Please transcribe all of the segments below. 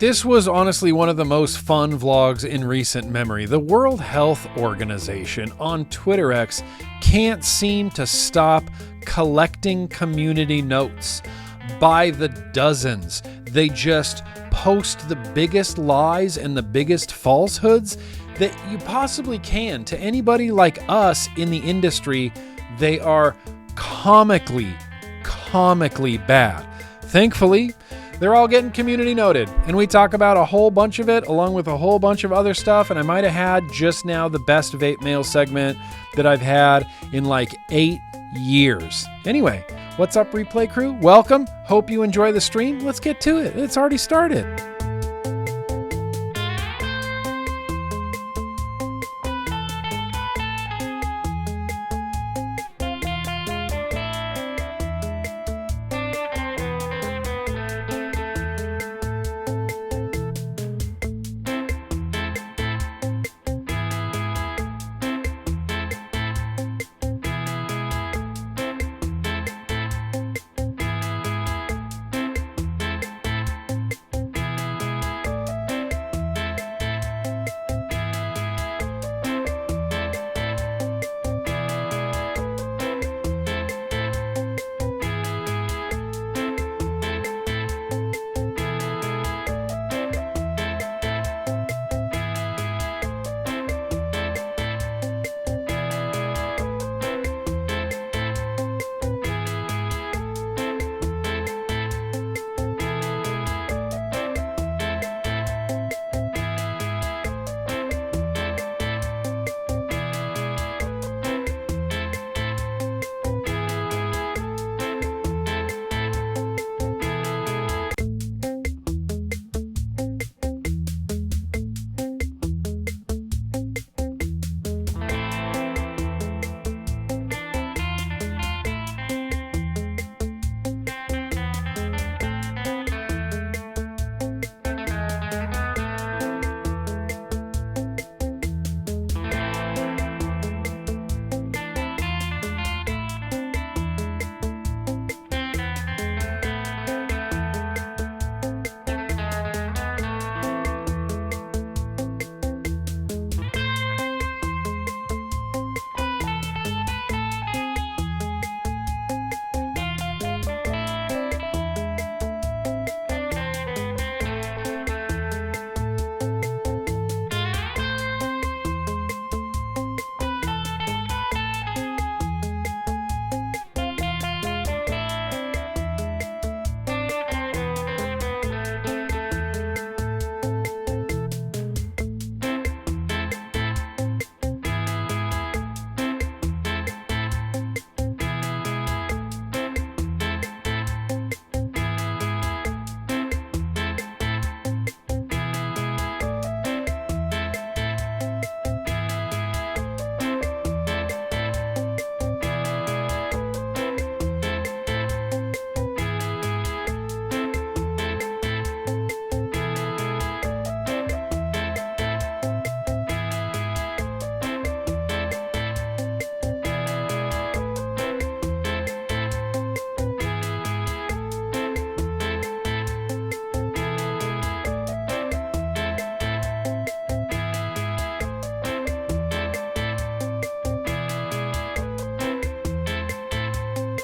This was honestly one of the most fun vlogs in recent memory. The World Health Organization on Twitter X can't seem to stop collecting community notes by the dozens. They just post the biggest lies and the biggest falsehoods that you possibly can. To anybody like us in the industry, they are comically bad. Thankfully, they're all getting community noted, and we talk about a whole bunch of it along with a whole bunch of other stuff. And I might have had just now the best Vape Mail segment that I've had in like 8 years. Anyway, what's up, replay crew? Welcome. Hope you enjoy the stream. Let's get to it. It's already started.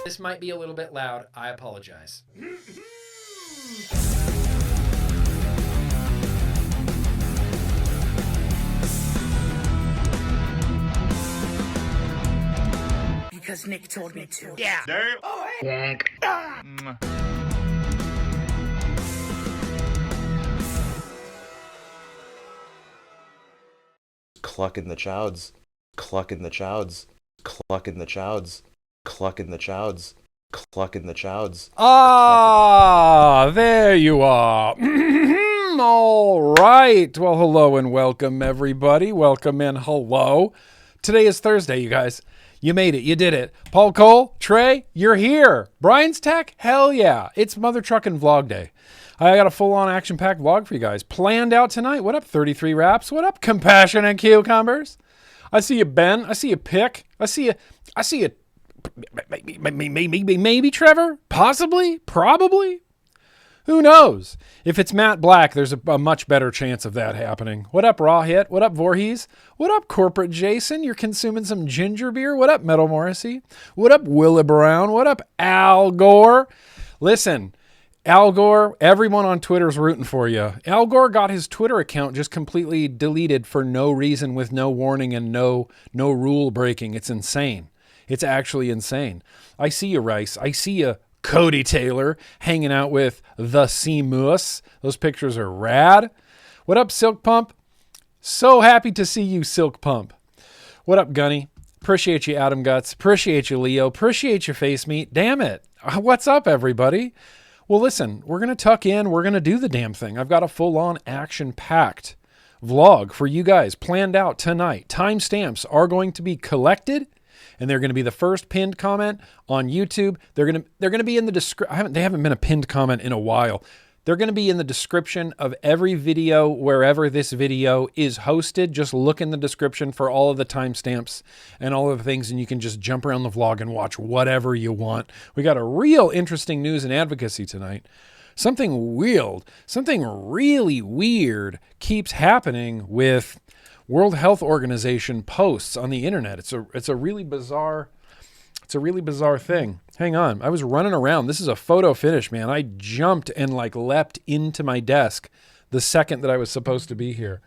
This might be a little bit loud. I apologize. Because Nick told me to. Yeah. Damn. Oh, hey. Clucking the chowds, clucking the chowds, clucking the chowds, clucking the chowds, clucking the chowds. Ah, there you are. All right. Well, hello and welcome, everybody. Welcome in. Hello. Today is Thursday, you guys. You made it. You did it. Paul Cole, Trey, you're here. Brian's Tech, hell yeah. It's Mother Truckin' Vlog Day. I got a full-on action-packed vlog for you guys. Planned out tonight. What up, 33 Raps? What up, Compassionate Cucumbers? I see you, Ben. I see you, Pick. I see you, maybe Trevor? Possibly? Probably? Who knows? If it's Matt Black, there's a much better chance of that happening. What up, Raw Hit? What up, Voorhees? What up, Corporate Jason? You're consuming some ginger beer? What up, Metal Morrissey? What up, Willa Brown? What up, Al Gore? Listen, Al Gore, everyone on Twitter's rooting for you. Al Gore got his Twitter account just completely deleted for no reason, with no warning and no rule breaking. It's insane. It's actually insane. I see you, Rice. I see you, Cody Taylor, hanging out with the Sea Moose. Those pictures are rad. What up, Silk Pump? So happy to see you, Silk Pump. What up, Gunny? Appreciate you, Adam Guts. Appreciate you, Leo. Appreciate you, Face Meat. Damn it. What's up, everybody? Well, listen, we're going to tuck in. We're going to do the damn thing. I've got a full-on action-packed vlog for you guys planned out tonight. Timestamps are going to be collected, and they're going to be the first pinned comment on YouTube. They're going to be in the description. They haven't been a pinned comment in a while. They're going to be in the description of every video wherever this video is hosted. Just look in the description for all of the timestamps and all of the things, and you can just jump around the vlog and watch whatever you want. We got a real interesting news and advocacy tonight. Something really weird keeps happening with World Health Organization posts on the internet. It's a really bizarre thing. Hang on. I was running around. This is a photo finish, man. I jumped and leapt into my desk the second that I was supposed to be here.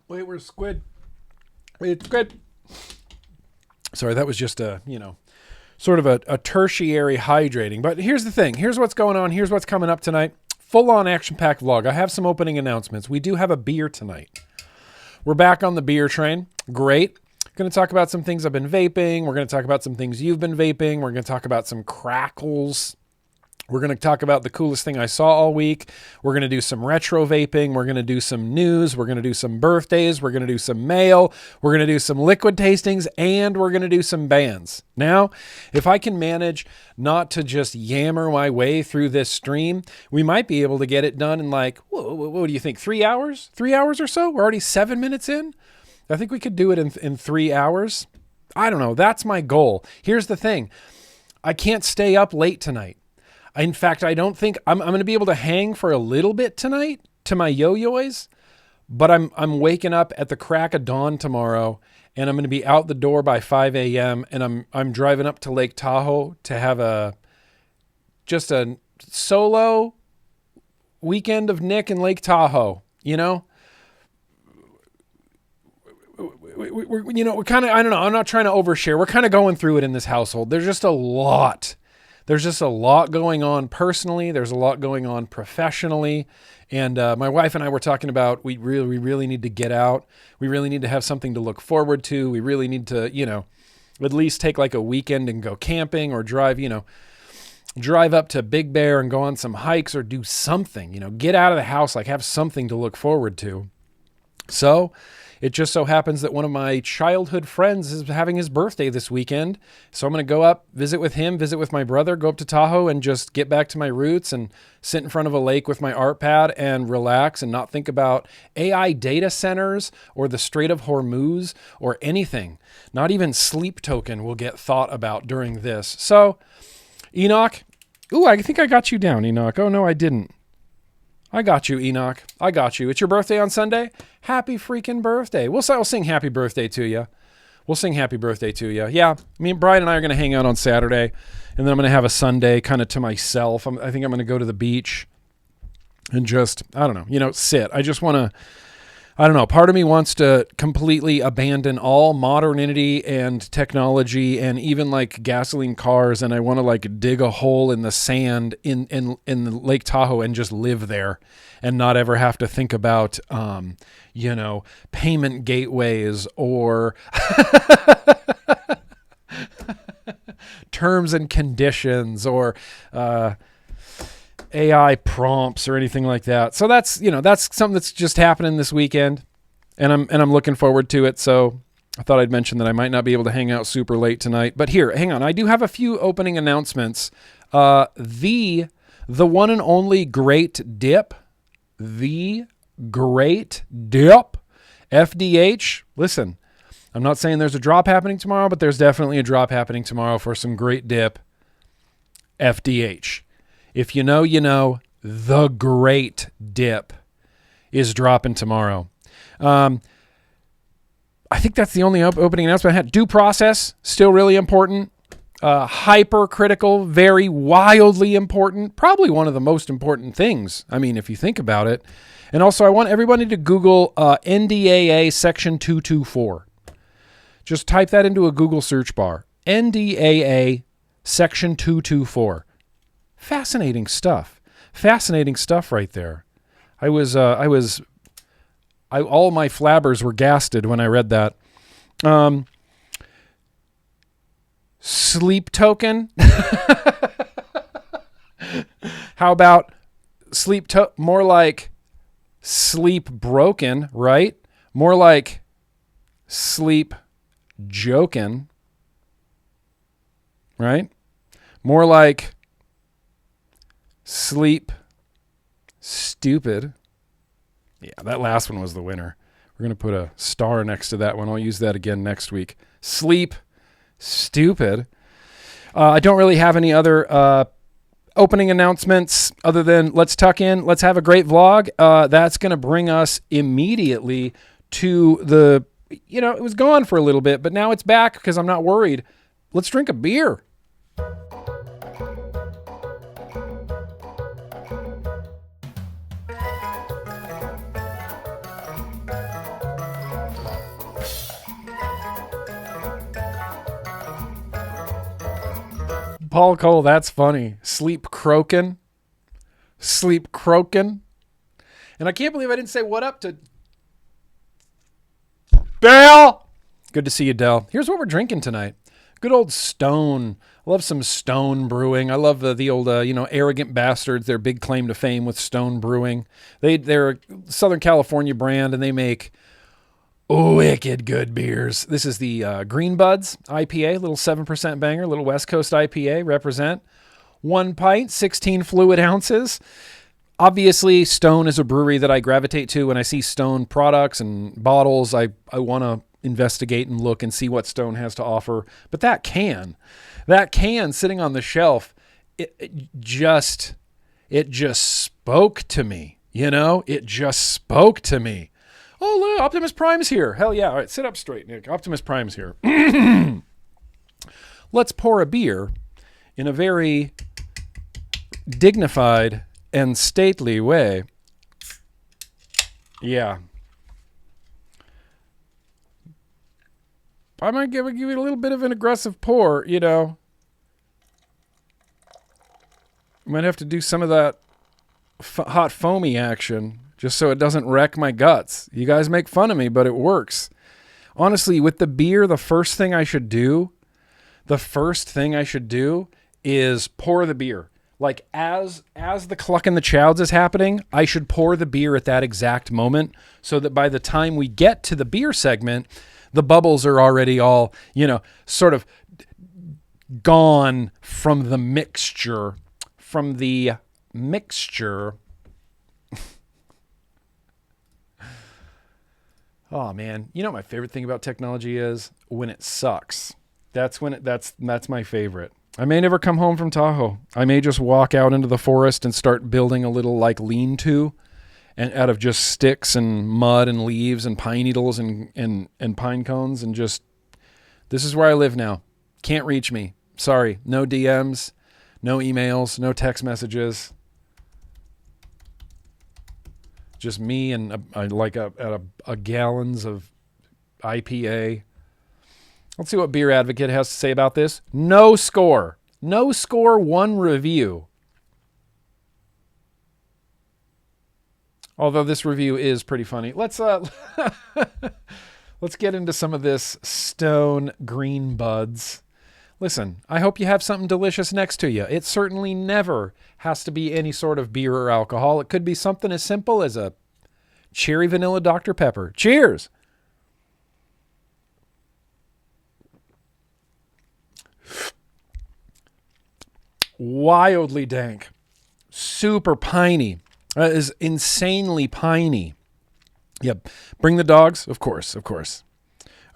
Wait, where's Squid? Wait, Squid. Sorry, that was just sort of a tertiary hydrating. But here's the thing. Here's what's going on. Here's what's coming up tonight. Full-on action-packed vlog. I have some opening announcements. We do have a beer tonight. We're back on the beer train. Great. Going to talk about some things I've been vaping. We're going to talk about some things you've been vaping. We're going to talk about some crackles. We're going to talk about the coolest thing I saw all week. We're going to do some retro vaping. We're going to do some news. We're going to do some birthdays. We're going to do some mail. We're going to do some liquid tastings, and we're going to do some bands. Now, if I can manage not to just yammer my way through this stream, we might be able to get it done in what do you think, 3 hours? 3 hours or so? We're already 7 minutes in. I think we could do it in 3 hours. I don't know. That's my goal. Here's the thing. I can't stay up late tonight. In fact, I don't think I'm going to be able to hang for a little bit tonight to my yo-yo's, but I'm waking up at the crack of dawn tomorrow, and I'm going to be out the door by 5 a.m. and I'm driving up to Lake Tahoe to have just a solo weekend of Nick in Lake Tahoe. We're kind of, I don't know. I'm not trying to overshare. We're kind of going through it in this household. There's just a lot. There's just a lot going on personally. There's a lot going on professionally. And my wife and I were talking about we really need to get out. We really need to have something to look forward to. We really need to, at least take a weekend and go camping or drive up to Big Bear and go on some hikes or do something, get out of the house, have something to look forward to. So it just so happens that one of my childhood friends is having his birthday this weekend. So I'm going to go up, visit with him, visit with my brother, go up to Tahoe and just get back to my roots and sit in front of a lake with my art pad and relax and not think about AI data centers or the Strait of Hormuz or anything. Not even Sleep Token will get thought about during this. So, Enoch. Ooh, I think I got you down, Enoch. Oh, no, I didn't. I got you, Enoch. I got you. It's your birthday on Sunday? Happy freaking birthday. We'll sing happy birthday to you. We'll sing happy birthday to you. Yeah, me and Brian and I are going to hang out on Saturday, and then I'm going to have a Sunday kind of to myself. I think I'm going to go to the beach and just, I don't know, sit. I just want to, I don't know, part of me wants to completely abandon all modernity and technology and even gasoline cars, and I want to dig a hole in the sand in the Lake Tahoe and just live there and not ever have to think about payment gateways or terms and conditions or AI prompts or anything like that. So that's something that's just happening this weekend, and I'm looking forward to it. So I thought I'd mention that I might not be able to hang out super late tonight. But here, hang on. I do have a few opening announcements. The one and only Great Dip, FDH. Listen, I'm not saying there's a drop happening tomorrow, but there's definitely a drop happening tomorrow for some great dip. FDH. If you know, you know, the great dip is dropping tomorrow. I think that's the only opening announcement I had. Due process, still really important. Hypercritical, very wildly important. Probably one of the most important things. I mean, if you think about it. And also, I want everybody to Google NDAA Section 224. Just type that into a Google search bar. NDAA Section 224. Fascinating stuff. Fascinating stuff right there. All my flabbers were gasted when I read that. Sleep token. How about more like sleep broken, right? More like sleep joking, right? More like sleep stupid. Yeah, that last one was the winner. We're going to put a star next to that one. I'll use that again next week. Sleep stupid. I don't really have any other opening announcements other than let's tuck in. Let's have a great vlog. That's going to bring us immediately to the, it was gone for a little bit, but now it's back because I'm not worried. Let's drink a beer. Paul Cole, that's funny. Sleep croaking. Sleep croaking. And I can't believe I didn't say what up to Dale. Good to see you, Dell. Here's what we're drinking tonight. Good old Stone. I love some Stone brewing. I love the old, Arrogant Bastards. Their big claim to fame with Stone Brewing. They're a Southern California brand, and they make wicked good beers. This is the Green Buds IPA, little 7% banger, little West Coast IPA. Represent 1 pint, 16 fluid ounces. Obviously, Stone is a brewery that I gravitate to when I see Stone products and bottles. I want to investigate and look and see what Stone has to offer. But that can sitting on the shelf, it just spoke to me. It just spoke to me. Oh, look, Optimus Prime's here. Hell yeah. All right, sit up straight, Nick. Optimus Prime's here. Let's pour a beer in a very dignified and stately way. Yeah. I might give you a little bit of an aggressive pour, Might have to do some of that hot foamy action just so it doesn't wreck my guts. You guys make fun of me, but it works. Honestly, with the beer, the first thing I should do is pour the beer. Like as the clucking the chowds is happening, I should pour the beer at that exact moment so that by the time we get to the beer segment, the bubbles are already all, sort of gone from the mixture. Oh man, you know what my favorite thing about technology is? When it sucks. That's my favorite. I may never come home from Tahoe. I may just walk out into the forest and start building a little lean-to, and out of just sticks and mud and leaves and pine needles and pine cones, and just, this is where I live now. Can't reach me. Sorry. No DMs, no emails, no text messages. Just me and a gallons of IPA. Let's see what Beer Advocate has to say about this. No score. 1 review. Although this review is pretty funny. Let's get into some of this Stone Green Buds. Listen, I hope you have something delicious next to you. It certainly never has to be any sort of beer or alcohol. It could be something as simple as a cherry vanilla Dr. Pepper. Cheers! Wildly dank. Super piney. Is insanely piney. Yep. Bring the dogs? Of course.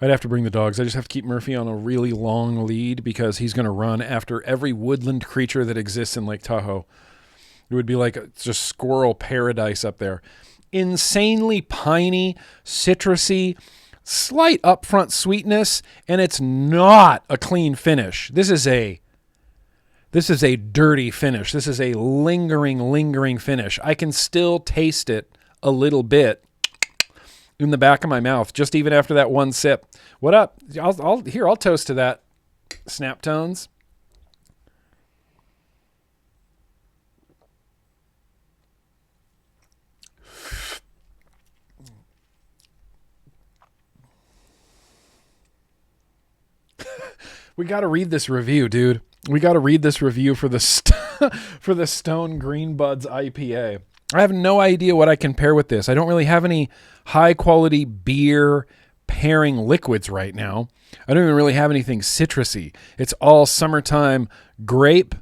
I'd have to bring the dogs. I just have to keep Murphy on a really long lead because he's going to run after every woodland creature that exists in Lake Tahoe. It would be like just squirrel paradise up there. Insanely piney, citrusy, slight upfront sweetness, and it's not a clean finish. This is a dirty finish. This is a lingering finish. I can still taste it a little bit in the back of my mouth, just even after that one sip. What up? I'll toast to that. Snap tones. We got to read this review, dude. We got to read this review for the for the Stone Green Buds IPA. I have no idea what I can pair with this. I don't really have any high quality beer pairing liquids right now. I don't even really have anything citrusy. It's all summertime grape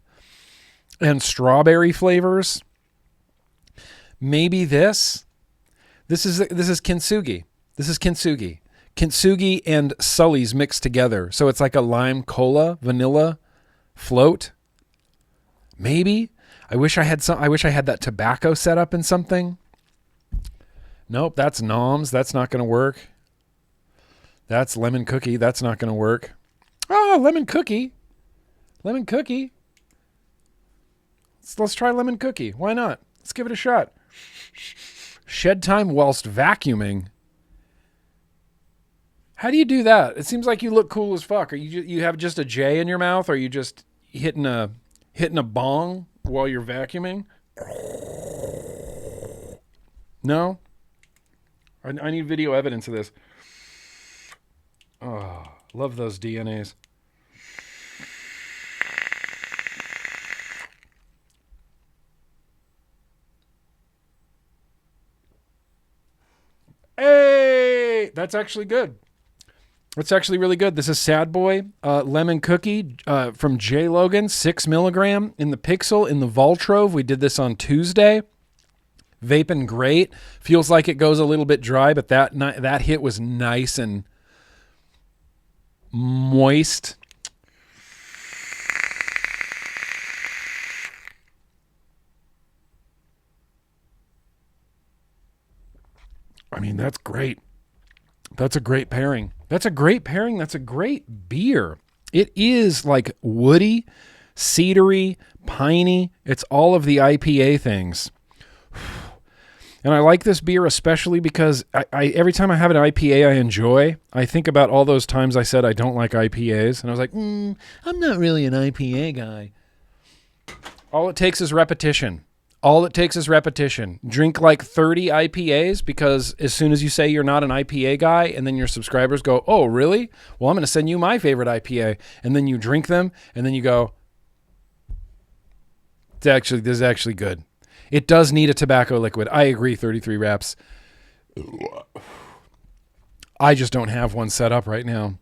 and strawberry flavors. Maybe this. This is kintsugi. This is kintsugi. Kintsugi and Sully's mixed together. So it's like a lime cola, vanilla float. Maybe. I wish I had that tobacco set up in something. Nope, that's Noms. That's not going to work. That's lemon cookie. That's not going to work. Oh, lemon cookie. Lemon cookie. Let's try lemon cookie. Why not? Let's give it a shot. Shed time whilst vacuuming. How do you do that? It seems like you look cool as fuck. Are you have just a J in your mouth? Or are you just hitting a bong while you're vacuuming? No? I need video evidence of this. Oh, love those DNAs. Hey! That's actually good. It's actually really good. This is Sad Boy Lemon Cookie from J. Logan, 6 milligram in the Pixel, in the Voltrove. We did this on Tuesday. Vaping great. Feels like it goes a little bit dry, but that hit was nice and moist. I mean, that's great. That's a great pairing. That's a great pairing. That's a great beer. It is like woody, cedary, piney. It's all of the IPA things. And I like this beer especially because I every time I have an IPA I enjoy, I think about all those times I said I don't like IPAs. And I was like, I'm not really an IPA guy. All it takes is repetition. All it takes is repetition. Drink like 30 IPAs because as soon as you say you're not an IPA guy and then your subscribers go, oh, really? Well, I'm going to send you my favorite IPA. And then you drink them and then you go, this is actually good. It does need a tobacco liquid. I agree, 33 wraps. I just don't have one set up right now.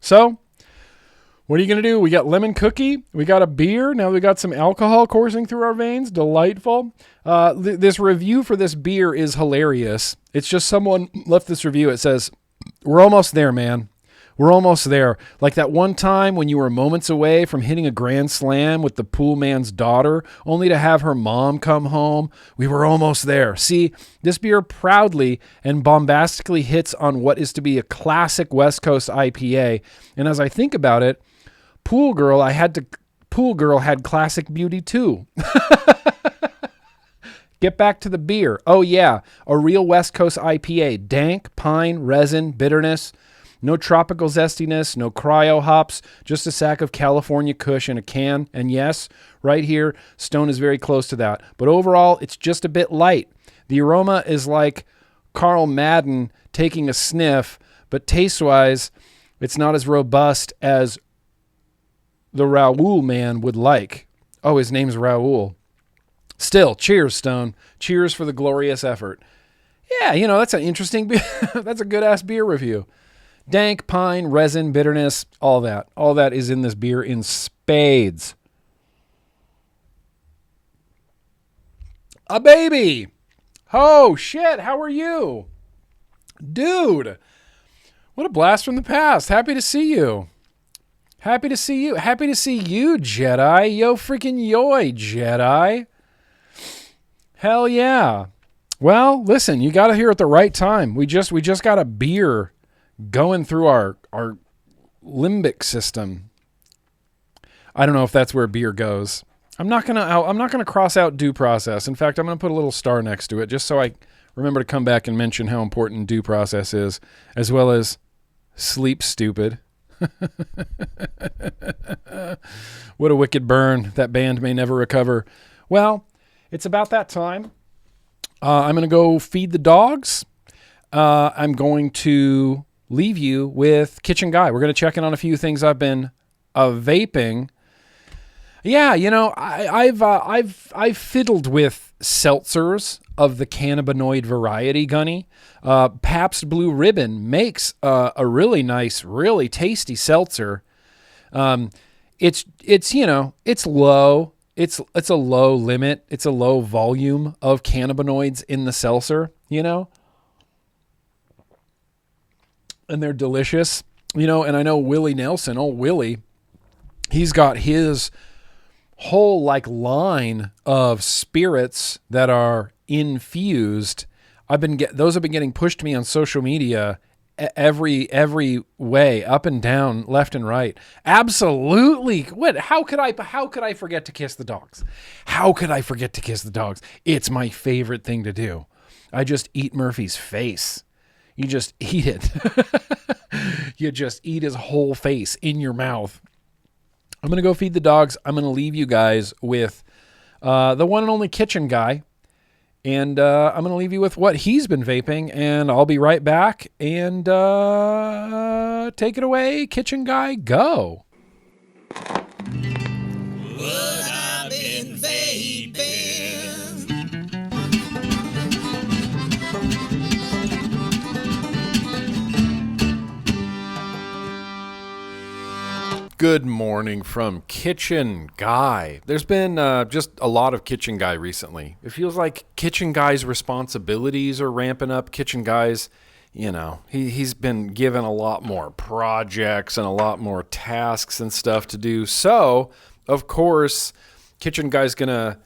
So, what are you going to do? We got lemon cookie. We got a beer. Now we got some alcohol coursing through our veins. Delightful. This review for this beer is hilarious. It's just someone left this review. It says, we're almost there, man. We're almost there. Like that one time when you were moments away from hitting a grand slam with the pool man's daughter, only to have her mom come home. We were almost there. See, this beer proudly and bombastically hits on what is to be a classic West Coast IPA. And as I think about it, Pool Girl had classic beauty too. Get back to the beer. Oh yeah, a real West Coast IPA. Dank, pine, resin, bitterness. No tropical zestiness, no cryo hops, just a sack of California Kush in a can. And yes, right here, Stone is very close to that. But overall, it's just a bit light. The aroma is like Carl Madden taking a sniff, but taste-wise, it's not as robust as the Raoul man would like. Oh, his name's Raoul. Still, cheers, Stone. Cheers for the glorious effort. Yeah, that's an interesting that's a good-ass beer review. Dank, pine, resin, bitterness, all that. All that is in this beer in spades. A baby! Oh, shit, how are you? Dude, what a blast from the past. Happy to see you. Happy to see you. Happy to see you, Jedi. Yo freaking yoy, Jedi. Hell yeah. Well, listen, you got to hear at the right time. We just got a beer going through our limbic system. I don't know if that's where beer goes. I'm not gonna cross out due process. In fact, I'm gonna put a little star next to it just so I remember to come back and mention how important due process is, as well as sleep stupid. What a wicked burn. That band may never recover. Well, it's about that time. I'm going to go feed the dogs. I'm going to leave you with Kitchen Guy. We're going to check in on a few things I've been vaping. Yeah, you know, I've fiddled with seltzers of the cannabinoid variety, Gunny. Pabst Blue Ribbon makes a really nice, really tasty seltzer. It's you know, it's low. It's a low limit. It's a low volume of cannabinoids in the seltzer, you know? And they're delicious, you know, and I know Willie Nelson, old Willie, he's got his whole like line of spirits that are infused. Those have been getting pushed to me on social media every way, up and down, left and right. Absolutely. How could I forget to kiss the dogs? How could I forget to kiss the dogs? It's my favorite thing to do. I just eat Murphy's face. You just eat it. You just eat his whole face in your mouth. I'm going to go feed the dogs. I'm going to leave you guys with the one and only Kitchen Guy. And I'm going to leave you with what he's been vaping, and I'll be right back. And take it away, Kitchen Guy, go. What I've been vaping. Good morning from Kitchen Guy. There's been just a lot of Kitchen Guy recently. It feels like Kitchen Guy's responsibilities are ramping up. Kitchen Guy's, you know, he's been given a lot more projects and a lot more tasks and stuff to do. So, of course, Kitchen Guy's gonna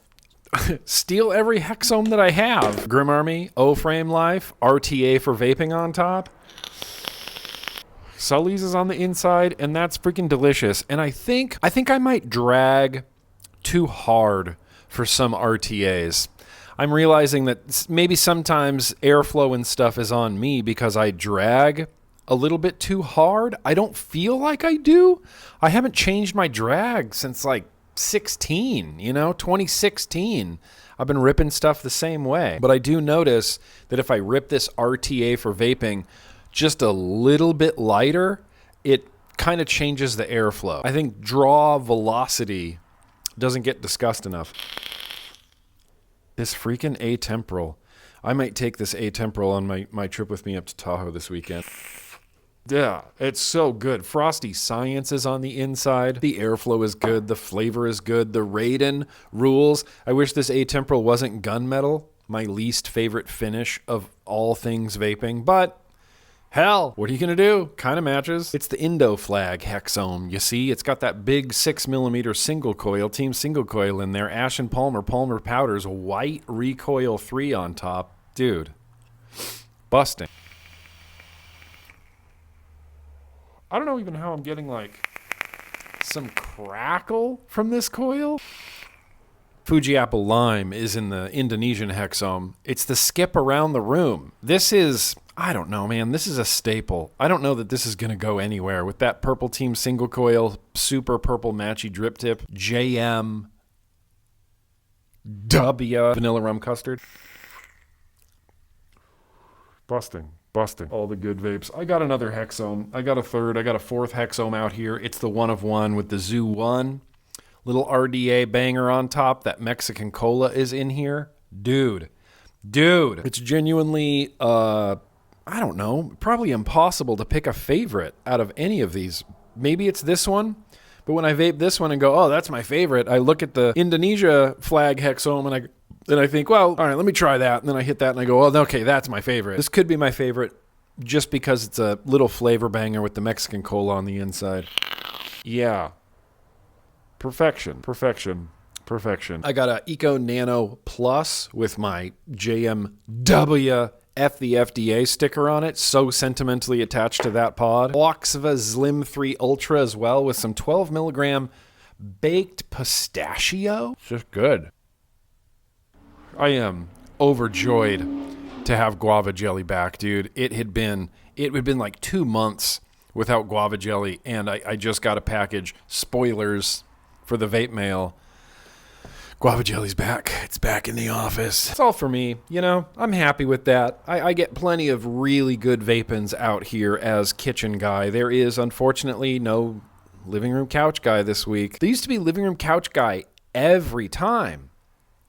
steal every hexome that I have. Grim Army, O-Frame Life, RTA for vaping on top. Sully's is on the inside, and that's freaking delicious. And I think I might drag too hard for some RTAs. I'm realizing that maybe sometimes airflow and stuff is on me because I drag a little bit too hard. I don't feel like I do. I haven't changed my drag since like 2016. I've been ripping stuff the same way. But I do notice that if I rip this RTA for vaping just a little bit lighter, it kind of changes the airflow. I think draw velocity doesn't get discussed enough. This freaking atemporal. I might take this atemporal on my trip with me up to Tahoe this weekend. Yeah, it's so good. Frosty Science is on the inside. The airflow is good. The flavor is good. The Raiden rules. I wish this atemporal wasn't gunmetal, my least favorite finish of all things vaping, but hell, what are you going to do? Kind of matches. It's the Indo flag hexome. You see, it's got that big 6mm single coil, team single coil in there. Ash and Palmer powders, white recoil 3 on top. Dude, busting. I don't know even how I'm getting like some crackle from this coil. Fuji Apple Lime is in the Indonesian hexome. It's the skip around the room. This is, I don't know, man. This is a staple. I don't know that this is going to go anywhere. With that purple team single coil, super purple matchy drip tip, JM, W, vanilla rum custard. Busting. All the good vapes. I got another hexome. I got a third. I got a fourth hexome out here. It's the one of one with the Zoo 1. Little RDA banger on top. That Mexican cola is in here. Dude. It's genuinely, I don't know, probably impossible to pick a favorite out of any of these. Maybe it's this one. But when I vape this one and go, oh, that's my favorite, I look at the Indonesia flag hexome and I think, well, all right, let me try that. And then I hit that and I go, well, okay, that's my favorite. This could be my favorite. just because it's a little flavor banger with the Mexican cola on the inside. Yeah. Perfection. I got a Eco Nano Plus with my JMW F the FDA sticker on it, so sentimentally attached to that pod. Oxva Slim 3 Ultra as well with some 12 milligram baked pistachio. It's just good. I am overjoyed to have guava jelly back, dude. It had been like 2 months without guava jelly, and I just got a package. Spoilers for the Vape Mail. Guava jelly's back. It's back in the office. It's all for me, you know. I'm happy with that. I get plenty of really good vapins out here as kitchen guy. There is, unfortunately, no living room couch guy this week. There used to be living room couch guy every time.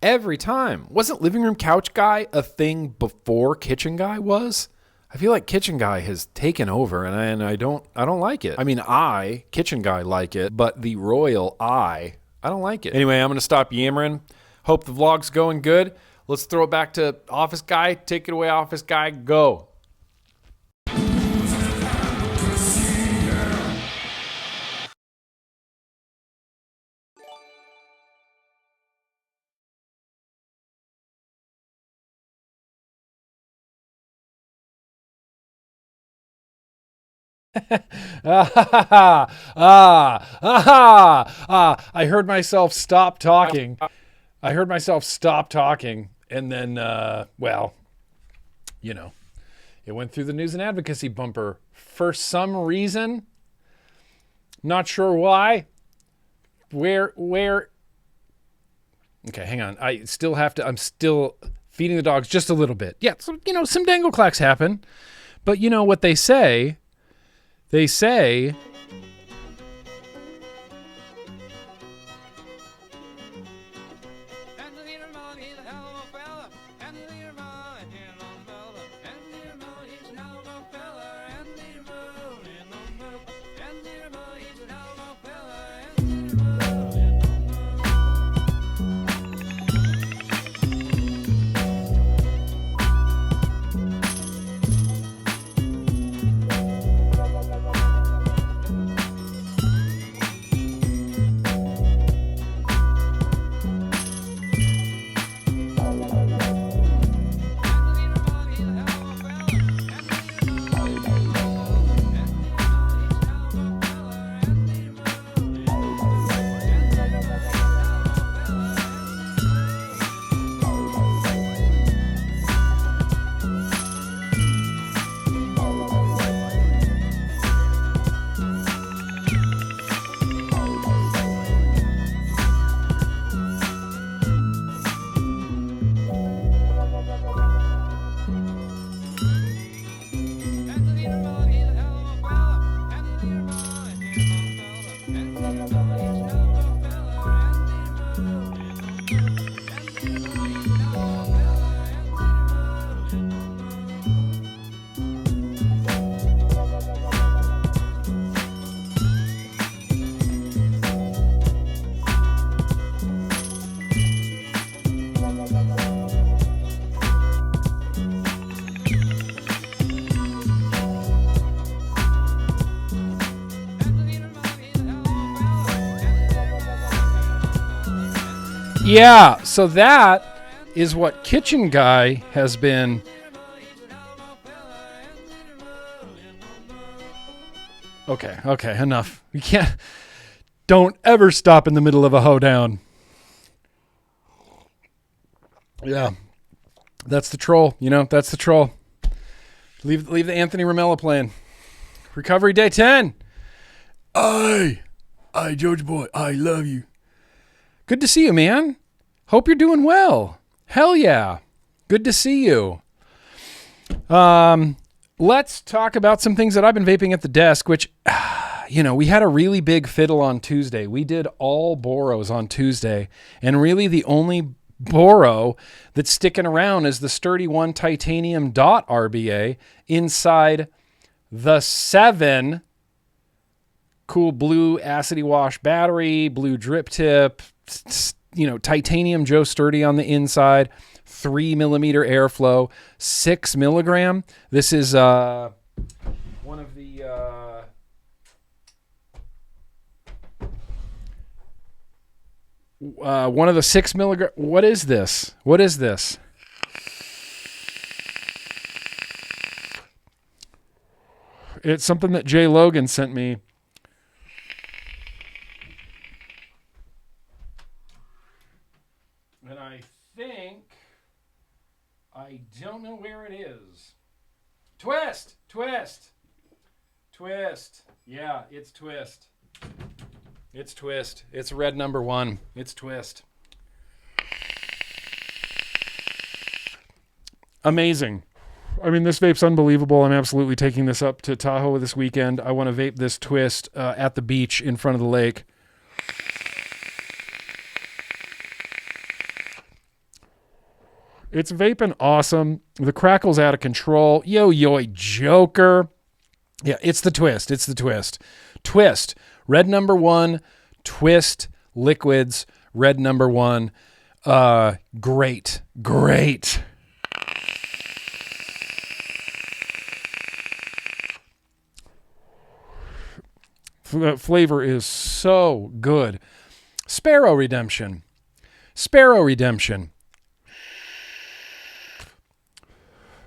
Every time. Wasn't living room couch guy a thing before kitchen guy was? I feel like kitchen guy has taken over, and I don't like it. I mean, kitchen guy, like it, but the royal I don't like it. Anyway, I'm going to stop yammering. Hope the vlog's going good. Let's throw it back to office guy. Take it away, office guy. Go. I heard myself stop talking. And then, well, you know, it went through the news and advocacy bumper for some reason. Not sure why. Where? Okay, hang on. I'm still feeding the dogs just a little bit. Yeah, so, you know, some dangle clacks happen. But you know what they say? They say, yeah, so that is what kitchen guy has been. Okay, enough. You don't ever stop in the middle of a hoedown. Yeah, that's the troll, you know, that's the troll. Leave the Anthony Ramella playing. Recovery day 10. I, George Boy, I love you. Good to see you, man. Hope you're doing well. Hell yeah. Good to see you. Let's talk about some things that I've been vaping at the desk, which, you know, we had a really big fiddle on Tuesday. We did all Boros on Tuesday, and really the only Boro that's sticking around is the Sturdy One Titanium Dot RBA inside the 7 cool blue acidy wash battery, blue drip tip, you know, titanium Joe Sturdy on the inside, 3 millimeter airflow, 6 milligram. This is one of the one of the 6 milligram. What is this? What is this? It's something that Jay Logan sent me. And I think I don't know where it is. Twist. Yeah, it's Twist. It's Twist. It's red number 1. It's Twist. Amazing. I mean, this vape's unbelievable. I'm absolutely taking this up to Tahoe this weekend. I want to vape this Twist at the beach in front of the lake. It's vaping awesome. The crackle's out of control. Yo, Joker. Yeah, it's the Twist. It's the Twist. Twist. Red number 1. Twist liquids. Red number 1. Great. That flavor is so good. Sparrow Redemption.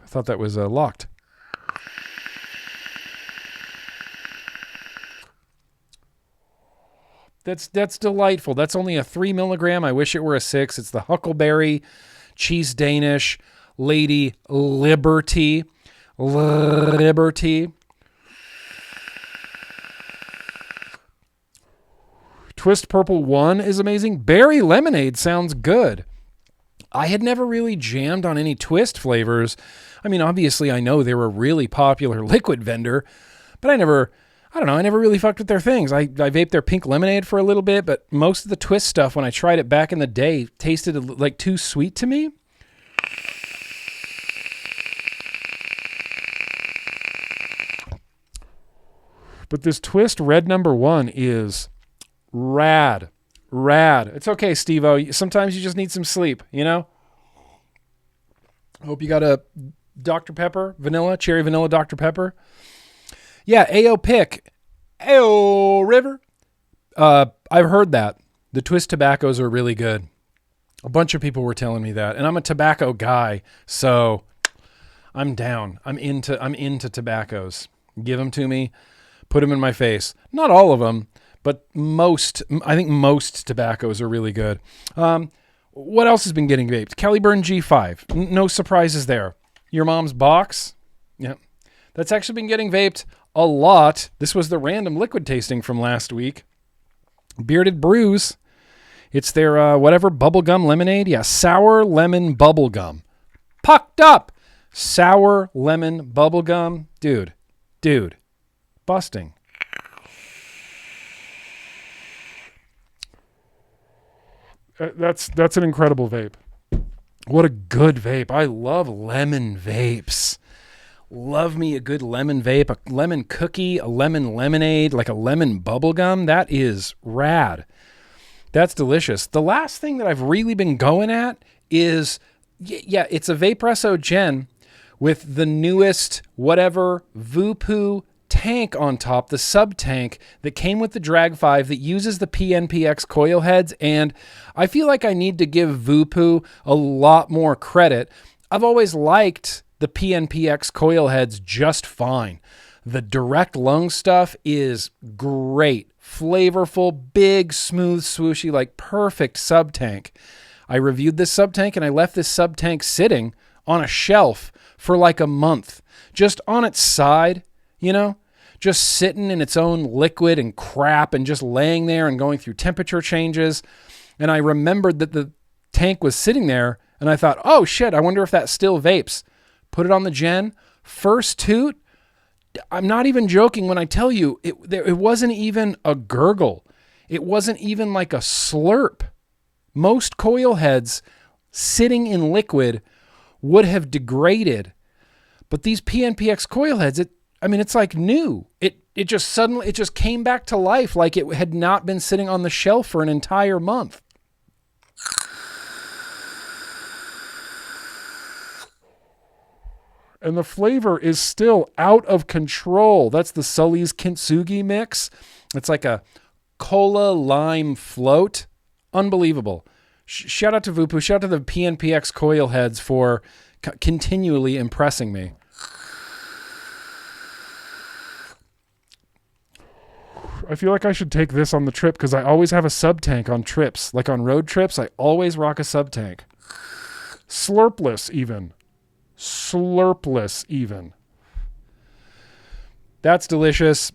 I thought that was locked. That's delightful. That's only a 3 milligram. I wish it were a 6. It's the Huckleberry Cheese Danish Lady Liberty. Twist Purple 1 is amazing. Berry Lemonade sounds good. I had never really jammed on any Twist flavors. I mean, obviously I know they were a really popular liquid vendor, but I never really fucked with their things. I vaped their pink lemonade for a little bit, but most of the Twist stuff, when I tried it back in the day, tasted like too sweet to me. But this Twist red number 1 is rad. It's okay, Steve-O. Sometimes you just need some sleep, you know? Hope you got a Dr. Pepper, cherry vanilla Dr. Pepper. Yeah, AO Pick. AO River. I've heard that. The Twist tobaccos are really good. A bunch of people were telling me that. And I'm a tobacco guy, so I'm down. I'm into tobaccos. Give them to me. Put them in my face. Not all of them, but I think most tobaccos are really good. What else has been getting vaped? Caliburn G5. No surprises there. Your mom's box. Yeah. That's actually been getting vaped a lot. This was the random liquid tasting from last week. Bearded Brews. It's their whatever bubblegum lemonade. Yeah, sour lemon bubblegum. Pucked up. Sour lemon bubblegum. Dude. Busting. That's an incredible vape. What a good vape. I love lemon vapes. Love me a good lemon vape, a lemon cookie, a lemon lemonade, like a lemon bubblegum. That is rad. That's delicious. The last thing that I've really been going at is, it's a Vapresso Gen with the newest whatever Voopoo tank on top, the sub tank that came with the Drag 5 that uses the PNPX coil heads. And I feel like I need to give Voopoo a lot more credit. I've always liked the PNPX coil heads just fine. The direct lung stuff is great. Flavorful, big, smooth, swooshy, like perfect sub tank. I reviewed this sub tank and I left this sub tank sitting on a shelf for like a month, just on its side, just sitting in its own liquid and crap and just laying there and going through temperature changes. And I remembered that the tank was sitting there and I thought, oh shit, I wonder if that still vapes. Put it on the Gen. First toot, I'm not even joking when I tell you, it wasn't even a gurgle. It wasn't even like a slurp. Most coil heads sitting in liquid would have degraded. But these PNPX coil heads, it's like new. It just came back to life like it had not been sitting on the shelf for an entire month. And the flavor is still out of control. That's the Sully's Kintsugi mix. It's like a cola lime float. Unbelievable. Shout out to Vupu. Shout out to the PNPX coil heads for continually impressing me. I feel like I should take this on the trip because I always have a sub tank on trips. Like on road trips, I always rock a sub tank. Slurpless even. That's delicious.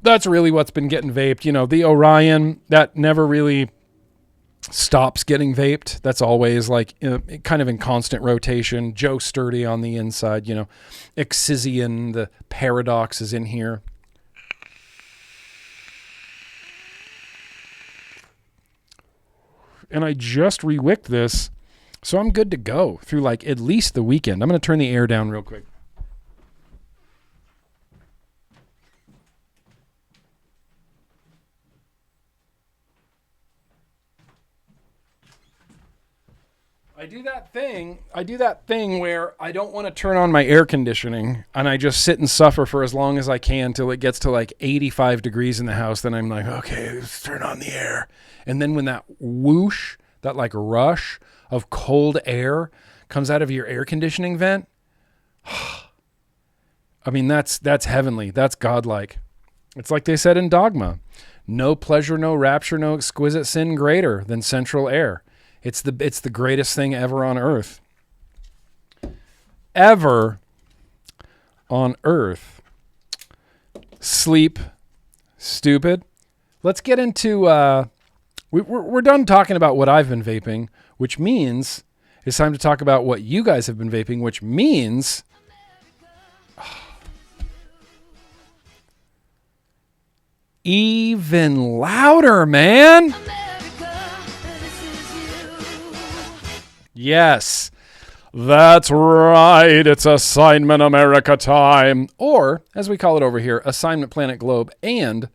That's really what's been getting vaped. You know, the Orion, that never really stops getting vaped. That's always like kind of in constant rotation. Joe Sturdy on the inside, you know. Excision, the Paradox is in here. And I just rewicked this, so I'm good to go through like at least the weekend. I'm going to turn the air down real quick. I do that thing where I don't want to turn on my air conditioning and I just sit and suffer for as long as I can till it gets to like 85 degrees in the house. Then I'm like, okay, let's turn on the air. And then when that whoosh, that like rush of cold air comes out of your air conditioning vent, I mean, that's heavenly. That's godlike. It's like they said in Dogma, no pleasure, no rapture, no exquisite sin greater than central air. It's the greatest thing ever on earth. Ever on earth. Sleep. Stupid. Let's get into... We're done talking about what I've been vaping, which means it's time to talk about what you guys have been vaping, which means... even louder, man! Yes, that's right. It's Assignment America time. Or, as we call it over here, Assignment Planet Globe and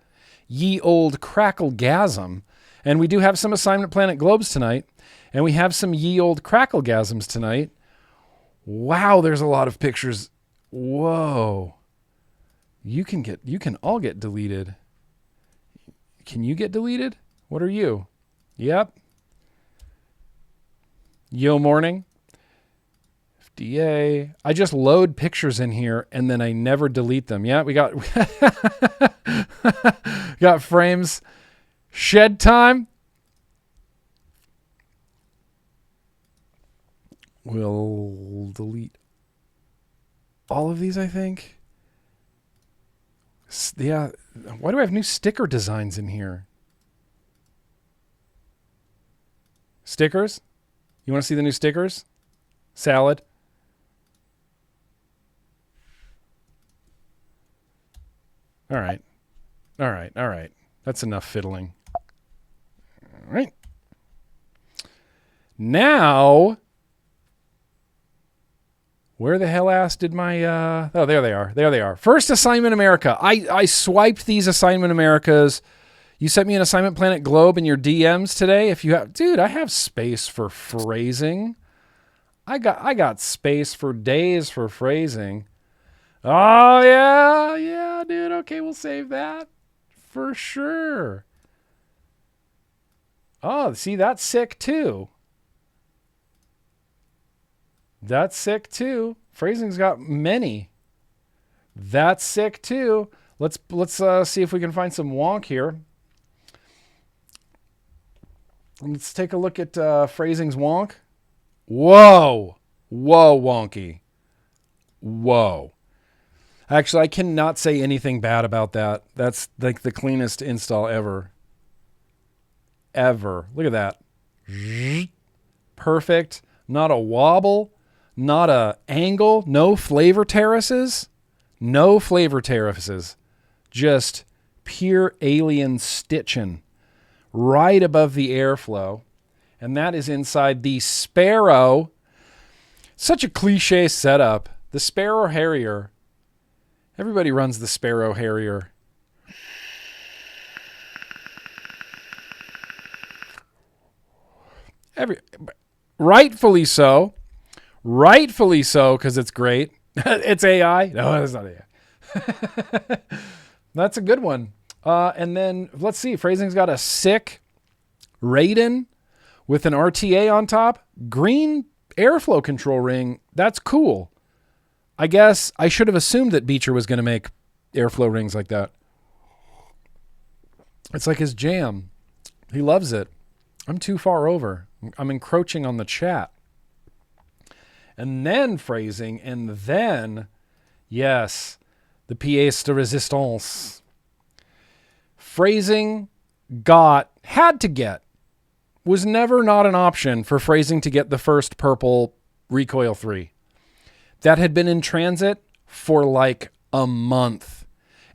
Ye Old Cracklegasm. And we do have some Assignment Planet Globes tonight. And we have some Ye Old Cracklegasms tonight. Wow, there's a lot of pictures. Whoa. You can all get deleted. Can you get deleted? What are you? Yep. Yo Morning. FDA. I just load pictures in here and then I never delete them. Yeah, we got got frames. Shed time. We'll delete all of these, I think. Yeah. Why do I have new sticker designs in here? Stickers? You want to see the new stickers? Salad. All right. That's enough fiddling. All right. Now, where the hell ass did my... oh, there they are. First Assignment America. I swiped these Assignment Americas. You sent me an Assignment Planet Globe in your DMs today. If you have, dude, I have space for phrasing. I got space for days for phrasing. Oh yeah, dude. Okay, we'll save that for sure. Oh, see, that's sick too. Phrasing's got many. That's sick too. Let's see if we can find some wonk here. Let's take a look at Phrasing's wonk. Whoa, wonky. Whoa. Actually, I cannot say anything bad about that. That's like the cleanest install ever. Look at that. Perfect. Not a wobble. Not a angle. No flavor terraces. Just pure alien stitching right above the airflow. And that is inside the Sparrow. Such a cliche setup. The Sparrow Harrier. Everybody runs the Sparrow Harrier. Rightfully so, because it's great. It's AI. No, it's not AI. That's a good one. And then let's see. Phrasing's got a sick Raiden with an RTA on top. Green airflow control ring. That's cool. I guess I should have assumed that Beecher was going to make airflow rings like that. It's like his jam. He loves it. I'm too far over. I'm encroaching on the chat. And then phrasing, and then, yes, the pièce de résistance. Phrasing had to get, was never not an option for phrasing to get the first purple Recoil 3. That had been in transit for like a month.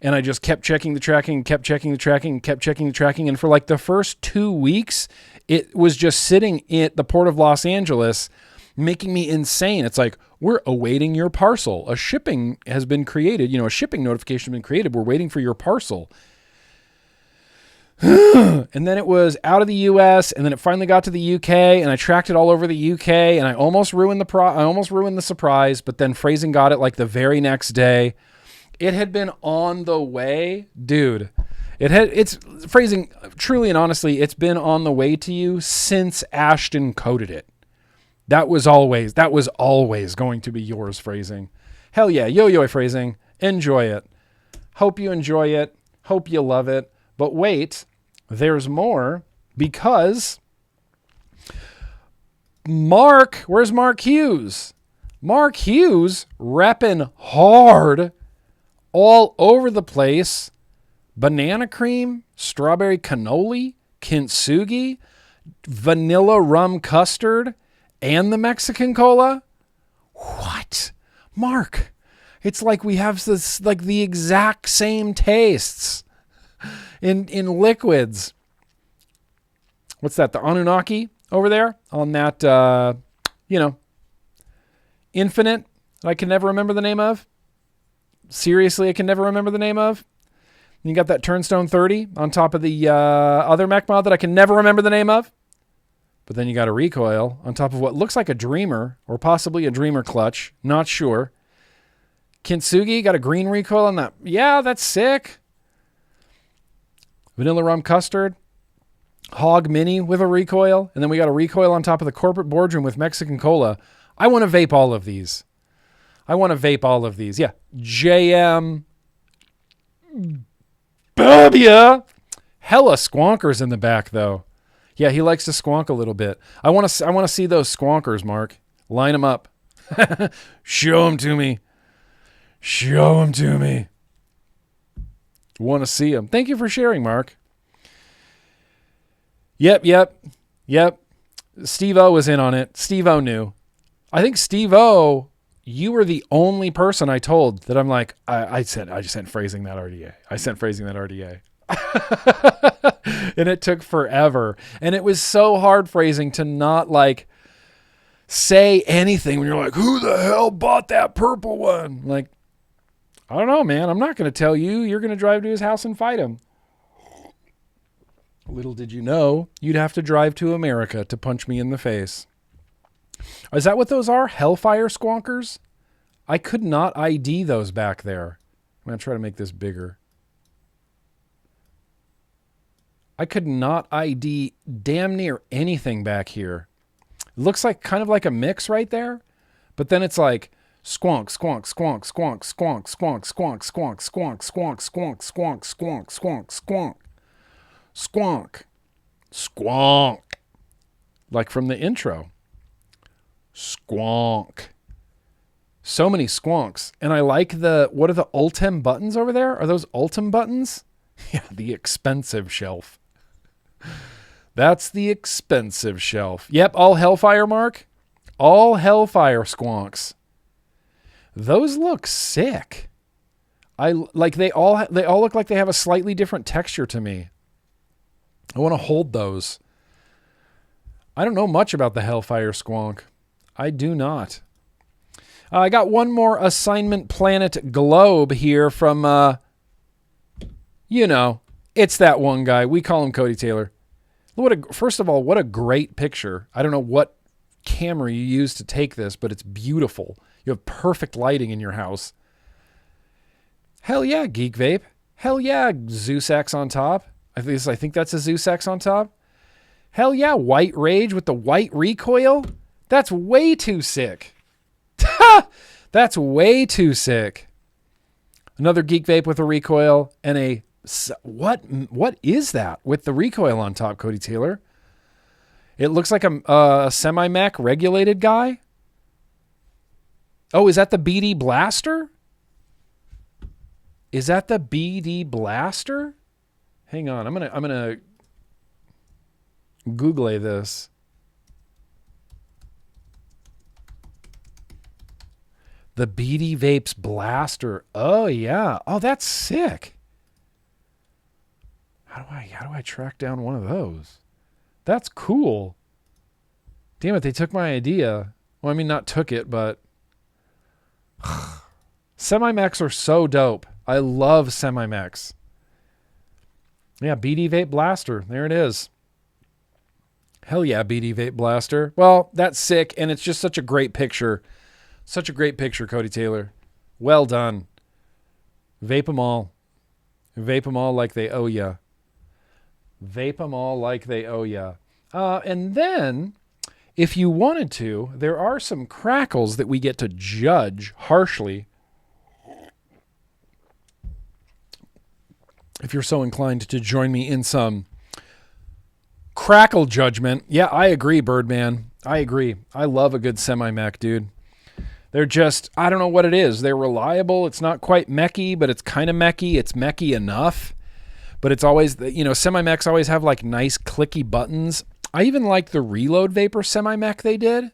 And I just kept checking the tracking, kept checking the tracking, kept checking the tracking. And for like the first 2 weeks, it was just sitting at the Port of Los Angeles, making me insane. It's like, we're awaiting your parcel. A shipping has been created. A shipping notification has been created. We're waiting for your parcel. And then it was out of the US, and then it finally got to the UK, and I tracked it all over the UK, and I almost ruined the surprise, but then phrasing got it like the very next day. It had been on the way, dude. It's phrasing, truly and honestly, it's been on the way to you since Ashton coded it. That was always going to be yours, phrasing. Hell yeah, yo-yo phrasing. Enjoy it. Hope you enjoy it. Hope you love it. But wait, there's more, because where's Mark Hughes? Mark Hughes repping hard all over the place. Banana cream, strawberry cannoli, kintsugi, vanilla rum custard, and the Mexican cola. What? Mark, it's like we have this, like the exact same tastes in liquids. What's that? The Anunnaki over there on that, Infinite that I can never remember the name of. Seriously, I can never remember the name of. You got that Turnstone 30 on top of the other mech mod that I can never remember the name of. But then you got a recoil on top of what looks like a Dreamer, or possibly a Dreamer clutch. Not sure. Kintsugi got a green recoil on that. Yeah, that's sick. Vanilla rum custard. Hog mini with a recoil. And then we got a recoil on top of the corporate boardroom with Mexican cola. I want to vape all of these. Yeah. JM. Babia. Hella squonkers in the back, though. Yeah, he likes to squonk a little bit. I want to see those squonkers, Mark. Line them up. Show them to me. Want to see them. Thank you for sharing, Mark. Yep. Steve-O was in on it. Steve-O knew. I think Steve-O, you were the only person I told that I'm like, I just sent phrasing that RDA. And it took forever. And it was so hard, phrasing, to not like say anything when you're like, who the hell bought that purple one? Like, I don't know, man. I'm not going to tell you. You're going to drive to his house and fight him. Little did you know, you'd have to drive to America to punch me in the face. Is that what those are? Hellfire squonkers? I could not ID those back there. I'm going to try to make this bigger. I could not ID damn near anything back here. It looks like kind of like a mix right there, but then it's like squonk, squonk, squonk, squonk, squonk, squonk, squonk, squonk, squonk, squonk, squonk, squonk, squonk, squonk, squonk, squonk, squonk, like from the intro. Squonk. So many squonks. And I like what are the Ultim buttons over there? Are those Ultim buttons? Yeah, the expensive shelf. That's the expensive shelf. Yep, all Hellfire, Mark. All Hellfire squonks. Those look sick. They all look like they have a slightly different texture to me. I want to hold those. I don't know much about the Hellfire squonk. I do not. I got one more Assignment Planet Globe here from, it's that one guy. We call him Cody Taylor. First of all, what a great picture. I don't know what camera you use to take this, but it's beautiful. You have perfect lighting in your house. Hell yeah, Geek Vape. Hell yeah, Zeus X on top. I think that's a Zeus X on top. Hell yeah, White Rage with the white recoil. That's way too sick. That's way too sick. Another Geek Vape with a recoil and a... What is that with the recoil on top, Cody Taylor? It looks like a semi-Mac regulated guy. Oh, is that the BD Blaster? Is that the BD Blaster? Hang on, I'm gonna Google this. The BD Vapes Blaster. Oh yeah. Oh, that's sick. How do I track down one of those? That's cool. Damn it, they took my idea. Well, I mean, not took it, but semi-Macs are so dope. I love semi-Macs. Yeah, BD Vape Blaster. There it is. Hell yeah, BD Vape Blaster. Well, that's sick, and it's just such a great picture. Such a great picture, Cody Taylor. Well done. Vape them all. Vape them all like they owe ya. Vape them all like they owe ya. And then, if you wanted to, there are some crackles that we get to judge harshly. If you're so inclined to join me in some crackle judgment. Yeah, I agree, Birdman. I agree. I love a good semi-mech, dude. They're just, I don't know what it is. They're reliable. It's not quite mechy, but it's kind of mechy. It's mechy enough. But it's always, semi-mechs always have like nice clicky buttons. I even like the Reload Vapor semi-mech they did.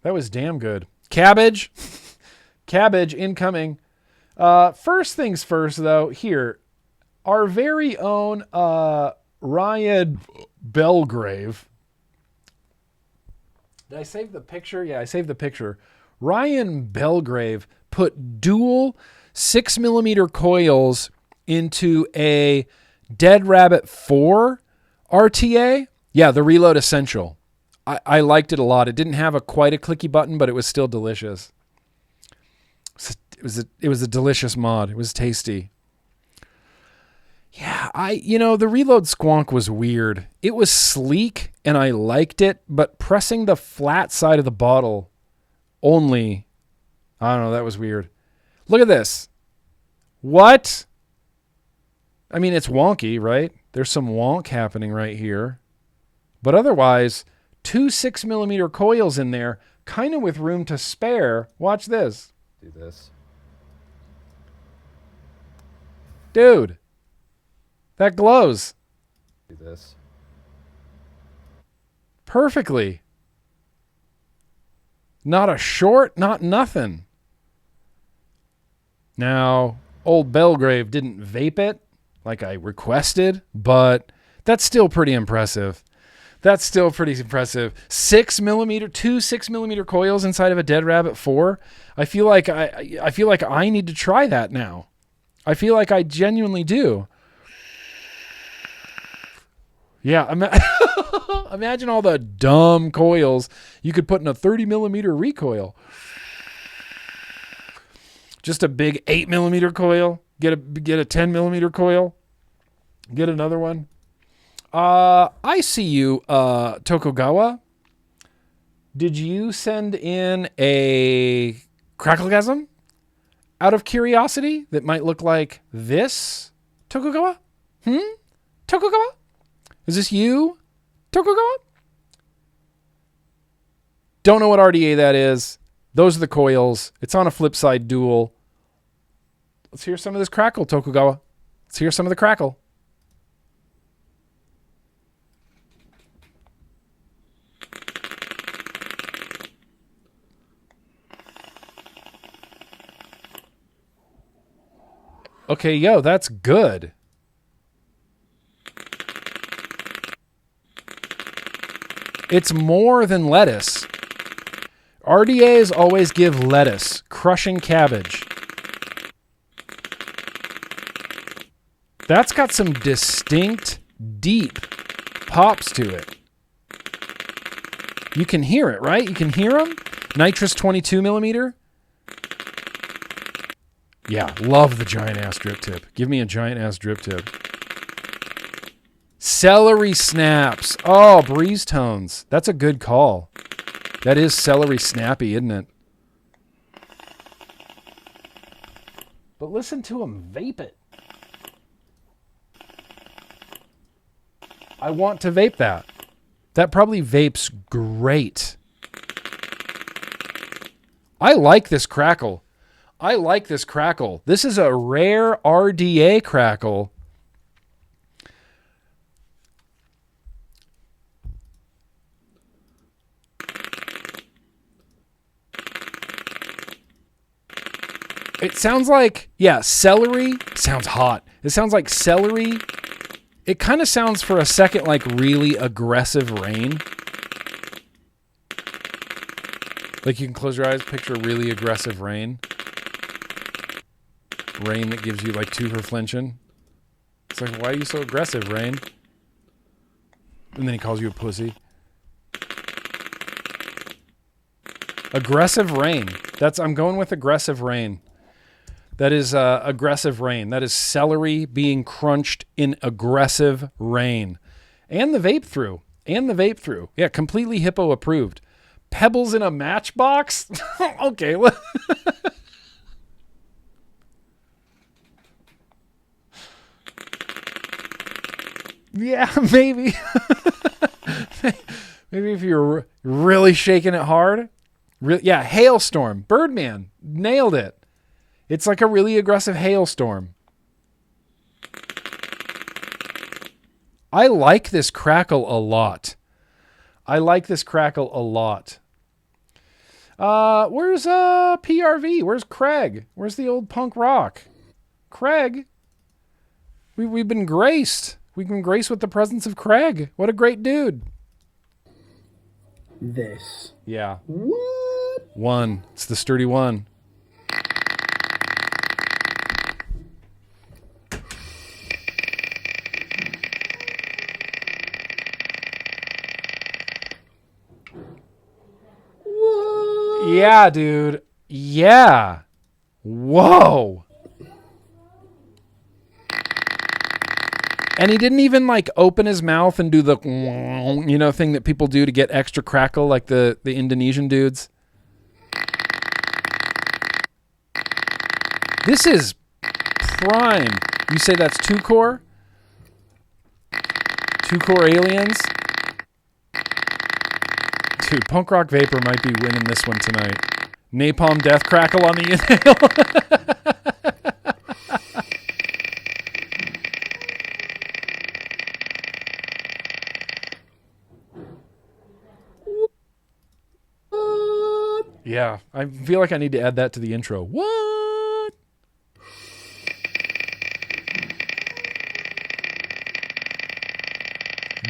That was damn good. Cabbage. Cabbage incoming. First things first, though, here. Our very own Ryan Belgrave. Did I save the picture? Yeah, I saved the picture. Ryan Belgrave put dual 6mm coils into a Dead Rabbit 4 RTA. Yeah, the Reload Essential. I liked it a lot. It didn't have quite a clicky button, but it was still delicious. It was a delicious mod. It was tasty. Yeah, the Reload Squonk was weird. It was sleek and I liked it, but pressing the flat side of the bottle only, I don't know, that was weird. Look at this. What? I mean, it's wonky, right? There's some wonk happening right here. But otherwise, 2 6mm coils in there, kind of with room to spare. Watch this. Do this. Dude, that glows. Do this. Perfectly. Not a short, not nothing. Now, old Belgrave didn't vape it like I requested, but that's still pretty impressive. That's still pretty impressive. 6mm, 2 6mm coils inside of a Dead Rabbit 4. I feel like I need to try that now. I feel like I genuinely do. Yeah, imagine all the dumb coils you could put in a 30mm recoil. Just a big 8mm coil. Get a 10mm coil. Get another one. I see you, Tokugawa. Did you send in a Cracklegasm out of curiosity that might look like this, Tokugawa? Tokugawa? Is this you, Tokugawa? Don't know what RDA that is. Those are the coils. It's on a flip side dual. Let's hear some of this crackle, Tokugawa. Let's hear some of the crackle. Okay, yo, that's good. It's more than lettuce. RDAs always give lettuce, crushing cabbage. That's got some distinct, deep pops to it. You can hear it, right? You can hear them. Nitrous 22 millimeter. Yeah, love the giant ass drip tip. Give me a giant ass drip tip. Celery snaps. Oh, breeze tones. That's a good call. That is celery snappy, isn't it? But listen to him vape it. I want to vape that. That probably vapes great. I like this crackle. I like this crackle. This is a rare RDA crackle. It sounds like, yeah, celery. Sounds hot. It sounds like celery. It kind of sounds for a second like really aggressive rain. Like you can close your eyes, picture really aggressive rain. Rain that gives you like two for flinching. It's like, why are you so aggressive, Rain? And then he calls you a pussy. Aggressive rain. I'm going with aggressive rain. That is aggressive rain. That is celery being crunched in aggressive rain. And the vape through. Yeah, completely hippo approved. Pebbles in a matchbox? Okay. Yeah, maybe. Maybe if you're really shaking it hard. Yeah, hailstorm. Birdman. Nailed it. It's like a really aggressive hailstorm. I like this crackle a lot. Where's PRV? Where's Craig? Where's the old punk rock? Craig? We've been graced. We've been graced with the presence of Craig. What a great dude. This. Yeah. What? One. It's the sturdy one. Yeah, dude. Yeah. Whoa. And he didn't even like open his mouth and do the, thing that people do to get extra crackle, like the Indonesian dudes. This is prime. You say that's 2-core? 2-core aliens? Dude, Punk Rock Vapor might be winning this one tonight. Napalm Death Crackle on the inhale. Yeah, I feel like I need to add that to the intro. What?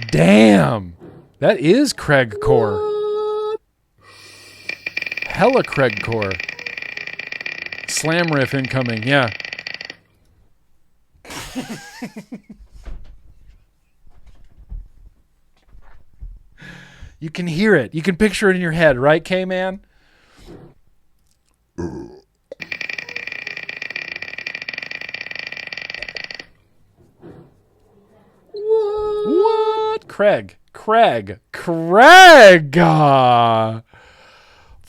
Damn. That is Craig Core. Hella Craig Core. Slam riff incoming, yeah. You can hear it. You can picture it in your head, right, K-Man? What? Craig.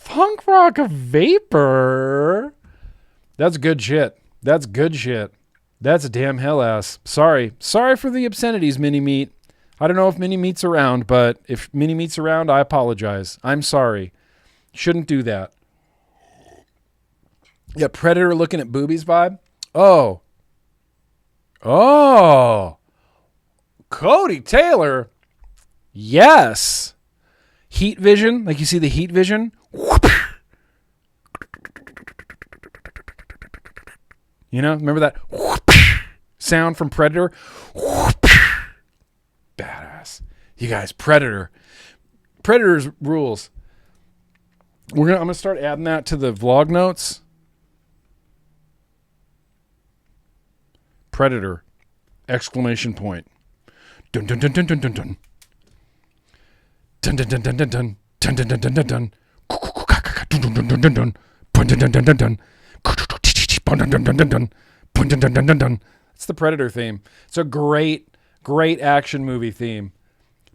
Punk Rock Vapor. That's good shit. That's a damn hell ass. Sorry for the obscenities, Mini Meat. I don't know if Mini Meat's around, but if Mini Meat's around, I apologize. I'm sorry. Shouldn't do that. Yeah, Predator looking at boobies vibe. Oh. Cody Taylor. Yes. Heat vision. Like you see the heat vision. You know, remember that sound from Predator? Badass. You guys, Predator's rules. I'm gonna start adding that to the vlog notes. Predator! Exclamation point. Dun dun dun dun dun dun dun. Dun dun dun dun dun dun. Dun dun dun dun dun dun. Dun dun dun dun dun dun. Dun dun dun dun dun dun. Dun dun dun dun dun dun. Dun dun dun dun dun dun. It's the Predator theme. It's a great action movie theme.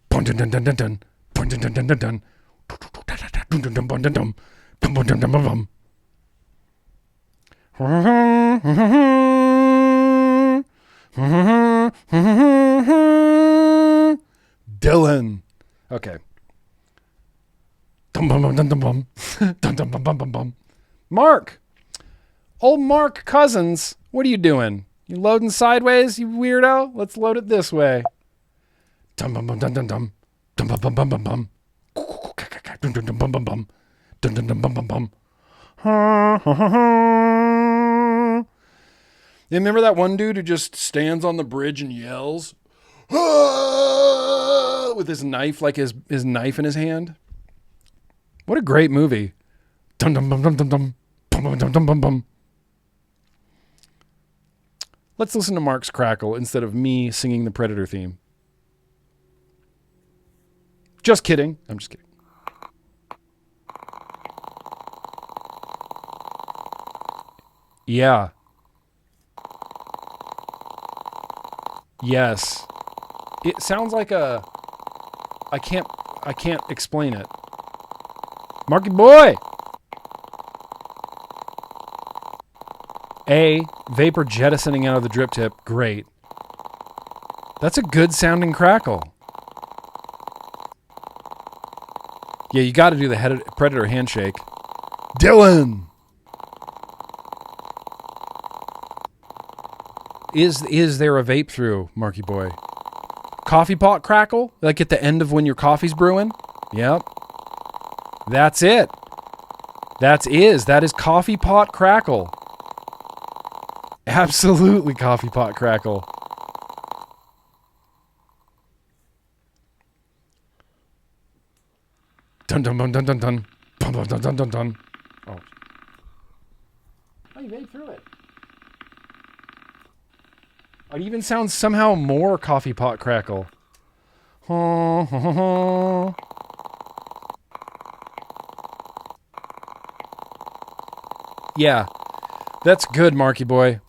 Dun dun dun dun dun dun. Dun dun dun dun dun dun. Dun dun dun dun dun dun. Dun dun dun dun dun dun. Dylan. Okay. Dum bum bum dum dum bum. Dum dum bum bum bum bum. Mark. Old Mark Cousins. What are you doing? You loading sideways, you weirdo? Let's load it this way. Dum bum bum dum dum dum. Dum bum bum bum bum bum. Dum dum dum bum bum bum. Dum dum dum bum bum bum. You remember that one dude who just stands on the bridge and yells with his knife, like his knife in his hand? What a great movie. Dum dum dum dum dum dum. Bum dum dum bum bum. Let's listen to Mark's crackle instead of me singing the Predator theme. Just kidding. I'm just kidding. Yeah. Yes. It sounds like a... I can't explain it. Marky boy! Vapor jettisoning out of the drip tip. Great. That's a good sounding crackle. Yeah, you got to do the Predator handshake. Dylan! Is there a vape through, Marky boy? Coffee pot crackle? Like at the end of when your coffee's brewing? Yep. That's it. That is coffee pot crackle. Absolutely coffee pot crackle. Dun dun dun dun dun dun. Dun dun dun dun dun dun. Oh, you made through it. It even sounds somehow more coffee pot crackle. Yeah, that's good, Marky boy.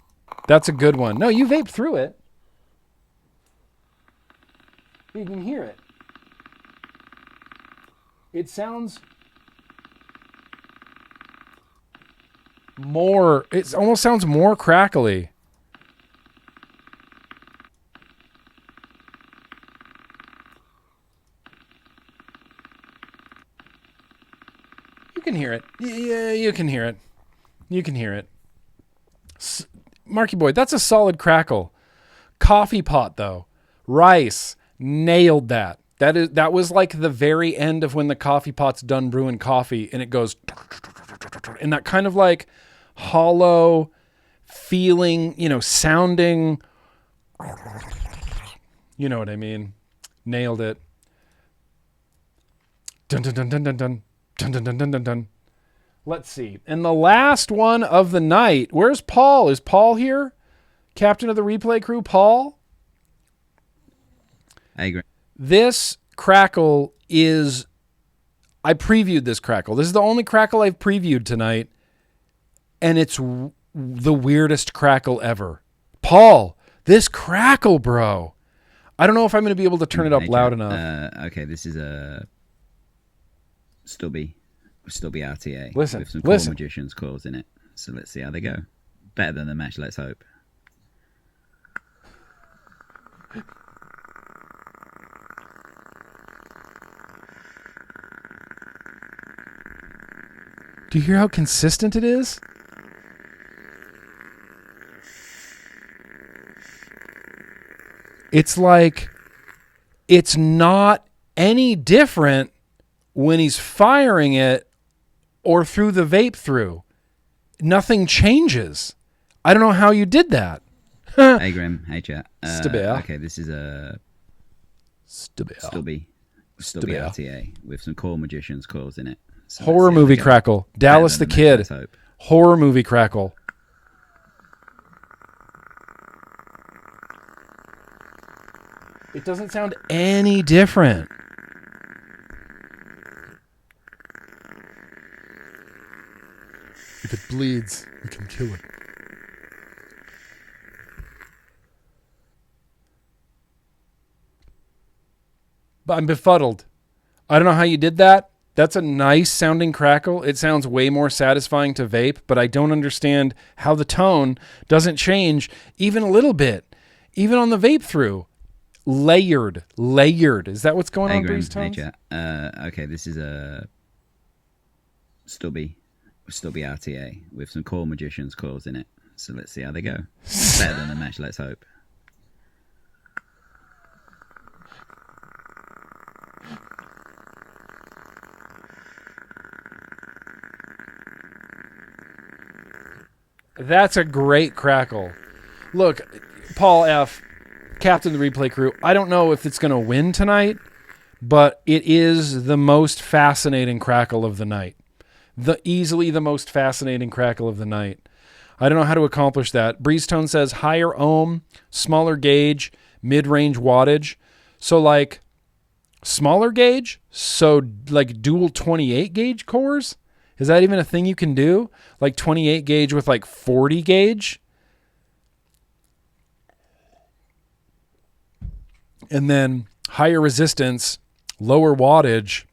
That's a good one. No, you vaped through it. You can hear it. It sounds more, it almost sounds more crackly. You can hear it. Yeah, you can hear it. You can hear it. Marky boy, that's a solid crackle. Coffee pot though. Rice. Nailed that. That was like the very end of when the coffee pot's done brewing coffee and it goes and that kind of like hollow feeling, sounding, you know what I mean? Nailed it. Dun dun dun dun dun dun dun dun dun dun dun dun. Let's see. And the last one of the night. Where's Paul? Is Paul here? Captain of the replay crew, Paul? I agree. This crackle is... I previewed this crackle. This is the only crackle I've previewed tonight. And it's the weirdest crackle ever. Paul, this crackle, bro. I don't know if I'm going to be able to turn it up loud enough. Okay, this is a... Still be RTA. Listen, with some cool magician's calls in it. So let's see how they go. Better than the match, let's hope. Do you hear how consistent it is? It's like it's not any different when he's firing it or through the vape through. Nothing changes. I don't know how you did that. Hey, Grim. Hey, chat. Okay, this is a... Still be RTA with some cool magician's calls in it. So horror movie crackle. Dallas the Kid. Horror movie crackle. It doesn't sound any different. bleeds, we can kill it. But I'm befuddled. I don't know how you did that. That's a nice sounding crackle. It sounds way more satisfying to vape, but I don't understand how the tone doesn't change even a little bit, even on the vape through. Layered. Is that what's going on, Breeze Tones? Okay, this is a Stubby RTA with some Core Magicians coils in it. So let's see how they go. Better than a mesh, let's hope. That's a great crackle. Look, Paul F., Captain of the Replay Crew, I don't know if it's going to win tonight, but it is the most fascinating crackle of the night. Easily the most fascinating crackle of the night. I don't know how to accomplish that. Breezetone says higher ohm, smaller gauge, mid-range wattage. So like smaller gauge? So like dual 28 gauge cores? Is that even a thing you can do? Like 28 gauge with like 40 gauge? And then higher resistance, lower wattage.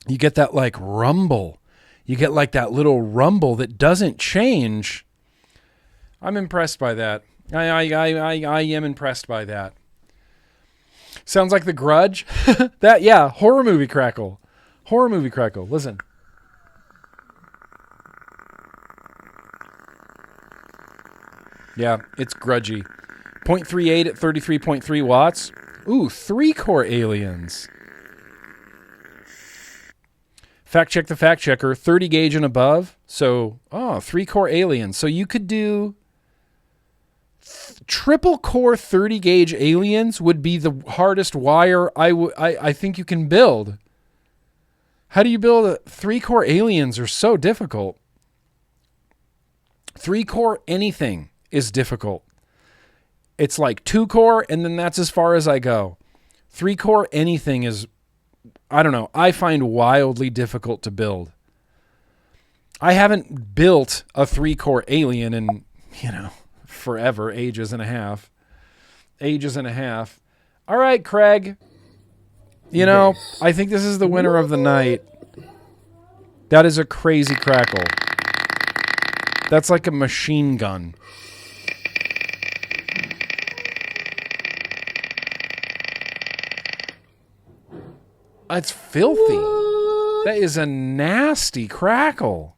You get that like rumble. You get like that little rumble that doesn't change. I'm impressed by that. I am impressed by that. Sounds like The Grudge. Horror movie crackle. Listen. Yeah, it's grudgy. 0.38 at 33.3 watts. Ooh, 3-core aliens. Fact check the fact checker, 30 gauge and above. So, 3-core aliens. So you could do triple core 30 gauge aliens would be the hardest wire I think you can build. How do you build 3-core aliens are so difficult. 3-core anything is difficult. It's like 2-core and then that's as far as I go. 3-core anything is, I don't know, I find wildly difficult to build. I haven't built a 3-core alien in, forever, ages and a half. All right, Craig. I think this is the winner of the night. That is a crazy crackle. That's like a machine gun. It's filthy. That is a nasty crackle.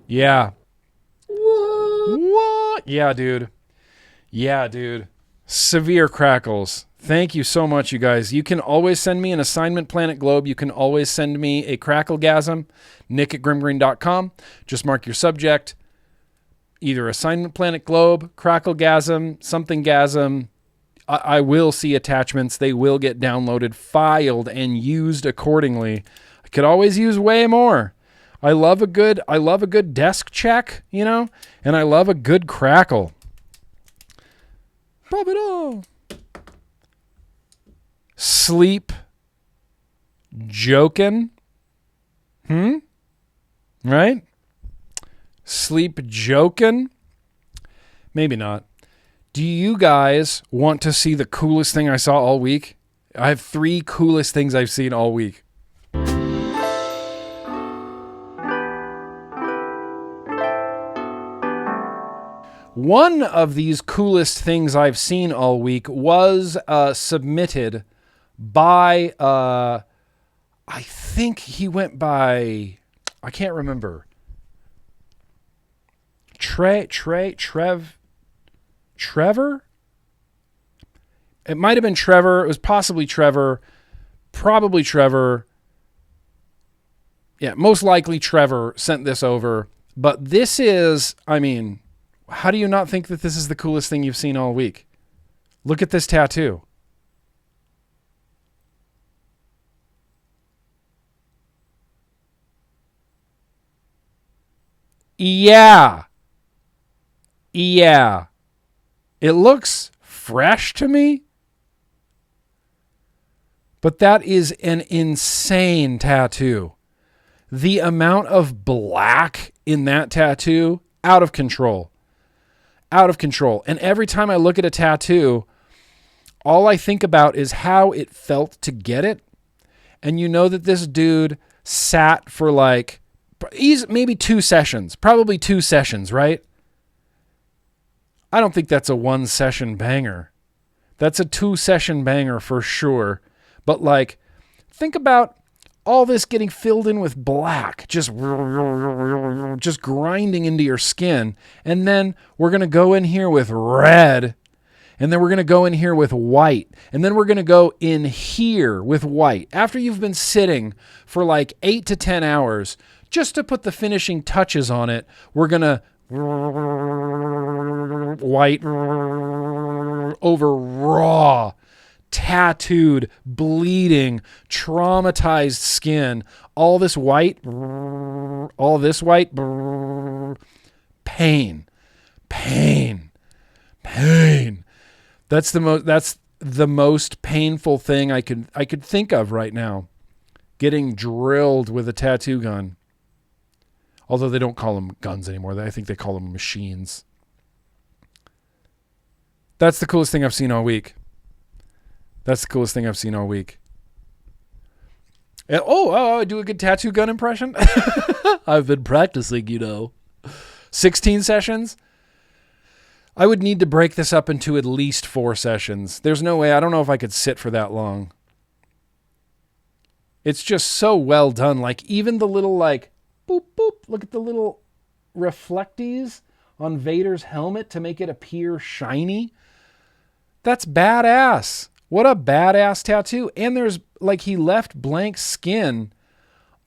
Yeah. What? Yeah, dude. Severe crackles. Thank you so much, you guys. You can always send me an assignment Planet Globe. You can always send me a Cracklegasm, nick@grimmgreen.com. Just mark your subject. Either assignment Planet Globe, Cracklegasm, somethinggasm. I will see attachments. They will get downloaded, filed, and used accordingly. I could always use way more. I love a good desk check, and I love a good crackle. Pop it all. Sleep joking. Right? Sleep joking? Maybe not. Do you guys want to see the coolest thing I saw all week? I have 3 coolest things I've seen all week. One of these coolest things I've seen all week was submitted by, I think he went by, I can't remember. Trevor? It might have been Trevor. It was possibly Trevor. Probably Trevor. Yeah, most likely Trevor sent this over. But this is, how do you not think that this is the coolest thing you've seen all week? Look at this tattoo. Yeah. It looks fresh to me. But that is an insane tattoo. The amount of black in that tattoo, out of control. Out of control. And every time I look at a tattoo, all I think about is how it felt to get it. And you know that this dude sat for like, maybe 2 sessions. Probably 2 sessions, right? I don't think that's a 1-session banger. That's a 2-session banger for sure. But like, think about all this getting filled in with black, just grinding into your skin. And then we're going to go in here with red. And then we're going to go in here with white. And then we're going to go in here with white. After you've been sitting for like 8 to 10 hours, just to put the finishing touches on it, we're going to white over raw, tattooed, bleeding, traumatized skin. All this white, pain. That's the most painful thing I could think of right now. Getting drilled with a tattoo gun. Although they don't call them guns anymore. I think they call them machines. That's the coolest thing I've seen all week. I do a good tattoo gun impression? I've been practicing, 16 sessions? I would need to break this up into at least 4 sessions. There's no way. I don't know if I could sit for that long. It's just so well done. Like, even the little, like, boop, boop. Look at the little reflecties on Vader's helmet to make it appear shiny. That's badass. What a badass tattoo. And there's, like, he left blank skin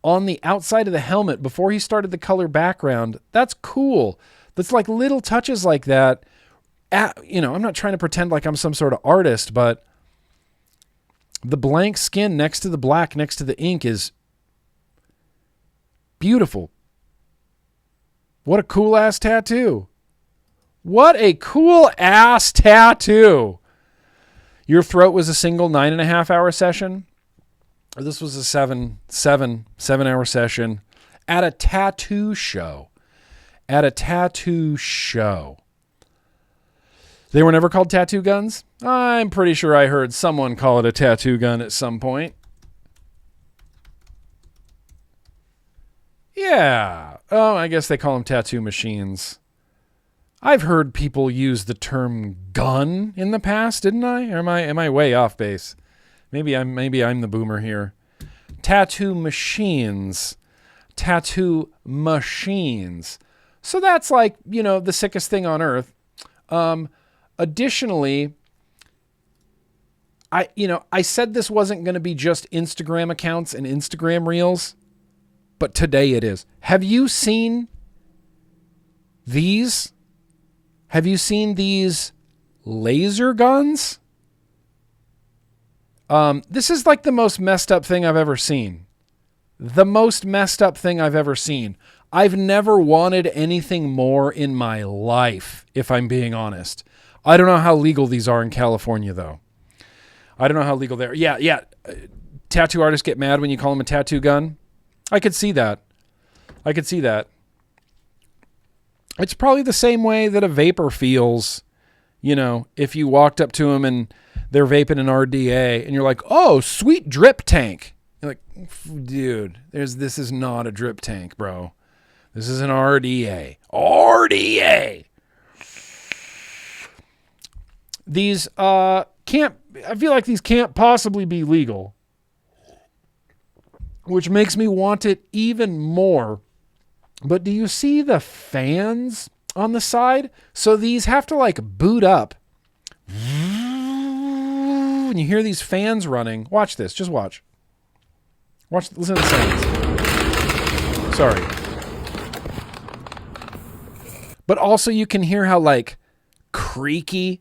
on the outside of the helmet before he started the color background. That's cool. That's like little touches like that. I'm not trying to pretend like I'm some sort of artist, but the blank skin next to the black, next to the ink is beautiful. What a cool ass tattoo. What a cool ass tattoo. Your throat was a single 9.5 hour session. Or this was a 7 hour session at a tattoo show. They were never called tattoo guns? I'm pretty sure I heard someone call it a tattoo gun at some point. Yeah. Oh, I guess they call them tattoo machines. I've heard people use the term gun in the past, didn't I? Or am I way off base? Maybe I'm the boomer here. Tattoo machines. So that's like, the sickest thing on earth. Additionally, I said this wasn't going to be just Instagram accounts and Instagram reels, but today it is. Have you seen these? Have you seen these laser guns? This is like the most messed up thing I've ever seen. I've never wanted anything more in my life, if I'm being honest. I don't know how legal these are in California, though. I don't know how legal they are. Yeah. Tattoo artists get mad when you call them a tattoo gun. I could see that. It's probably the same way that a vapor feels, if you walked up to them and they're vaping an RDA and you're like, oh, sweet drip tank. You're like, dude, this is not a drip tank, bro. This is an RDA. These I feel like these can't possibly be legal, which makes me want it even more. But do you see the fans on the side? So these have to like boot up. And you hear these fans running. Watch this. Just watch. Listen to the sounds. Sorry. But also you can hear how like creaky,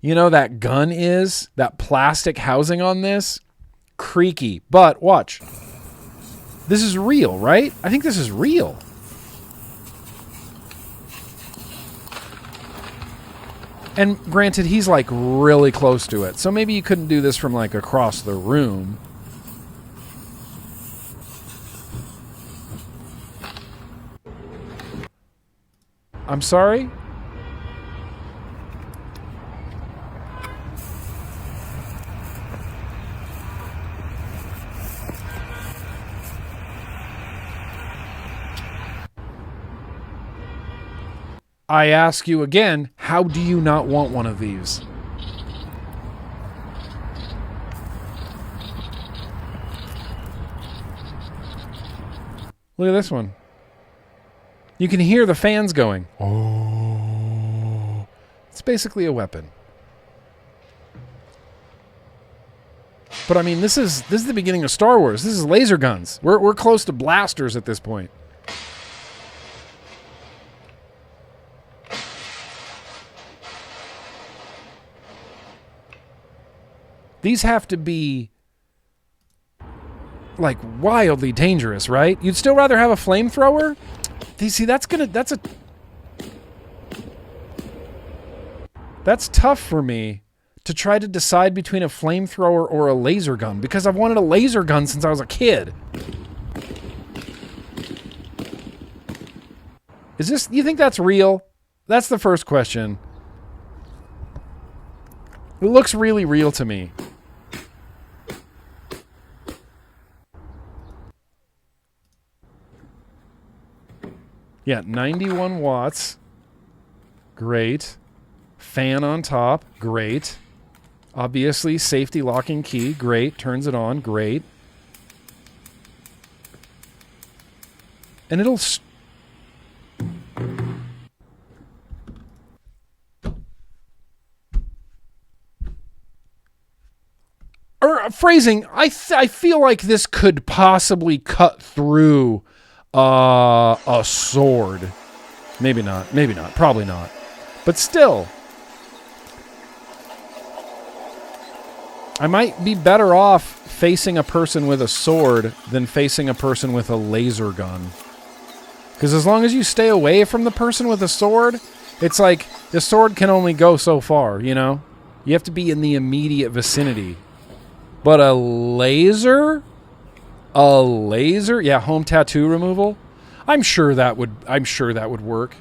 that gun is. That plastic housing on this. Creaky. But watch. This is real, right? I think this is real. And granted, he's like really close to it. So maybe you couldn't do this from like across the room. I'm sorry? I ask you again, how do you not want one of these? Look at this one. You can hear the fans going. Oh. It's basically a weapon. But I mean, this is the beginning of Star Wars. This is laser guns. We're close to blasters at this point. These have to be like wildly dangerous, right? You'd still rather have a flamethrower? See, that's tough for me to try to decide between a flamethrower or a laser gun because I've wanted a laser gun since I was a kid. You think that's real? That's the first question. It looks really real to me. Yeah, 91 watts. Great. Fan on top. Great. Obviously, safety locking key. Great. Turns it on. Great. And it'll... phrasing, I feel like this could possibly cut through a sword. Maybe not, probably not. But still, I might be better off facing a person with a sword than facing a person with a laser gun. Because as long as you stay away from the person with a sword, it's like the sword can only go so far, you know? You have to be in the immediate vicinity. But a laser? Yeah, home tattoo removal. I'm sure that would work.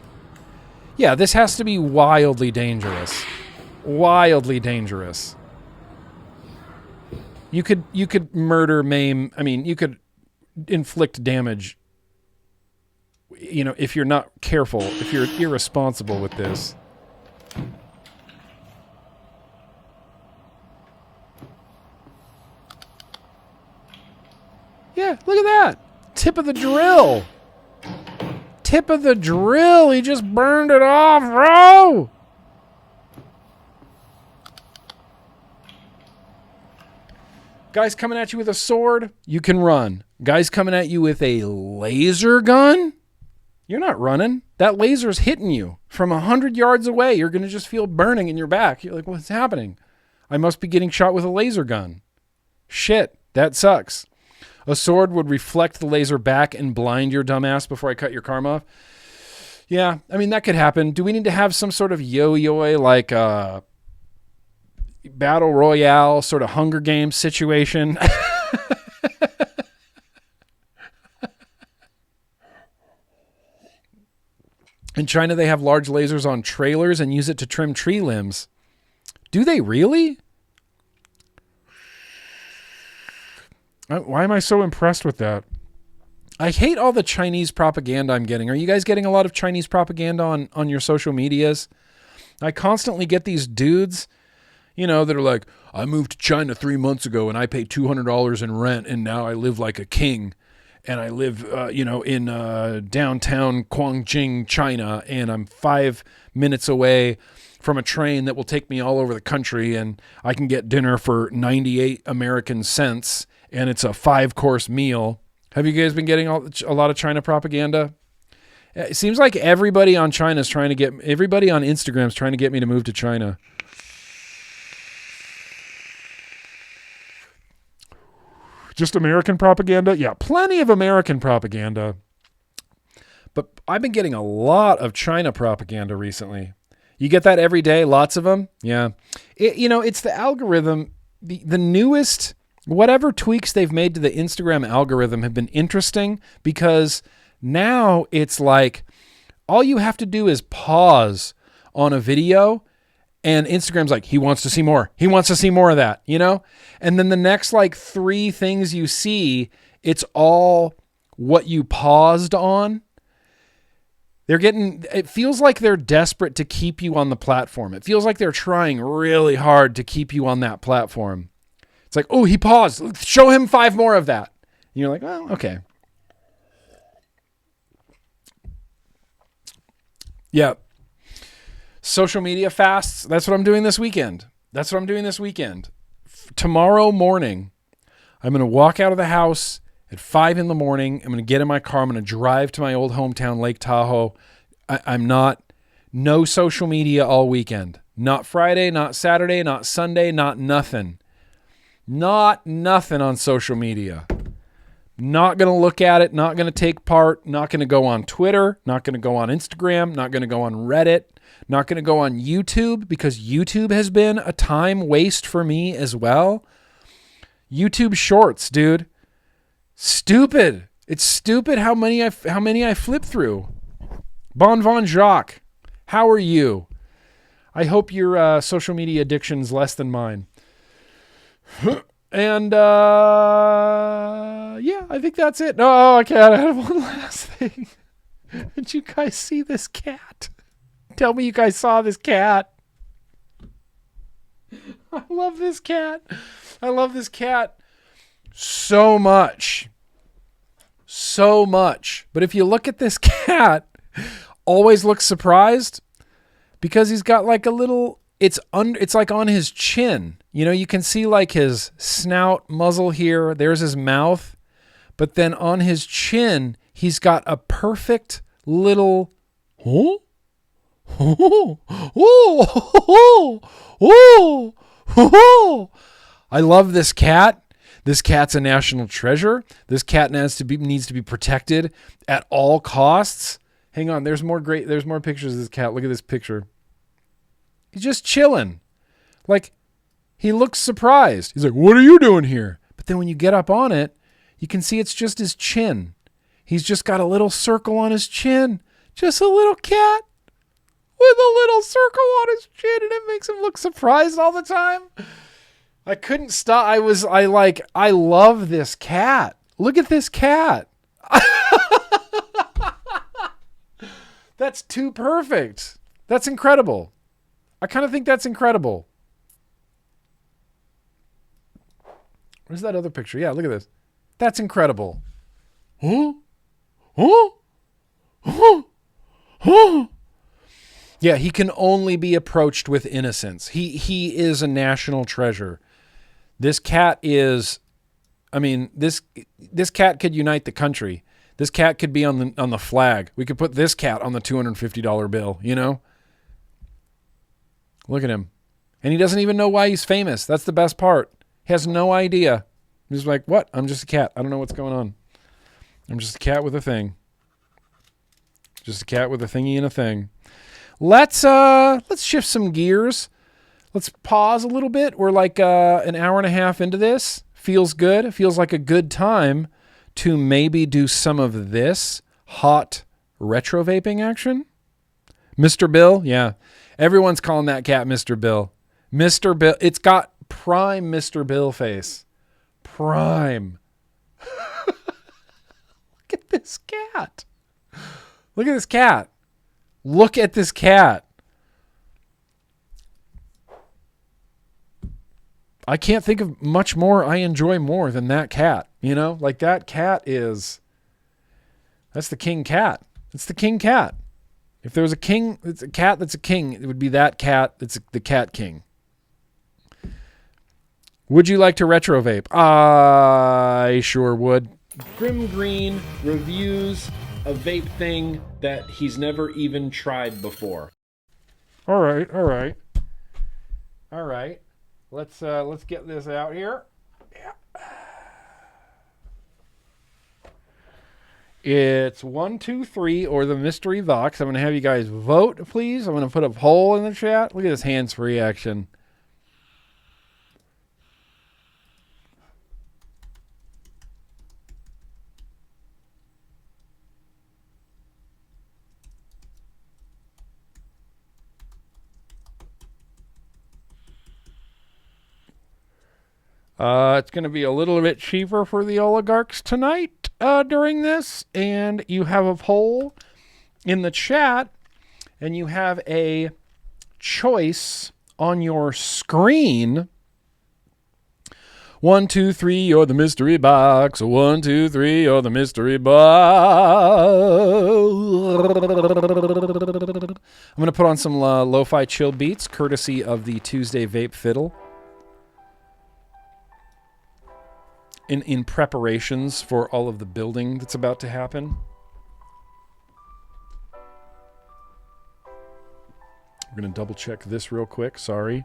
Yeah, this has to be wildly dangerous. Wildly dangerous. You could murder, maim, you could inflict damage, if you're not careful, if you're irresponsible with this. Yeah, look at that. Tip of the drill. Tip of the drill. He just burned it off, bro. Guys coming at you with a sword, you can run. Guys coming at you with a laser gun, you're not running. That laser's hitting you from 100 yards away. You're going to just feel burning in your back. You're like, what's happening? I must be getting shot with a laser gun. Shit, that sucks. A sword would reflect the laser back and blind your dumbass before I cut your arm off. Yeah, that could happen. Do we need to have some sort of yo-yo like battle royale sort of Hunger Games situation? In China, they have large lasers on trailers and use it to trim tree limbs. Do they really? Why am I so impressed with that? I hate all the Chinese propaganda I'm getting. Are you guys getting a lot of Chinese propaganda on your social medias? I constantly get these dudes, that are like, I moved to China 3 months ago and I paid $200 in rent and now I live like a king. And I live, in downtown Guangzhou, China, and I'm 5 minutes away from a train that will take me all over the country, and I can get dinner for 98 American cents, and it's a 5-course meal. Have you guys been getting a lot of China propaganda? It seems like everybody on everybody on Instagram is trying to get me to move to China. Just American propaganda? Yeah, plenty of American propaganda. But I've been getting a lot of China propaganda recently. You get that every day, lots of them. Yeah. It's the algorithm. The newest, whatever tweaks they've made to the Instagram algorithm have been interesting because now it's like all you have to do is pause on a video and Instagram's like, he wants to see more. He wants to see more of that, And then the next like 3 things you see, it's all what you paused on. It feels like they're desperate to keep you on the platform. It feels like they're trying really hard to keep you on that platform. It's like, oh, he paused. Show him 5 more of that. And you're like, well, okay. Yeah. Social media fasts. That's what I'm doing this weekend. Tomorrow morning, I'm going to walk out of the house at 5 in the morning. I'm going to get in my car. I'm going to drive to my old hometown, Lake Tahoe. No social media all weekend. Not Friday, not Saturday, not Sunday, not nothing. Not nothing on social media. Not going to look at it, not going to take part, not going to go on Twitter, not going to go on Instagram, not going to go on Reddit, not going to go on YouTube because YouTube has been a time waste for me as well. YouTube Shorts, dude. Stupid. It's stupid how many I flip through. Bon Von Jacques, how are you? I hope your social media addiction's less than mine. And yeah, I think that's it. No, okay, I have one last thing. Did you guys see this cat? Tell me you guys saw this cat. I love this cat. So much. But if you look at this cat, always looks surprised because he's got like a little, it's like on his chin. You can see like his snout, muzzle here. There's his mouth. But then on his chin, he's got a perfect little, I love this cat. This cat's a national treasure. This cat needs to be protected at all costs. Hang on, there's more pictures of this cat. Look at this picture. He's just chilling. Like, he looks surprised. He's like, what are you doing here? But then when you get up on it, you can see it's just his chin. He's just got a little circle on his chin. Just a little cat with a little circle on his chin, and it makes him look surprised all the time. I couldn't stop. I love this cat. Look at this cat. That's too perfect. That's incredible. I kind of think that's incredible. Where's that other picture? Yeah, look at this. That's incredible. Huh? Yeah, he can only be approached with innocence. He is a national treasure. This cat is, this cat could unite the country. This cat could be on the flag. We could put this cat on the $250 bill, Look at him. And he doesn't even know why he's famous. That's the best part. He has no idea. He's like, what? I'm just a cat. I don't know what's going on. I'm just a cat with a thing. Just a cat with a thingy and a thing. Let's shift some gears. Let's pause a little bit. We're like an hour and a half into this. Feels good. It feels like a good time to maybe do some of this hot retro vaping action. Mr. Bill, yeah. Everyone's calling that cat Mr. Bill. Mr. Bill. It's got prime Mr. Bill face. Prime. Look at this cat. Look at this cat. Look at this cat. I can't think of much more I enjoy more than that cat. Like that cat that's the king cat. It's the king cat. If there was a king, it's a cat that's a king, it would be that cat that's the cat king. Would you like to retro vape? I sure would. GrimmGreen reviews a vape thing that he's never even tried before. All right. Let's get this out here. It's 1, 2, 3, or the mystery box. I'm going to have you guys vote, please. I'm going to put a poll in the chat. Look at this hands-free action. It's going to be a little bit cheaper for the oligarchs tonight during this. And you have a poll in the chat. And you have a choice on your screen. 1, 2, 3, you're the mystery box. 1, 2, 3, you're the mystery box. I'm going to put on some lo-fi chill beats, courtesy of the Tuesday Vape Fiddle. In preparations for all of the building that's about to happen. We're going to double check this real quick. Sorry.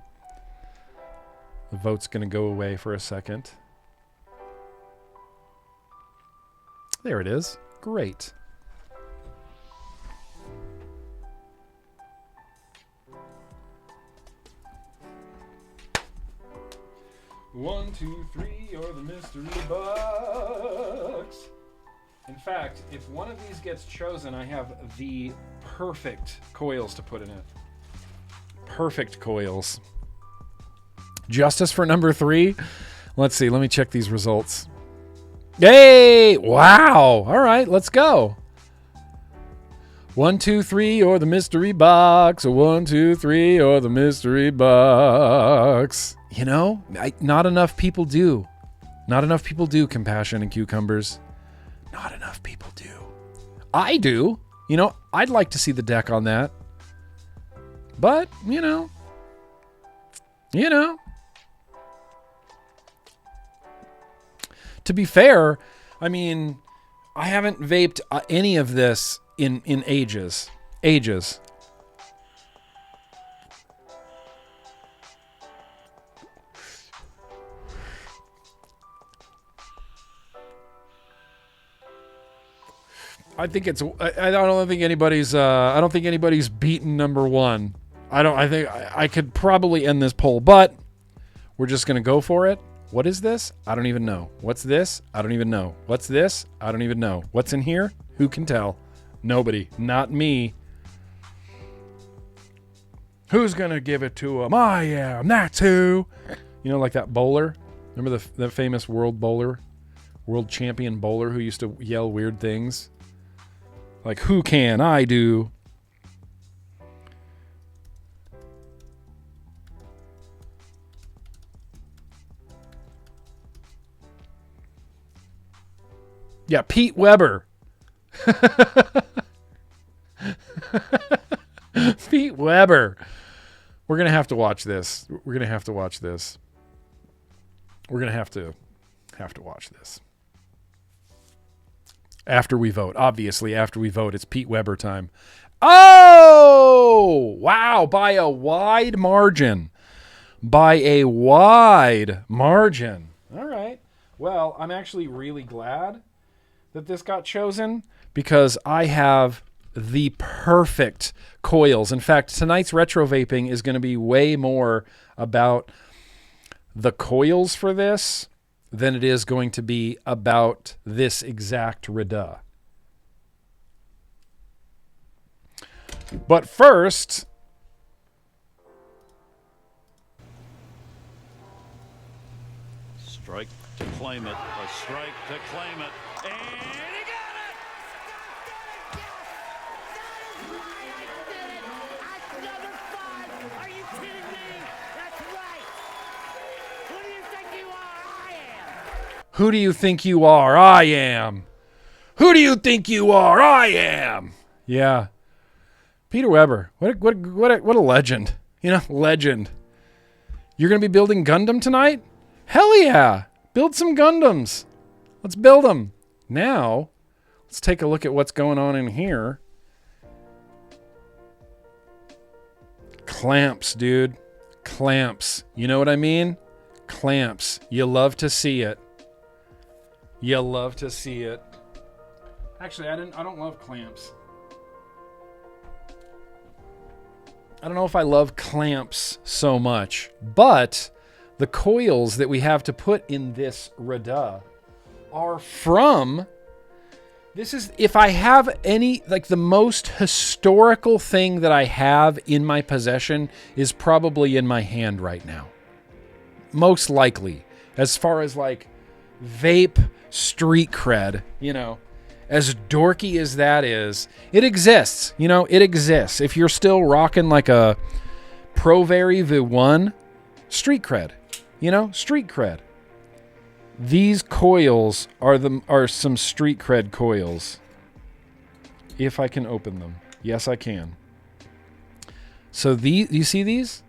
The vote's going to go away for a second. There it is. Great. One, 2, 3, or the mystery box. In fact, if one of these gets chosen, I have the perfect coils to put in it. Perfect coils. Justice for number 3. Let's see. Let me check these results. Yay! Wow. All right. Let's go. 1, 2, 3, or the mystery box. 1, 2, 3, or the mystery box. You know, not enough people do. Not enough people do compassion and cucumbers. Not enough people do. I do. You know, I'd like to see the deck on that. But, you know. To be fair, I mean, I haven't vaped any of this in ages. Ages. I think it's. I don't think anybody's. I don't think anybody's beaten number 1. I think I could probably end this poll, but we're just gonna go for it. What is this? I don't even know. What's this? I don't even know. What's this? I don't even know. What's in here? Who can tell? Nobody. Not me. Who's gonna give it to him? I am. That's who. You know, like that bowler. Remember the famous world champion bowler who used to yell weird things? Like, who can? I do. Yeah, Pete Weber. Pete Weber. We're going to have to watch this. We're going to have to watch this. We're going to have to watch this. After we vote. Obviously, after we vote, it's Pete Weber time. Oh! Wow, by a wide margin. By a wide margin. All right. Well, I'm actually really glad that this got chosen because I have the perfect coils. In fact, tonight's retro vaping is going to be way more about the coils for this than it is going to be about this exact Rida. But first, strike to claim it, a strike to claim it, and he got it! That's number 5. Are you kidding me? That's right. Who do you think you are? I am. who do you think you are? I am. Who do you think you are? I am. Yeah. Peter Weber. What a legend. You know, legend. You're going to be building Gundam tonight? Hell yeah. Build some Gundams. Let's build them. Now, let's take a look at what's going on in here. Clamps, dude. Clamps. You know what I mean? Clamps. You love to see it. You love to see it. Actually, I don't love clamps. I don't know if I love clamps so much, but the coils that we have to put in this Rada are from... This is, if I have any, like the most historical thing that I have in my possession is probably in my hand right now. Most likely. As far as like vape street cred, you know, as dorky as that is, it exists, you know, it exists. If you're still rocking like a Provari V1, street cred, you know, street cred. These coils are some street cred coils. If I can open them. Yes, I can. So you see these?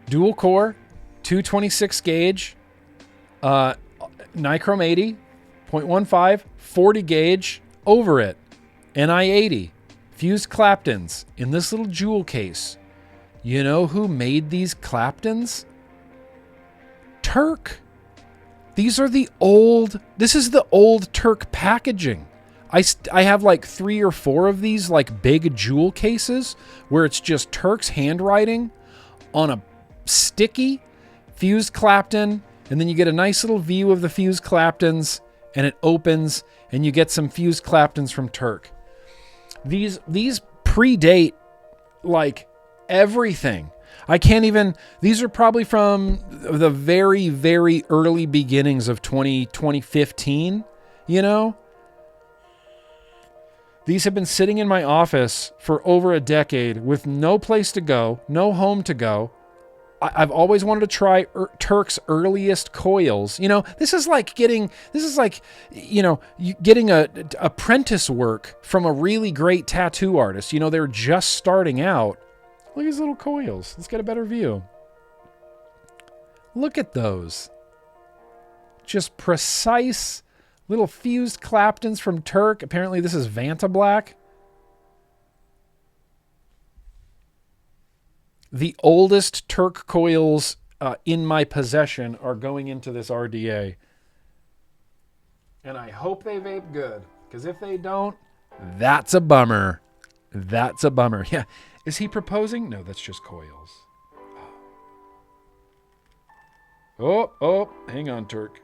Dual core, 226 gauge, Nichrome 80, 0.15, 40 gauge, over it, NI80, fused Claptons in this little jewel case. You know who made these Claptons? Turk. These are this is the old Turk packaging. I have like 3 or 4 of these like big jewel cases where it's just Turk's handwriting on a sticky fused Clapton, and then you get a nice little view of the fused Claptons, and it opens, and you get some fused Claptons from Turk. These predate like everything. I can't even... These are probably from the very, very early beginnings of 2015, you know? These have been sitting in my office for over a decade with no place to go, no home to go. I've always wanted to try Turk's earliest coils. You know, this is like getting a apprentice work from a really great tattoo artist. You know, they're just starting out. Look at these little coils. Let's get a better view. Look at those. Just precise little fused Claptons from Turk. Apparently this is Vanta Black. The oldest Turk coils in my possession are going into this RDA. And I hope they vape good. Because if they don't, that's a bummer. That's a bummer. Yeah. Is he proposing? No, that's just coils. Oh, hang on, Turk.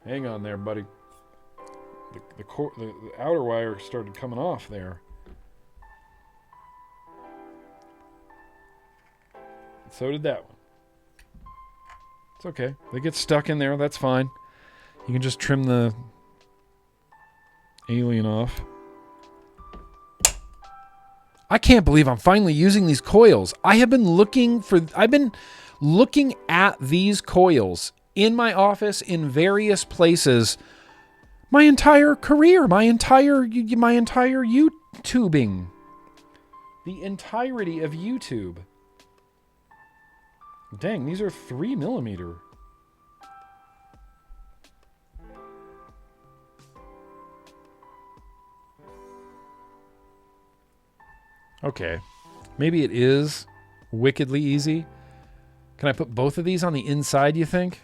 Hang on there, buddy. The outer wire started coming off there. So did that one. It's okay. They get stuck in there. That's fine. You can just trim the alien off. I can't believe I'm finally using these coils. I've been looking at these coils in my office in various places my entire career, my entire YouTubing. The entirety of YouTube. Dang, these are 3mm. Okay. Maybe it is wickedly easy. Can I put both of these on the inside, you think?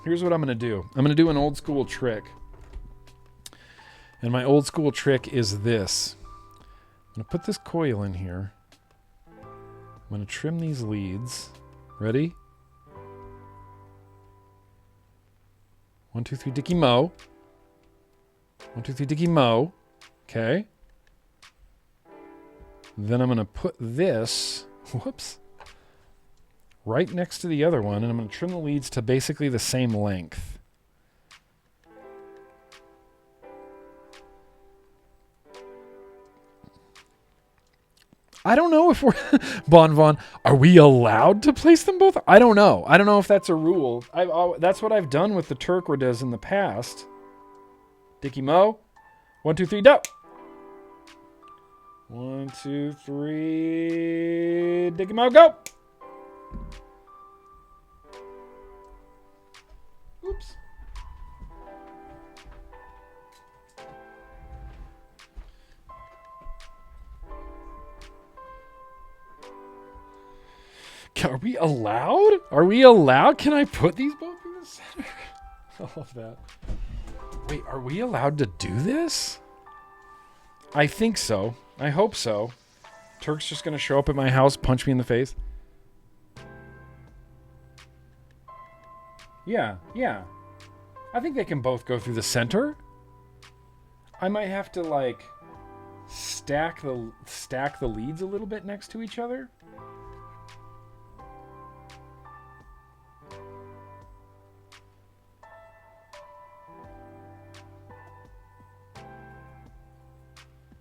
Here's what I'm going to do. I'm going to do an old school trick. And my old school trick is this. I'm going to put this coil in here. I'm going to trim these leads. Ready? 1, 2, 3, Dicky Mo. 1, 2, 3, Dicky Mo. Okay. Then I'm going to put this, right next to the other one, and I'm going to trim the leads to basically the same length. I don't know if we're... Bon Von, are we allowed to place them both? I don't know. I don't know if that's a rule. That's what I've done with the Turk Radas in the past. Dicky Mo. 1, 2, 3, go! 1, 2, 3. Dig him out, go! Oops. Are we allowed? Are we allowed? Can I put these both in the center? I love that. Wait, are we allowed to do this? I think so. I hope so. Turk's just going to show up at my house, punch me in the face. Yeah. I think they can both go through the center. I might have to, like, stack the leads a little bit next to each other.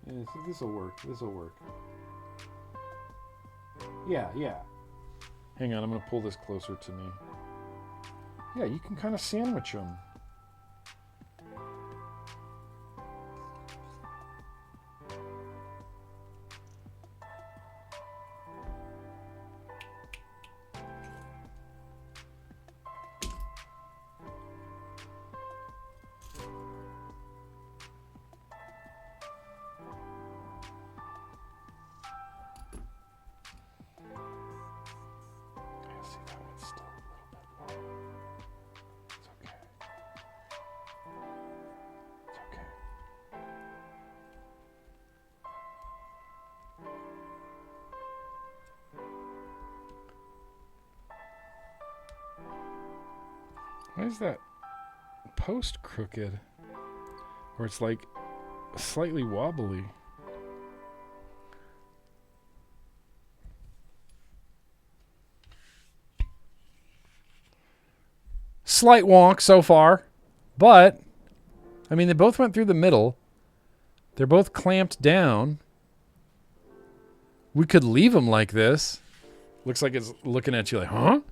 Yeah, this will work. Yeah. Hang on, I'm going to pull this closer to me. Yeah, you can kind of sandwich them. Why is that post crooked? Or it's like slightly wobbly. Slight wonk so far. But, I mean, they both went through the middle. They're both clamped down. We could leave them like this. Looks like it's looking at you like, huh?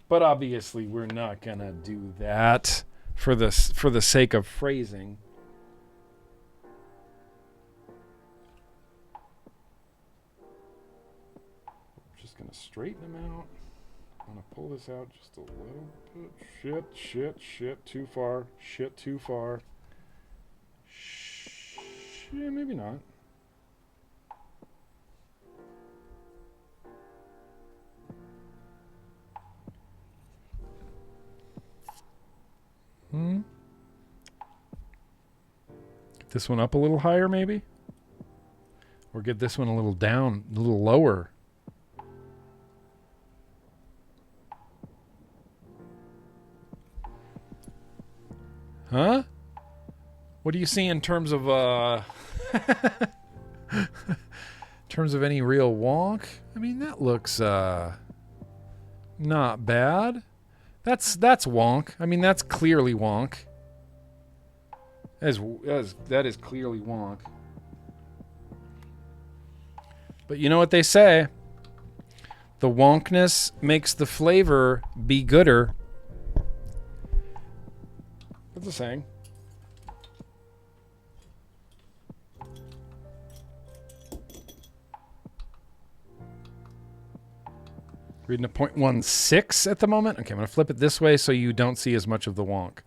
But obviously, we're not gonna do that for the sake of phrasing. I'm just gonna straighten them out. I'm gonna pull this out just a little bit. Shit, too far. Shit, too far. Shit, maybe not. Get this one up a little higher, maybe? Or get this one a little down, a little lower. Huh? What do you see in terms of in terms of any real wonk? I mean, that looks not bad. That's wonk. I mean, that's clearly wonk. That is clearly wonk. But you know what they say? The wonkness makes the flavor be gooder. What's the saying? Reading a 0.16 at the moment. Okay, I'm going to flip it this way so you don't see as much of the wonk.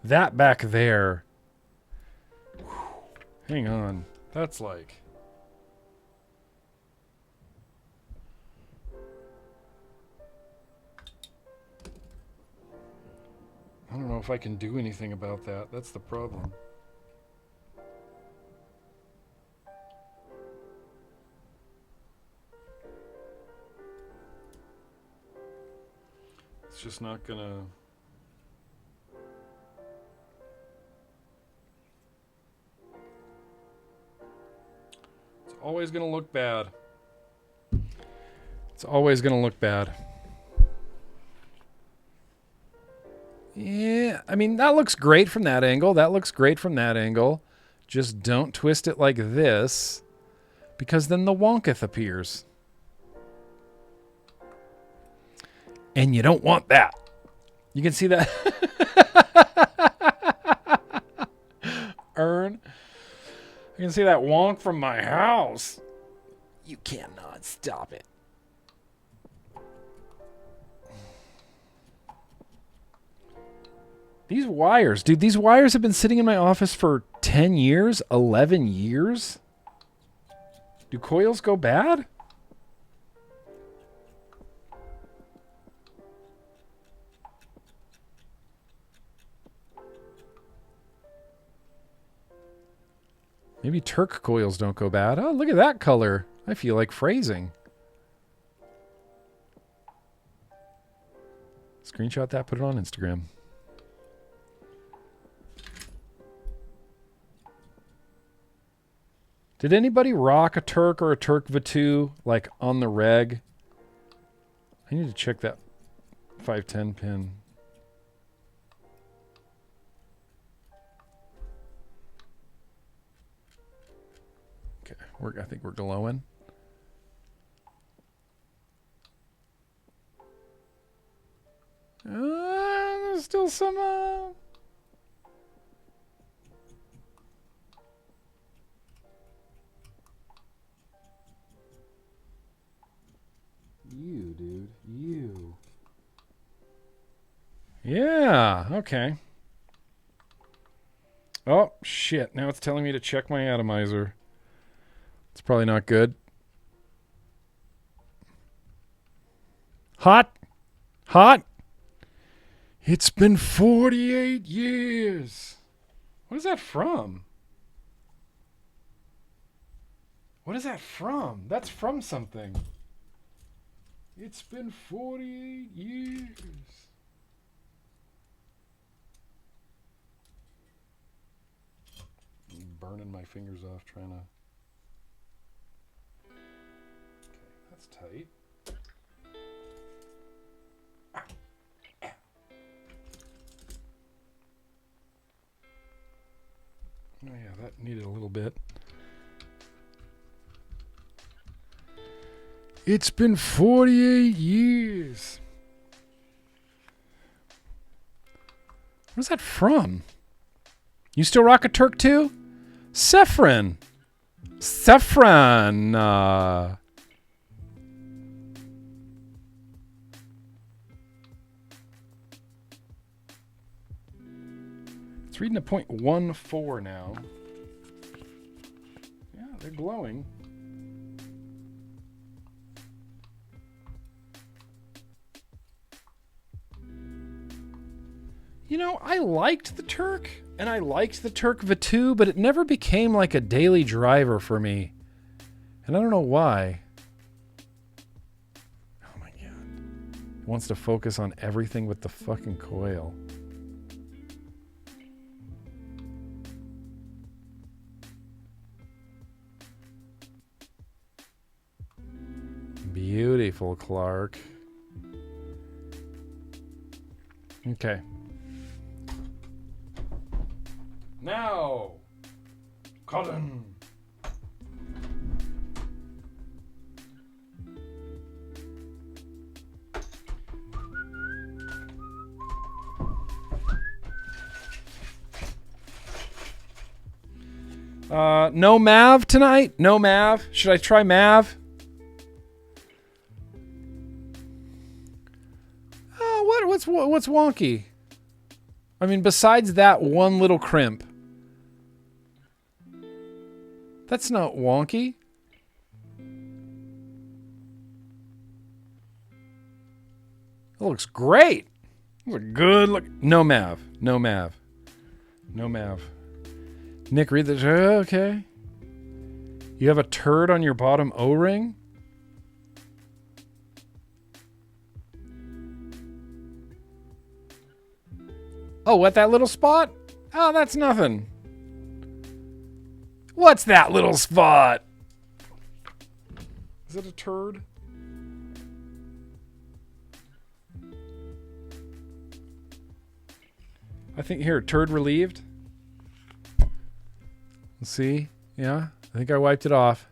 That back there. Hang on. That's like... I don't know if I can do anything about that. That's the problem. It's just not gonna... It's always gonna look bad. It's always gonna look bad. Yeah, I mean, that looks great from that angle. That looks great from that angle. Just don't twist it like this, because then the wonketh appears. And you don't want that. You can see that. Earn. I can see that wonk from my house. You cannot stop it. These wires, dude, these wires have been sitting in my office for 10 years, 11 years. Do coils go bad? Maybe Turk coils don't go bad. Oh, look at that color. I feel like phrasing. Screenshot that, put it on Instagram. Did anybody rock a Turk or a Turk V2 like on the reg? I need to check that 510 pin. Okay, I think we're glowing. There's still some You, dude. You. Yeah, okay. Oh, shit. Now it's telling me to check my atomizer. It's probably not good. Hot. Hot. It's been 48 years. What is that from? What is that from? That's from something. It's been 48 years. I'm burning my fingers off trying to... Okay, that's tight. Oh yeah, that needed a little bit. It's been 48 years. Where's that from? You still rock a Turk too? Saffron. Saffron. It's reading a 0.14 now. Yeah, they're glowing. You know, I liked the Turk, and I liked the Turk V2, but it never became like a daily driver for me. And I don't know why. Oh my god. It wants to focus on everything with the fucking coil. Beautiful, Clark. Okay. Now, Colin. No Mav tonight? No Mav? Should I try Mav? What's wonky? I mean, besides that one little crimp. That's not wonky. That looks great. That's a good look. No Mav. No Mav. No Mav. Nick, read the... Okay. You have a turd on your bottom O-ring? Oh, what, that little spot? Oh, that's nothing. What's that little spot? Is it a turd? I think here, turd relieved. Let's see. Yeah, I think I wiped it off.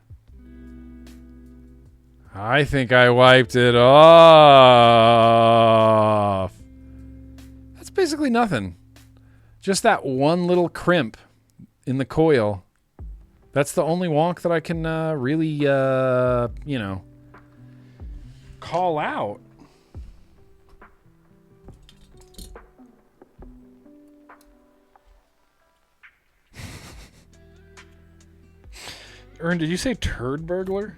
I think I wiped it off. That's basically nothing. Just that one little crimp in the coil. That's the only wonk that I can really, you know, call out. Ern, did you say turd burglar?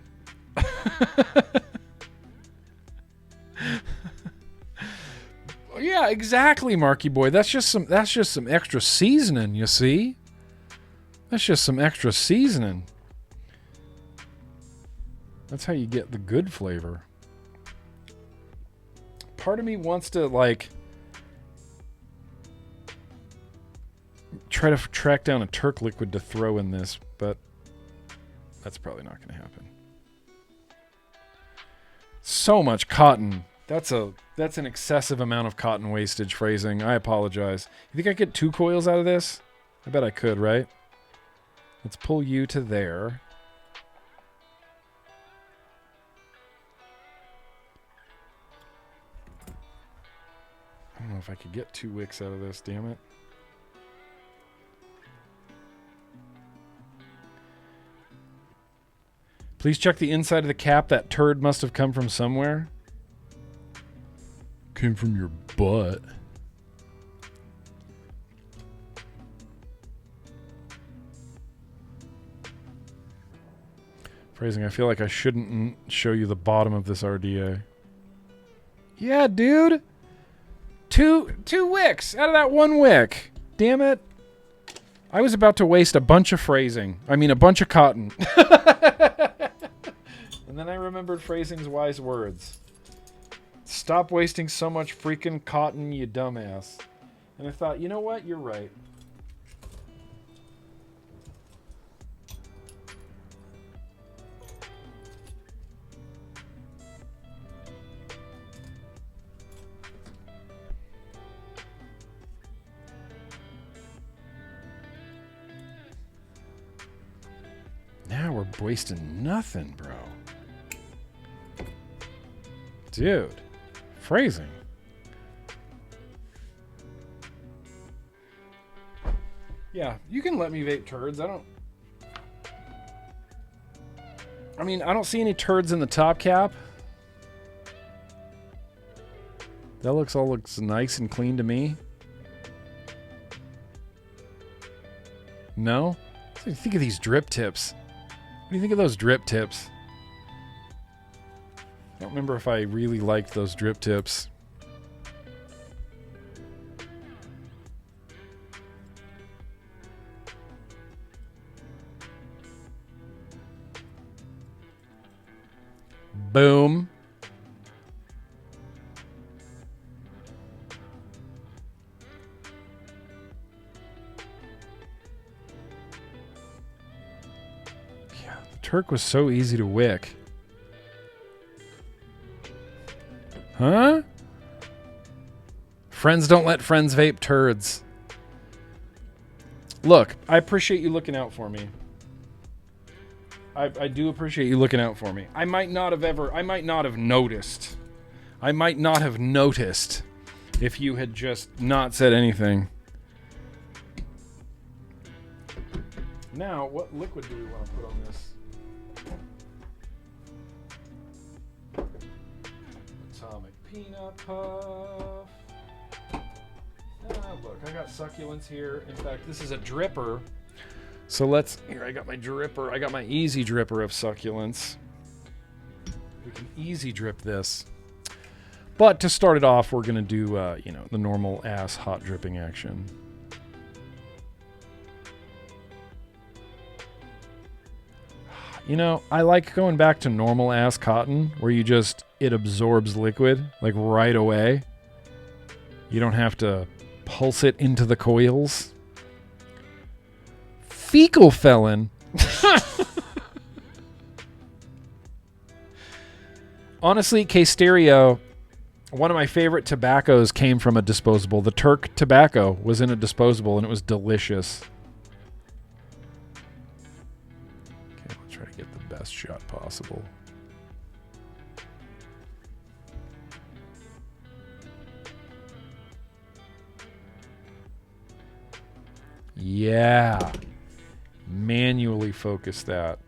Yeah, exactly, Marky boy. That's just some extra seasoning, you see? That's just some extra seasoning. That's how you get the good flavor. Part of me wants to, like, try to track down a Turk liquid to throw in this, but that's probably not going to happen. So much cotton. That's an excessive amount of cotton wastage phrasing. I apologize. You think I could get 2 coils out of this? I bet I could, right? Let's pull you to there. I don't know if I could get 2 wicks out of this, damn it. Please check the inside of the cap. That turd must have come from somewhere. Came from your butt. Phrasing, I feel like I shouldn't show you the bottom of this RDA. Yeah, dude. Two wicks out of that 1 wick. Damn it. I was about to waste a bunch of phrasing. I mean, a bunch of cotton. And then I remembered phrasing's wise words. Stop wasting so much freaking cotton, you dumbass. And I thought, you know what? You're right. Now we're wasting nothing, bro. Dude. Phrasing. Yeah, you can let me vape turds. I don't see any turds in the top cap. That looks nice and clean to me. No? What do you think of these drip tips? What do you think of those drip tips? I don't remember if I really liked those drip tips. Boom. Yeah, the Turk was so easy to wick. Huh? Friends don't let friends vape turds. Look, I appreciate you looking out for me. I do appreciate you looking out for me. I might not have noticed. I might not have noticed if you had just not said anything. Now, what liquid do we want to put on this? Atomic peanut puff. Look, I got succulents here. In fact, this is a dripper. So here I got my dripper. I got my easy dripper of succulents. We can easy drip this. But to start it off, we're going to do, the normal ass hot dripping action. I like going back to normal ass cotton where it absorbs liquid like right away. You don't have to pulse it into the coils. Fecal felon. Honestly, K-Stereo, one of my favorite tobaccos came from a disposable. The Turk tobacco was in a disposable and it was delicious. Okay, let's try to get the best shot possible. Yeah. Manually focus that.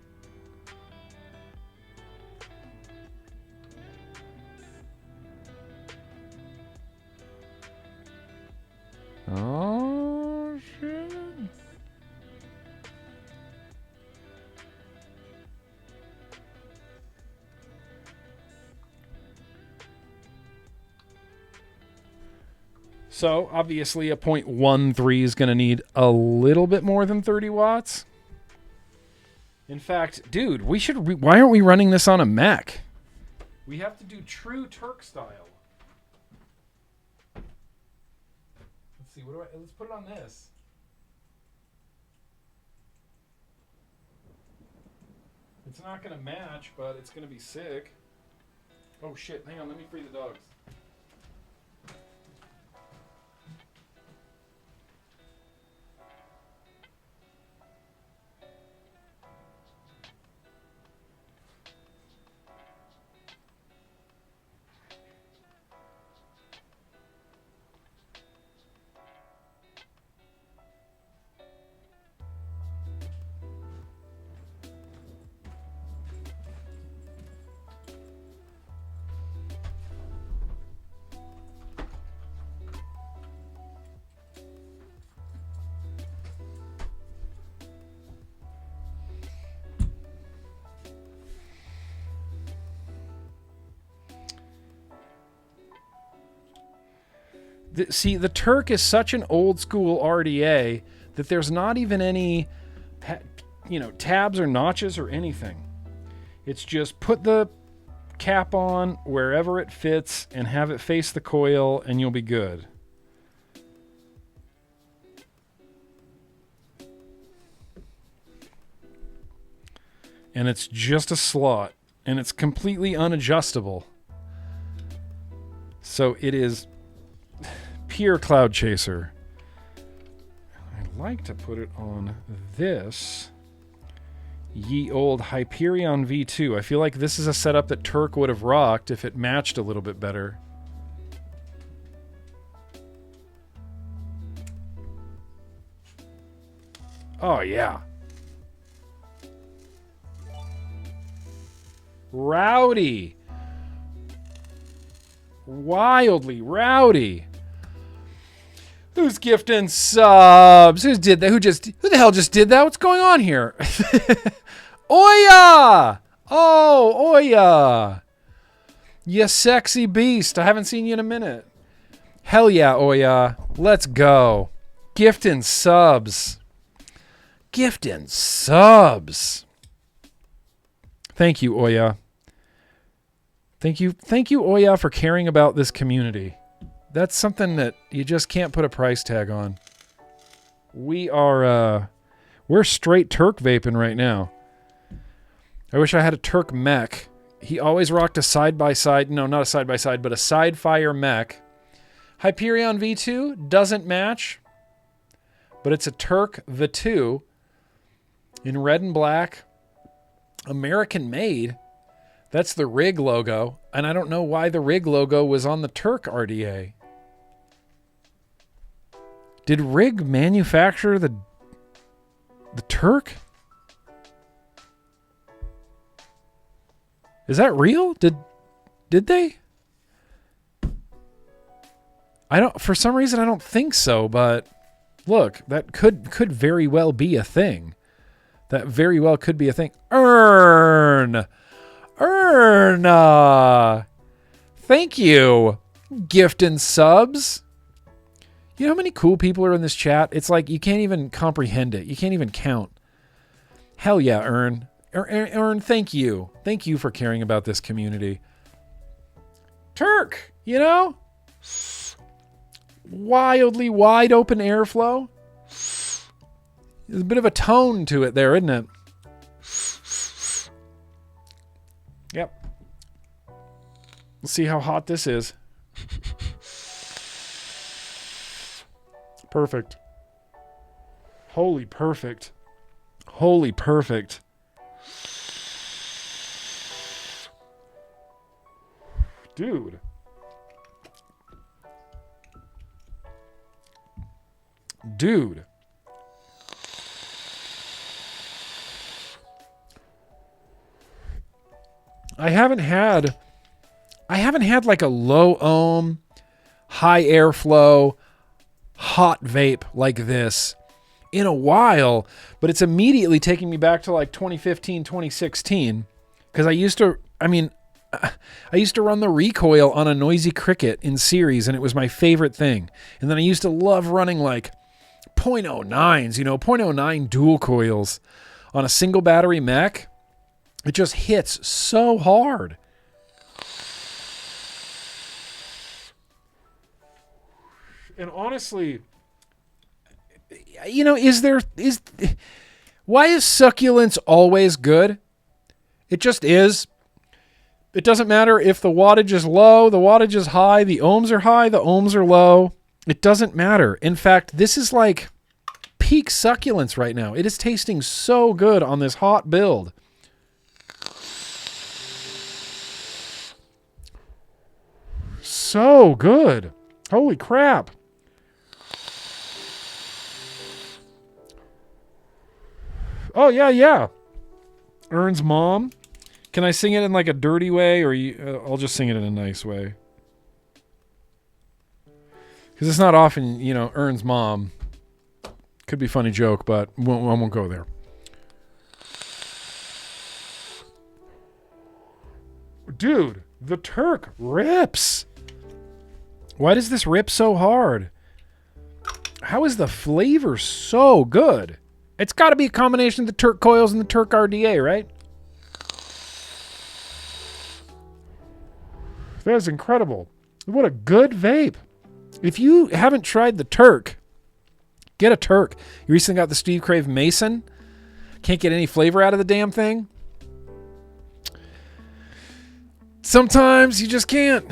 Oh, shit. So, obviously, a .13 is going to need a little bit more than 30 watts. In fact, dude, we should. Why aren't we running this on a mech? We have to do true Turk style. Let's see. Let's put it on this. It's not gonna match, but it's gonna be sick. Oh shit! Hang on. Let me free the dogs. See, the Turk is such an old school RDA that there's not even any, tabs or notches or anything. It's just put the cap on wherever it fits and have it face the coil and you'll be good. And it's just a slot and it's completely unadjustable. So it is pure cloud chaser. I'd like to put it on this ye old Hyperion V2. I feel like this is a setup that Turk would have rocked if it matched a little bit better. Oh yeah. Rowdy. Wildly rowdy. Who's gifting subs? Who did that? Who the hell just did that? What's going on here? Oya! Oh, Oya. You sexy beast. I haven't seen you in a minute. Hell yeah, Oya. Let's go. Gifting subs. Gifting subs. Thank you, Oya. Thank you, Oya, for caring about this community. That's something that you just can't put a price tag on. We're straight Turk vaping right now. I wish I had a Turk mech. He always rocked a side-by-side, no, not a side-by-side, but a side-fire mech. Hyperion V2 doesn't match, but it's a Turk V2 in red and black, American made. That's the rig logo, and I don't know why the rig logo was on the Turk RDA. Did Rig manufacture the Turk? Is that real? Did they? For some reason I don't think so, but look, that could very well be a thing. That very well could be a thing. Earn. Thank you. Gift and subs. You know how many cool people are in this chat? It's like you can't even comprehend it. You can't even count. Hell yeah, Earn. Earn, thank you. Thank you for caring about this community. Turk, wildly wide open airflow. There's a bit of a tone to it there, isn't it? Yep. Let's see how hot this is. Perfect. Holy perfect. Holy perfect. Dude. I haven't had like a low ohm, high airflow, hot vape like this in a while, but it's immediately taking me back to like 2015, 2016, because I used to run the recoil on a Noisy Cricket in series, and it was my favorite thing. And then I used to love running like .09s, 0.09 dual coils on a single battery mech, it just hits so hard. And honestly, you know, why is succulence always good? It just is. It doesn't matter if the wattage is low, the wattage is high, the ohms are high, the ohms are low. It doesn't matter. In fact, this is like peak succulence right now. It is tasting so good on this hot build. So good. Holy crap. Oh, yeah. Ern's mom. Can I sing it in like a dirty way, or I'll just sing it in a nice way? Because it's not often, you know, Ern's mom. Could be a funny joke, but I won't go there. Dude, the Turk rips. Why does this rip so hard? How is the flavor so good? It's got to be a combination of the Turk coils and the Turk RDA, right? That is incredible. What a good vape. If you haven't tried the Turk, get a Turk. You recently got the Steve Crave Mason. Can't get any flavor out of the damn thing. Sometimes you just can't.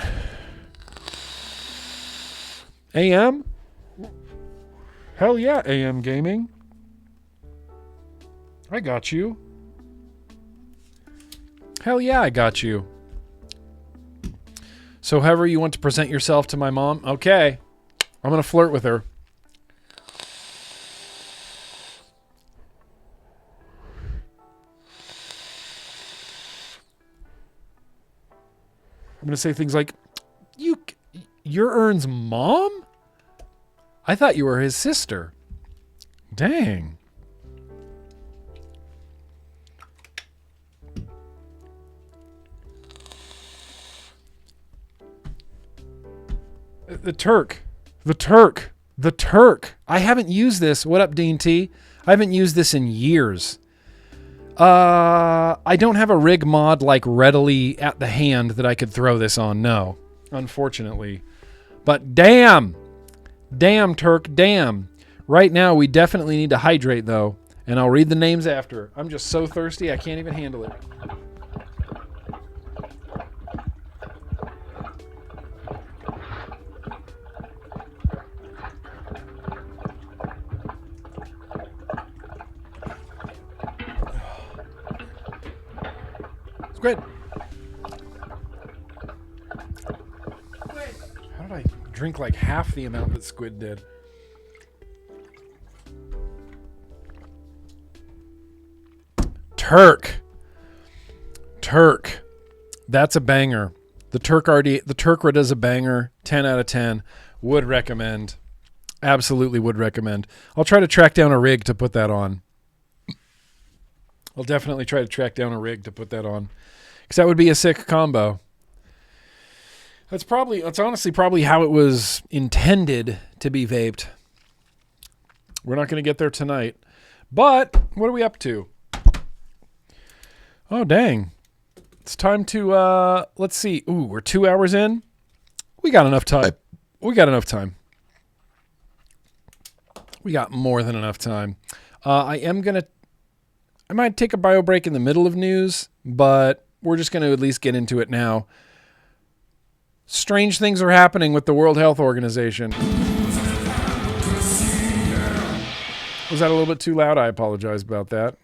AM? Hell yeah, AM Gaming. I got you. Hell yeah, I got you. So however you want to present yourself to my mom, okay. I'm going to flirt with her. I'm going to say things like, you're Ern's mom? I thought you were his sister. Dang. The Turk. I haven't used this. What up, Dean T? I haven't used this in years. I don't have a rig mod like readily at the hand that I could throw this on. No, unfortunately. But damn, Turk, damn. Right now, we definitely need to hydrate though, and I'll read the names after. I'm just so thirsty, I can't even handle it. Squid. How did I drink like half the amount that Squid did? Turk. That's a banger. The Turkra is a banger. 10 out of 10. Would recommend. Absolutely would recommend. I'll try to track down a rig to put that on. I'll definitely try to track down a rig to put that on. Because that would be a sick combo. That's honestly probably how it was intended to be vaped. We're not going to get there tonight. But, what are we up to? Oh, dang. It's time to, let's see. Ooh, we're 2 hours in. We got enough time. We got more than enough time. I might take a bio break in the middle of news, but we're just going to at least get into it now. Strange things are happening with the World Health Organization. Was that a little bit too loud? I apologize about that.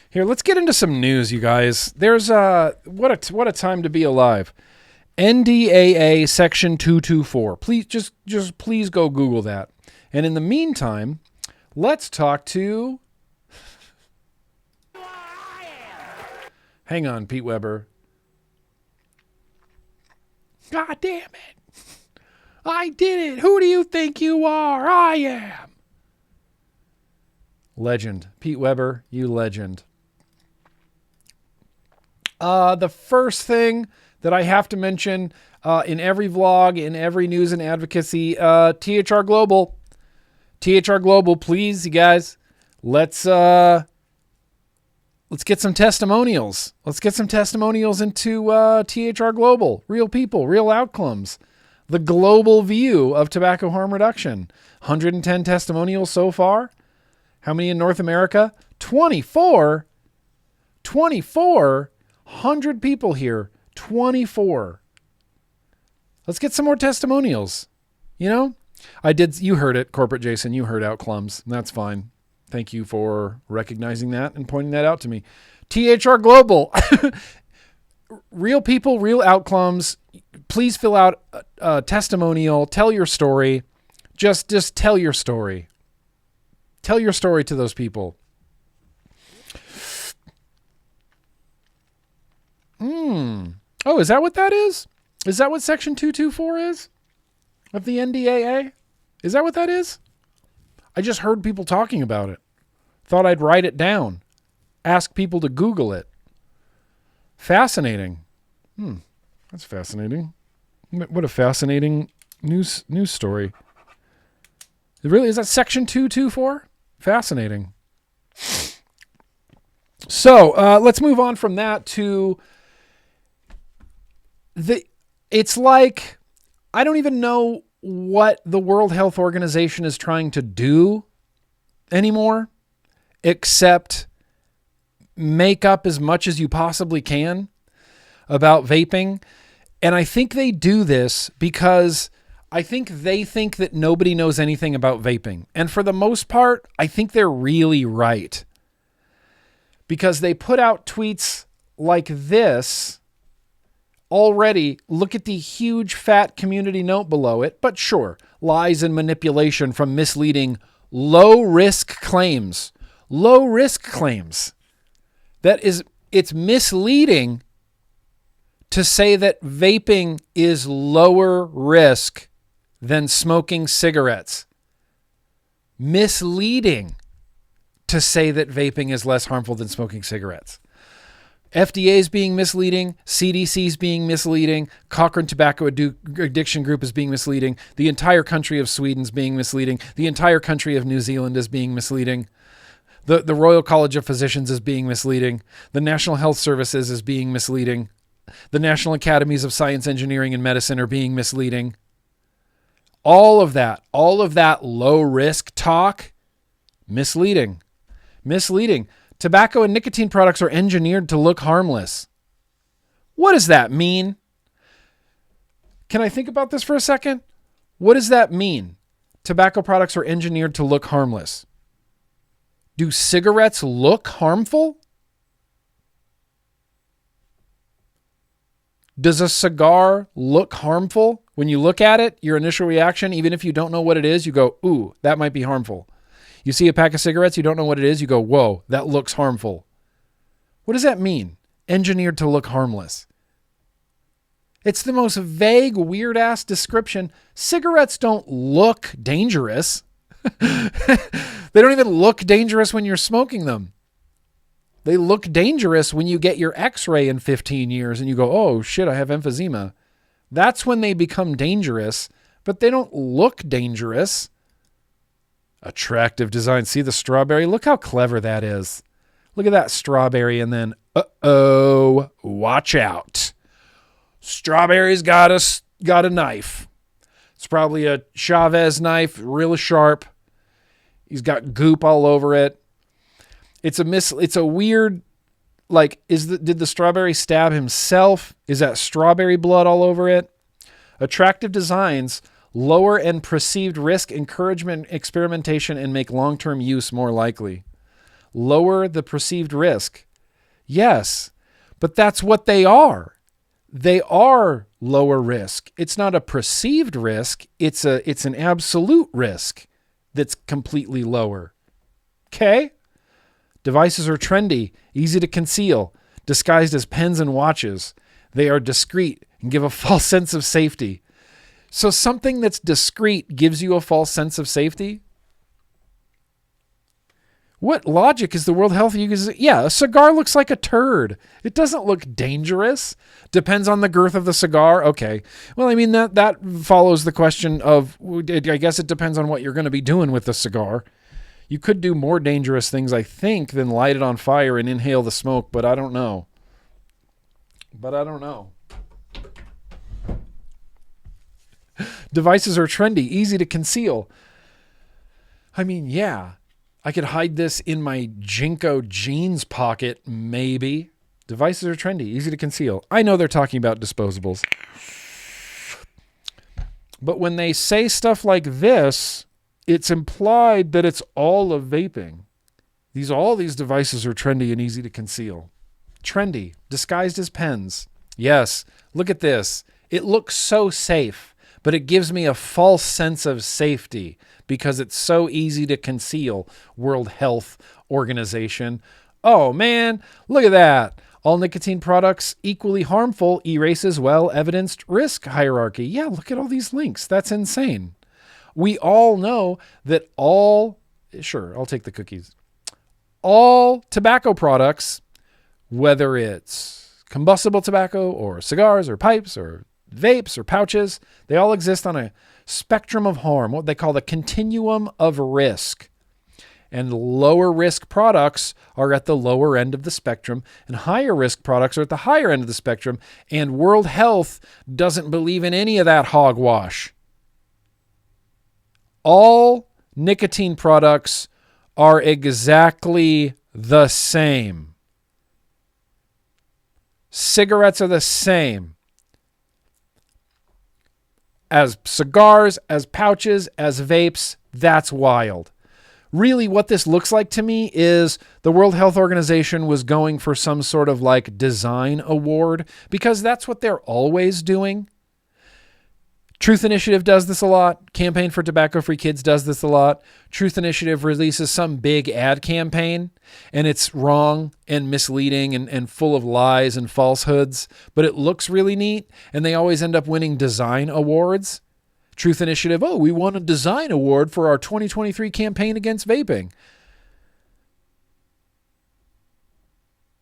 Here, let's get into some news, you guys. There's what a time to be alive. NDAA Section 224. Please just please go Google that. And in the meantime, let's talk to Hang on, Pete Weber. God damn it. I did it. Who do you think you are? I am. Legend. Pete Weber, you legend. The first thing that I have to mention in every vlog, in every news and advocacy, THR Global. THR Global, please, you guys. Let's Let's get some testimonials. Let's get some testimonials into THR Global. Real people, real outcomes. The global view of tobacco harm reduction. 110 testimonials so far. How many in North America? 24. 24. 100 people here. 24. Let's get some more testimonials. You know, you heard it, Corporate Jason, you heard outcomes. That's fine. Thank you for recognizing that and pointing that out to me. THR Global. Real people, real outcomes. Please fill out a testimonial. Tell your story. Just tell your story. Tell your story to those people. Oh, is that what that is? Is that what Section 224 is of the NDAA? Is that what that is? I just heard people talking about it. Thought I'd write it down. Ask people to Google it. Fascinating. That's fascinating. What a fascinating news story. Really, is that Section 224? Fascinating. So let's move on from that to it's like, I don't even know what the World Health Organization is trying to do anymore, except make up as much as you possibly can about vaping. And I think they do this because I think they think that nobody knows anything about vaping. And for the most part, I think they're really right. Because they put out tweets like this already. Look at the huge fat community note below it. But sure, lies and manipulation from misleading low-risk claims. Low-risk claims. It's misleading to say that vaping is lower risk than smoking cigarettes. Misleading to say that vaping is less harmful than smoking cigarettes. FDA is being misleading. CDC is being misleading. Cochrane Tobacco Addiction Group is being misleading. The entire country of Sweden is being misleading. The entire country of New Zealand is being misleading. The Royal College of Physicians is being misleading. The National Health Services is being misleading. The National Academies of Science, Engineering, and Medicine are being misleading. All of that low risk talk, misleading. Misleading. Tobacco and nicotine products are engineered to look harmless. What does that mean? Can I think about this for a second? What does that mean? Tobacco products are engineered to look harmless. Do cigarettes look harmful? Does a cigar look harmful? When you look at it, your initial reaction, even if you don't know what it is, you go, ooh, that might be harmful. You see a pack of cigarettes, you don't know what it is, you go, whoa, that looks harmful. What does that mean? Engineered to look harmless. It's the most vague, weird-ass description. Cigarettes don't look dangerous. They don't even look dangerous when you're smoking them. They look dangerous when you get your x-ray in 15 years and you go, oh shit, I have emphysema. That's when they become dangerous, but they don't look dangerous. Attractive design. See the strawberry? Look how clever that is. Look at that strawberry and then, uh-oh, watch out. Strawberry's got a knife. It's probably a Chavez knife, real sharp. He's got goop all over it. It's a weird, like, did the strawberry stab himself? Is that strawberry blood all over it? Attractive designs lower and perceived risk, encouragement, experimentation, and make long-term use more likely. Lower the perceived risk. Yes, but that's what they are. They are lower risk. It's not a perceived risk. It's an absolute risk that's completely lower. Okay? Devices are trendy, easy to conceal, disguised as pens and watches. They are discreet and give a false sense of safety. So something that's discreet gives you a false sense of safety? What logic is the World Health Organization? Yeah, a cigar looks like a turd. It doesn't look dangerous. Depends on the girth of the cigar. Okay. Well, I mean, that follows the question of, I guess it depends on what you're going to be doing with the cigar. You could do more dangerous things, I think, than light it on fire and inhale the smoke, but I don't know. Devices are trendy, easy to conceal. I mean, yeah, I could hide this in my Jinko jeans pocket, maybe. Devices are trendy, easy to conceal. I know they're talking about disposables. But when they say stuff like this, it's implied that it's all of vaping. All these devices are trendy and easy to conceal. Trendy, disguised as pens. Yes, look at this. It looks so safe, but it gives me a false sense of safety because it's so easy to conceal. World Health Organization. Oh man, look at that. All nicotine products equally harmful, erases well-evidenced risk hierarchy. Yeah, look at all these links. That's insane. We all know that sure, I'll take the cookies. All tobacco products, whether it's combustible tobacco or cigars or pipes or vapes or pouches, they all exist on a spectrum of harm, what they call the continuum of risk. And lower risk products are at the lower end of the spectrum, and higher risk products are at the higher end of the spectrum. And World Health doesn't believe in any of that hogwash. All nicotine products are exactly the same. Cigarettes are the same as cigars, as pouches, as vapes. That's wild. Really, what this looks like to me is the World Health Organization was going for some sort of like design award, because that's what they're always doing. Truth Initiative does this a lot. Campaign for Tobacco-Free Kids does this a lot. Truth Initiative releases some big ad campaign, and it's wrong and misleading and full of lies and falsehoods, but it looks really neat, and they always end up winning design awards. Truth Initiative, we won a design award for our 2023 campaign against vaping.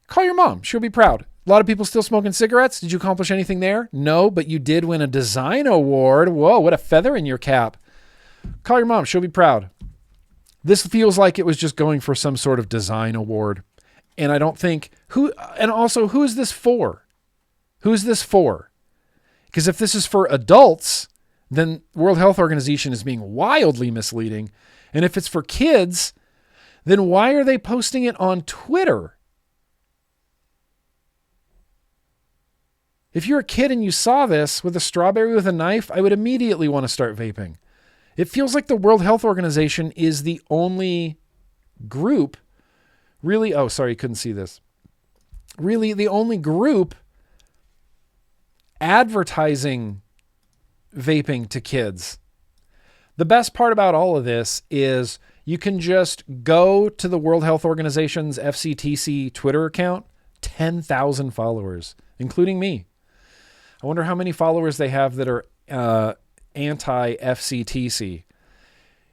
Call your mom. She'll be proud. A lot of people still smoking cigarettes. Did you accomplish anything there? No, but you did win a design award. Whoa, what a feather in your cap. Call your mom. She'll be proud. This feels like it was just going for some sort of design award. And I don't think who is this for? Who's this for? Because if this is for adults, then World Health Organization is being wildly misleading. And if it's for kids, then why are they posting it on Twitter? If you're a kid and you saw this with a strawberry with a knife, I would immediately want to start vaping. It feels like the World Health Organization is the only group, really, oh, sorry, you couldn't see this. Really, the only group advertising vaping to kids. The best part about all of this is you can just go to the World Health Organization's FCTC Twitter account, 10,000 followers, including me. I wonder how many followers they have that are anti-FCTC.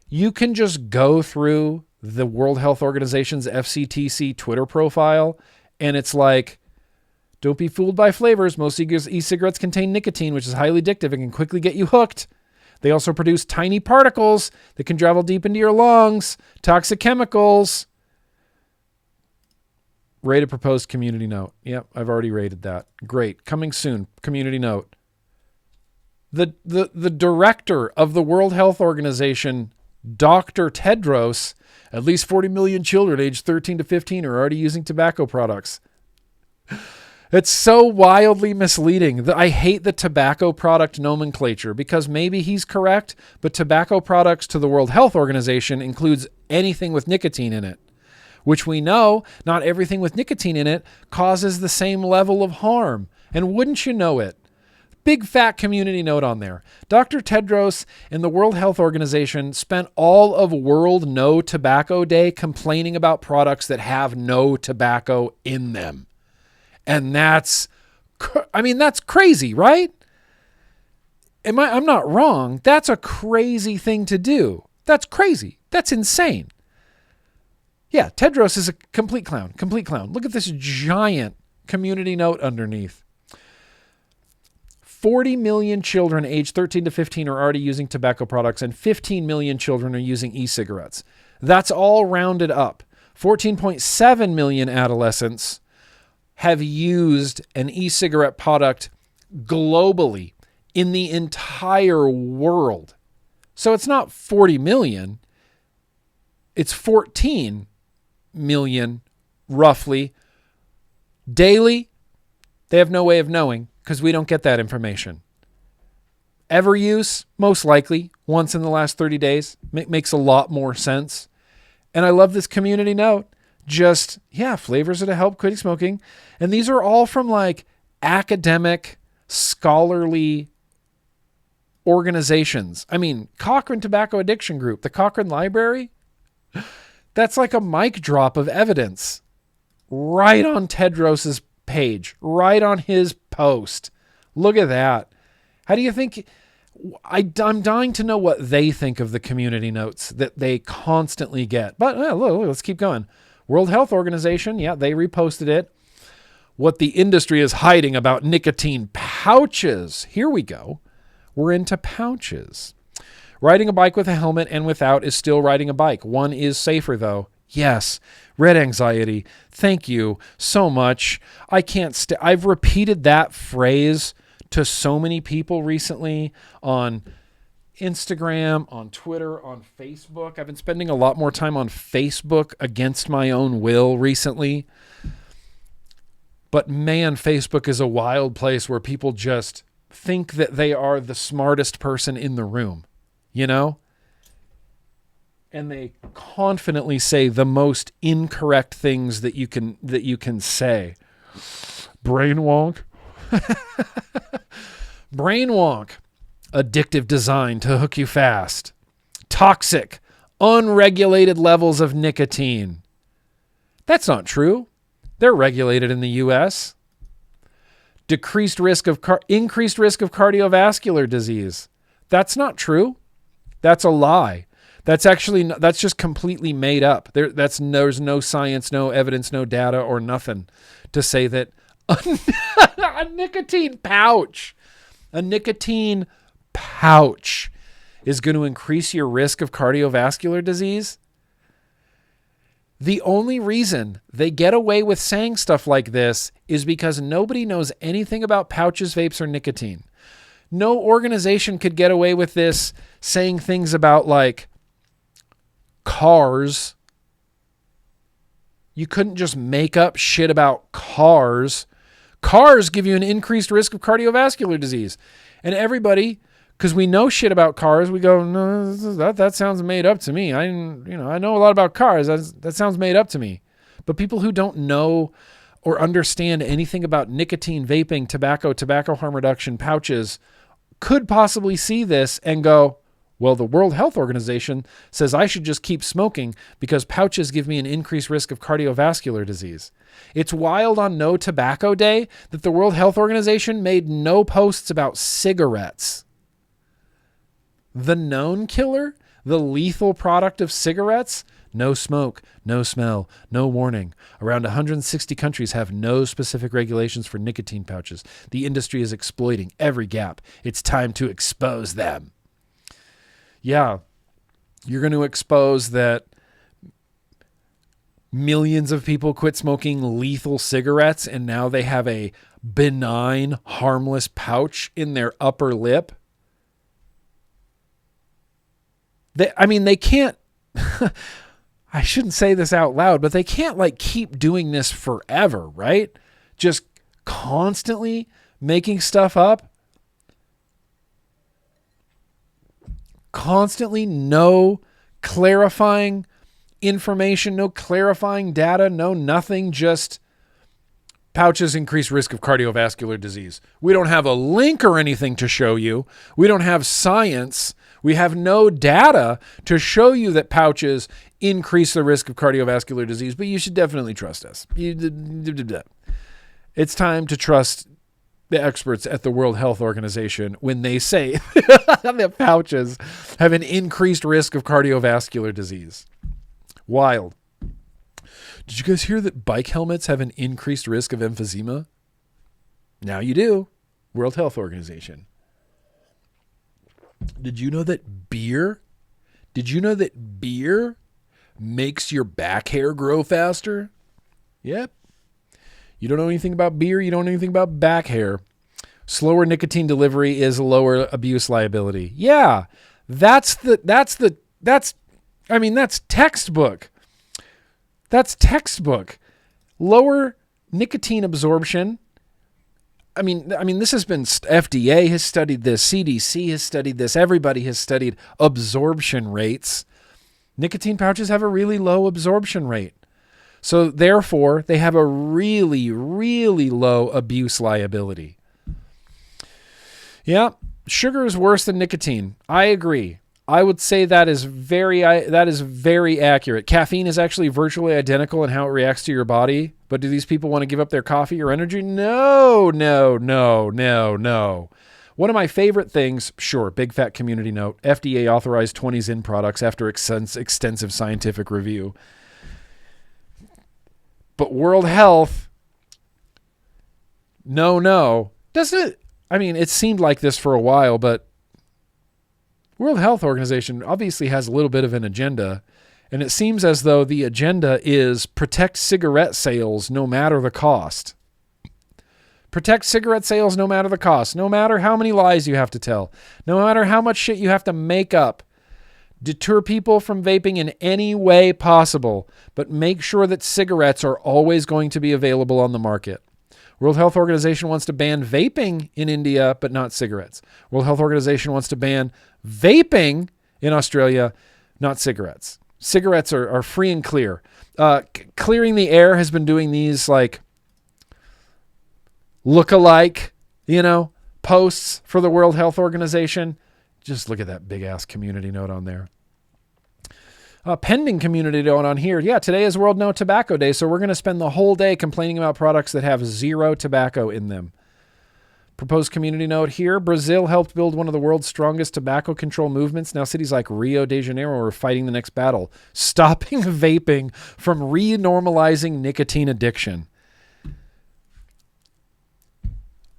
You can just go through the World Health Organization's FCTC Twitter profile, and it's like, don't be fooled by flavors. Most e-cigarettes contain nicotine, which is highly addictive and can quickly get you hooked. They also produce tiny particles that can travel deep into your lungs, toxic chemicals. Rate a proposed community note. Yep, I've already rated that. Great. Coming soon. Community note. The director of the World Health Organization, Dr. Tedros, at least 40 million children aged 13 to 15 are already using tobacco products. It's so wildly misleading. I hate the tobacco product nomenclature because maybe he's correct, but tobacco products to the World Health Organization includes anything with nicotine in it, which we know not everything with nicotine in it causes the same level of harm. And wouldn't you know it? Big fat community note on there. Dr. Tedros and the World Health Organization spent all of World No Tobacco Day complaining about products that have no tobacco in them. And that's crazy, right? I'm not wrong. That's a crazy thing to do. That's crazy. That's insane. Yeah, Tedros is a complete clown. Look at this giant community note underneath. 40 million children aged 13 to 15 are already using tobacco products, and 15 million children are using e-cigarettes. That's all rounded up. 14.7 million adolescents have used an e-cigarette product globally in the entire world. So it's not 40 million. It's 14 million roughly daily. They have no way of knowing because we don't get that information. Ever use, most likely, once in the last 30 days. Makes a lot more sense. And I love this community note. Just, flavors to help quitting smoking. And these are all from like academic, scholarly organizations. I mean, Cochrane Tobacco Addiction Group, the Cochrane Library, that's like a mic drop of evidence right on Tedros's page, right on his post. Look at that. How do you think... I'm dying to know what they think of the community notes that they constantly get. But look, let's keep going. World Health Organization, they reposted it. What the industry is hiding about nicotine pouches. Here we go. We're into pouches. Riding a bike with a helmet and without is still riding a bike. One is safer, though. Yes. Red anxiety. Thank you so much. I've repeated that phrase to so many people recently on Instagram, on Twitter, on Facebook. I've been spending a lot more time on Facebook against my own will recently. But man, Facebook is a wild place where people just think that they are the smartest person in the room, you know? And they confidently say the most incorrect things that you can say. Brain wonk. Brain wonk. Addictive design to hook you fast. Toxic, unregulated levels of nicotine. That's not true. They're regulated in the U.S. Increased risk of cardiovascular disease. That's not true. That's a lie. That's just completely made up. There's no science, no evidence, no data, or nothing to say that a nicotine pouch is going to increase your risk of cardiovascular disease. The only reason they get away with saying stuff like this is because nobody knows anything about pouches, vapes, or nicotine. No organization could get away with this saying things about like cars. You couldn't just make up shit about cars. Cars give you an increased risk of cardiovascular disease. And everybody, because we know shit about cars, we go, no, that sounds made up to me. I know a lot about cars. That sounds made up to me. But people who don't know or understand anything about nicotine, vaping, tobacco harm reduction, pouches, could possibly see this and go, well, the World Health Organization says I should just keep smoking because pouches give me an increased risk of cardiovascular disease. It's wild on No Tobacco Day that the World Health Organization made no posts about cigarettes. The known killer, the lethal product of cigarettes, no smoke, no smell, no warning. Around 160 countries have no specific regulations for nicotine pouches. The industry is exploiting every gap. It's time to expose them. Yeah, you're going to expose that millions of people quit smoking lethal cigarettes and now they have a benign, harmless pouch in their upper lip. They can't, I shouldn't say this out loud, but they can't like keep doing this forever, right? Just constantly making stuff up. Constantly no clarifying information, no clarifying data, no nothing, just pouches increase risk of cardiovascular disease. We don't have a link or anything to show you. We don't have science. We have no data to show you that pouches increase the risk of cardiovascular disease, but you should definitely trust us. It's time to trust the experts at the World Health Organization when they say that pouches have an increased risk of cardiovascular disease. Wild. Did you guys hear that bike helmets have an increased risk of emphysema? Now you do. World Health Organization. Did you know that beer makes your back hair grow faster. Yep. You don't know anything about beer. You don't know anything about back hair. Slower nicotine delivery is lower abuse liability. Yeah, that's textbook. That's textbook. Lower nicotine absorption. I mean, this has been, FDA has studied this, CDC has studied this, everybody has studied absorption rates. Nicotine pouches have a really low absorption rate. So therefore, they have a really, really low abuse liability. Yeah, sugar is worse than nicotine. I agree. I would say that is very accurate. Caffeine is actually virtually identical in how it reacts to your body. But do these people want to give up their coffee or energy? No. One of my favorite things, sure, big fat community note, FDA authorized 20 Zyn products after extensive scientific review. But World Health, no. Doesn't it? I mean, it seemed like this for a while, but World Health Organization obviously has a little bit of an agenda, and it seems as though the agenda is protect cigarette sales no matter the cost. Protect cigarette sales no matter the cost, no matter how many lies you have to tell, no matter how much shit you have to make up. Deter people from vaping in any way possible, but make sure that cigarettes are always going to be available on the market. World Health Organization wants to ban vaping in India, but not cigarettes. World Health Organization wants to ban vaping in Australia, not cigarettes. Cigarettes are free and clear. Clearing the Air has been doing these like look-alike, posts for the World Health Organization. Just look at that big ass community note on there. Pending community note on here. Yeah, today is World No Tobacco Day, so we're going to spend the whole day complaining about products that have zero tobacco in them. Proposed community note here. Brazil helped build one of the world's strongest tobacco control movements. Now cities like Rio de Janeiro are fighting the next battle, stopping vaping from renormalizing nicotine addiction.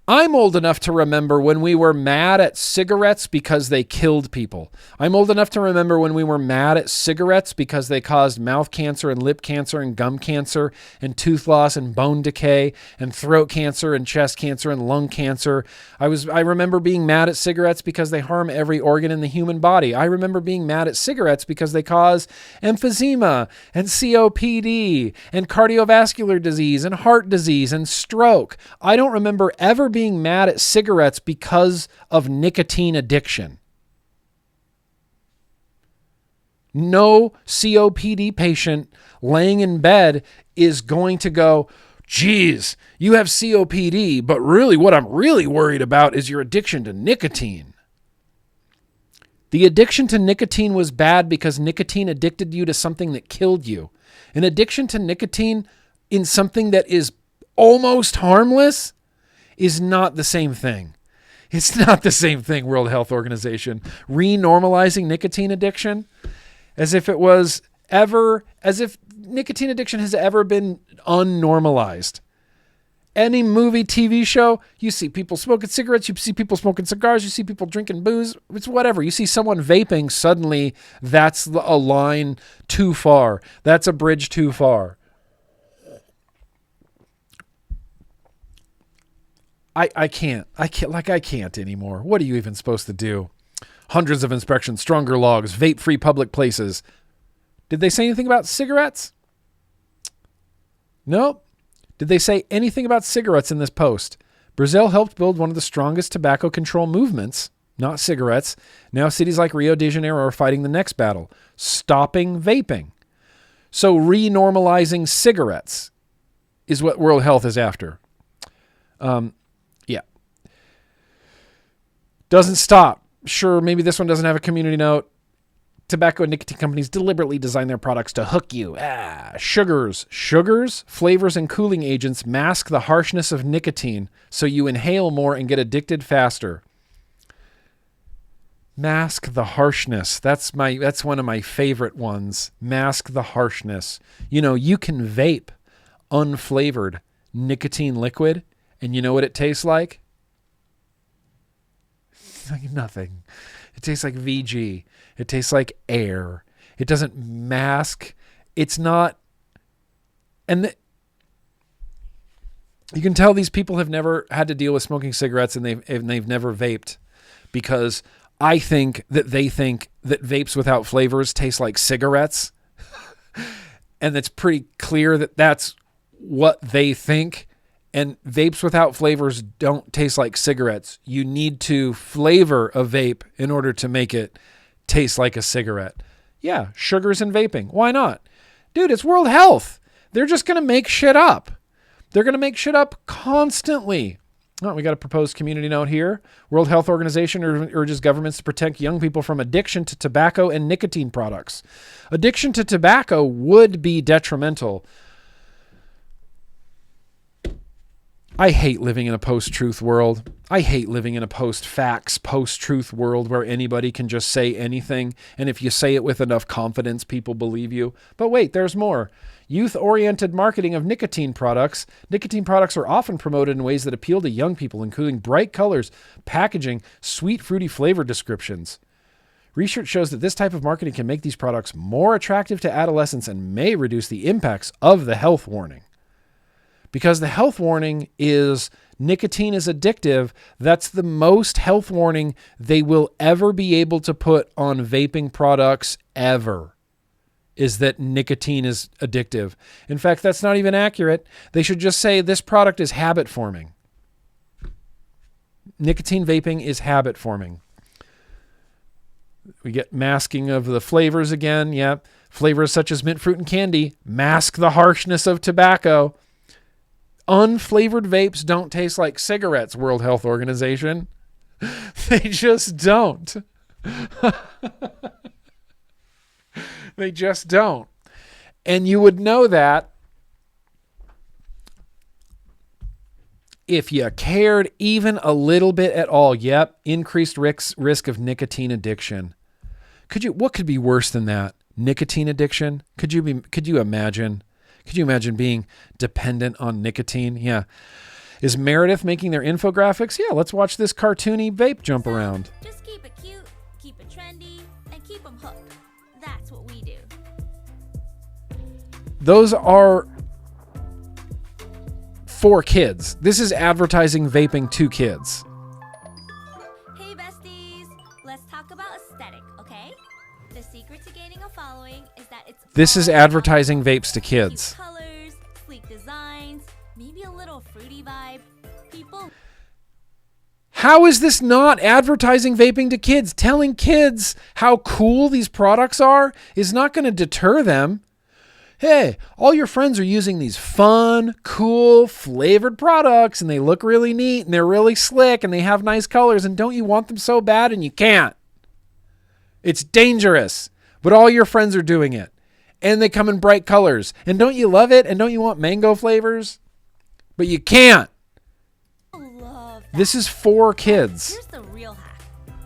I'm old enough to remember when we were mad at cigarettes because they killed people. I'm old enough to remember when we were mad at cigarettes because they caused mouth cancer and lip cancer and gum cancer and tooth loss and bone decay and throat cancer and chest cancer and lung cancer. I remember being mad at cigarettes because they harm every organ in the human body. I remember being mad at cigarettes because they cause emphysema and COPD and cardiovascular disease and heart disease and stroke. I don't remember ever being mad at cigarettes because of nicotine addiction. No COPD patient laying in bed is going to go, geez, you have COPD, but really what I'm really worried about is your addiction to nicotine. The addiction to nicotine was bad because nicotine addicted you to something that killed you. An addiction to nicotine in something that is almost harmless is not the same thing. It's not the same thing, World Health Organization. Renormalizing nicotine addiction as if nicotine addiction has ever been unnormalized. Any movie, TV show, you see people smoking cigarettes, you see people smoking cigars, you see people drinking booze, it's whatever. You see someone vaping, suddenly that's a line too far. That's a bridge too far. I can't anymore. What are you even supposed to do? Hundreds of inspections, stronger logs, vape-free public places. Did they say anything about cigarettes? Nope. Did they say anything about cigarettes in this post? Brazil helped build one of the strongest tobacco control movements, not cigarettes. Now cities like Rio de Janeiro are fighting the next battle, stopping vaping. So renormalizing cigarettes is what World Health is after. Doesn't stop. Sure, maybe this one doesn't have a community note. Tobacco and nicotine companies deliberately design their products to hook you. Sugars, flavors, and cooling agents mask the harshness of nicotine so you inhale more and get addicted faster. Mask the harshness. That's one of my favorite ones. Mask the harshness. You can vape unflavored nicotine liquid, and you know what it tastes like? Like nothing. It tastes like VG. It tastes like air. It doesn't mask it's not, and you can tell these people have never had to deal with smoking cigarettes, and they've never vaped, because I think that they think that vapes without flavors taste like cigarettes. And it's pretty clear that that's what they think. And vapes without flavors don't taste like cigarettes. You need to flavor a vape in order to make it taste like a cigarette. Yeah, sugars in vaping. Why not? Dude, it's World Health. They're just going to make shit up. They're going to make shit up constantly. Oh, we got a proposed community note here. World Health Organization urges governments to protect young people from addiction to tobacco and nicotine products. Addiction to tobacco would be detrimental. I hate living in a post-truth world. I hate living in a post-facts, post-truth world where anybody can just say anything. And if you say it with enough confidence, people believe you. But wait, there's more. Youth-oriented marketing of nicotine products. Nicotine products are often promoted in ways that appeal to young people, including bright colors, packaging, sweet, fruity flavor descriptions. Research shows that this type of marketing can make these products more attractive to adolescents and may reduce the impacts of the health warning. Because the health warning is nicotine is addictive, that's the most health warning they will ever be able to put on vaping products ever, is that nicotine is addictive. In fact, that's not even accurate. They should just say this product is habit forming. Nicotine vaping is habit forming. We get masking of the flavors again. Yep. Flavors such as mint, fruit, and candy mask the harshness of tobacco. Unflavored vapes don't taste like cigarettes, World Health Organization. They just don't. They just don't. And you would know that if you cared even a little bit at all. Yep, increased risk of nicotine addiction. What could be worse than that? Nicotine addiction? Could you imagine? Could you imagine being dependent on nicotine? Yeah. Is Meredith making their infographics? Yeah, let's watch this cartoony vape jump around. Just keep it cute, keep it trendy, and keep them hooked. That's what we do. Those are for kids. This is advertising vaping to kids. Hey besties, let's talk about aesthetic, okay? The secret to gaining a following is that it's This is advertising vapes to kids. cute colors, sleek designs, maybe a little fruity vibe. People How is this not advertising vaping to kids? Telling kids how cool these products are is not going to deter them. Hey, all your friends are using these fun, cool, flavored products, and they look really neat, and they're really slick, and they have nice colors, and don't you want them so bad, and you can't? It's dangerous, but all your friends are doing it, and they come in bright colors, and don't you love it, and don't you want mango flavors? But you can't. love that. This is for kids. Here's the real hack.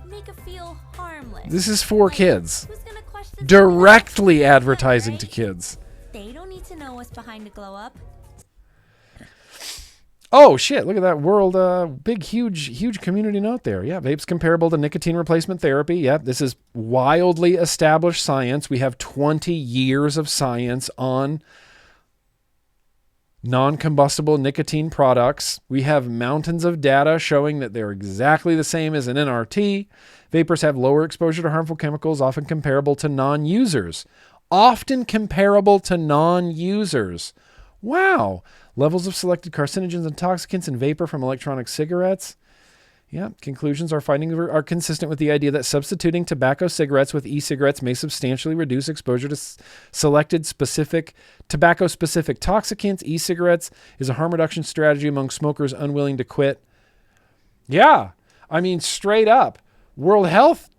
Make it feel harmless. This is for kids. Who's gonna question Directly something like that? advertising Right? to kids. They don't need to know what's behind the glow up. Oh shit, look at that world, big, huge community note there. Yeah, vape's comparable to nicotine replacement therapy. Yeah, this is wildly established science. We have 20 years of science on non-combustible nicotine products. We have mountains of data showing that they're exactly the same as an NRT. Vapors have lower exposure to harmful chemicals, often comparable to non-users. Wow. Levels of selected carcinogens and toxicants in vapor from electronic cigarettes. Yeah. Conclusions. Our findings are consistent with the idea that substituting tobacco cigarettes with e-cigarettes may substantially reduce exposure to selected tobacco-specific toxicants. E-cigarettes is a harm reduction strategy among smokers unwilling to quit. Yeah. I mean, straight up. World Health.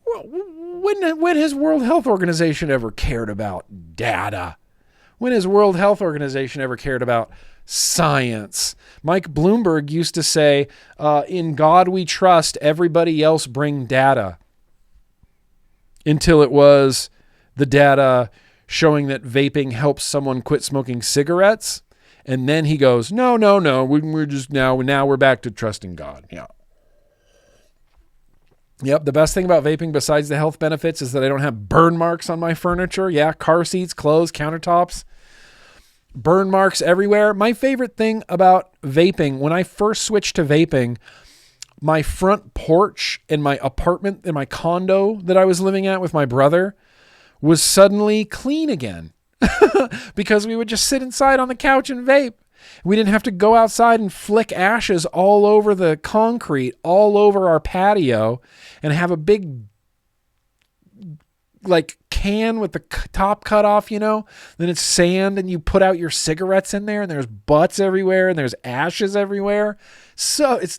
When has World Health Organization ever cared about data? When has World Health Organization ever cared about science? Mike Bloomberg used to say, in God we trust, everybody else bring data. Until it was the data showing that vaping helps someone quit smoking cigarettes. And then he goes, no, we're just now we're back to trusting God. Yeah. Yep, the best thing about vaping besides the health benefits is that I don't have burn marks on my furniture. Yeah, car seats, clothes, countertops. Burn marks everywhere. My favorite thing about vaping, when I first switched to vaping, my front porch in my apartment, in my condo that I was living at with my brother, was suddenly clean again because we would just sit inside on the couch and vape. We didn't have to go outside and flick ashes all over the concrete, all over our patio, and have a big like can with the top cut off, you know, then it's sand and you put out your cigarettes in there and there's butts everywhere and there's ashes everywhere. So it's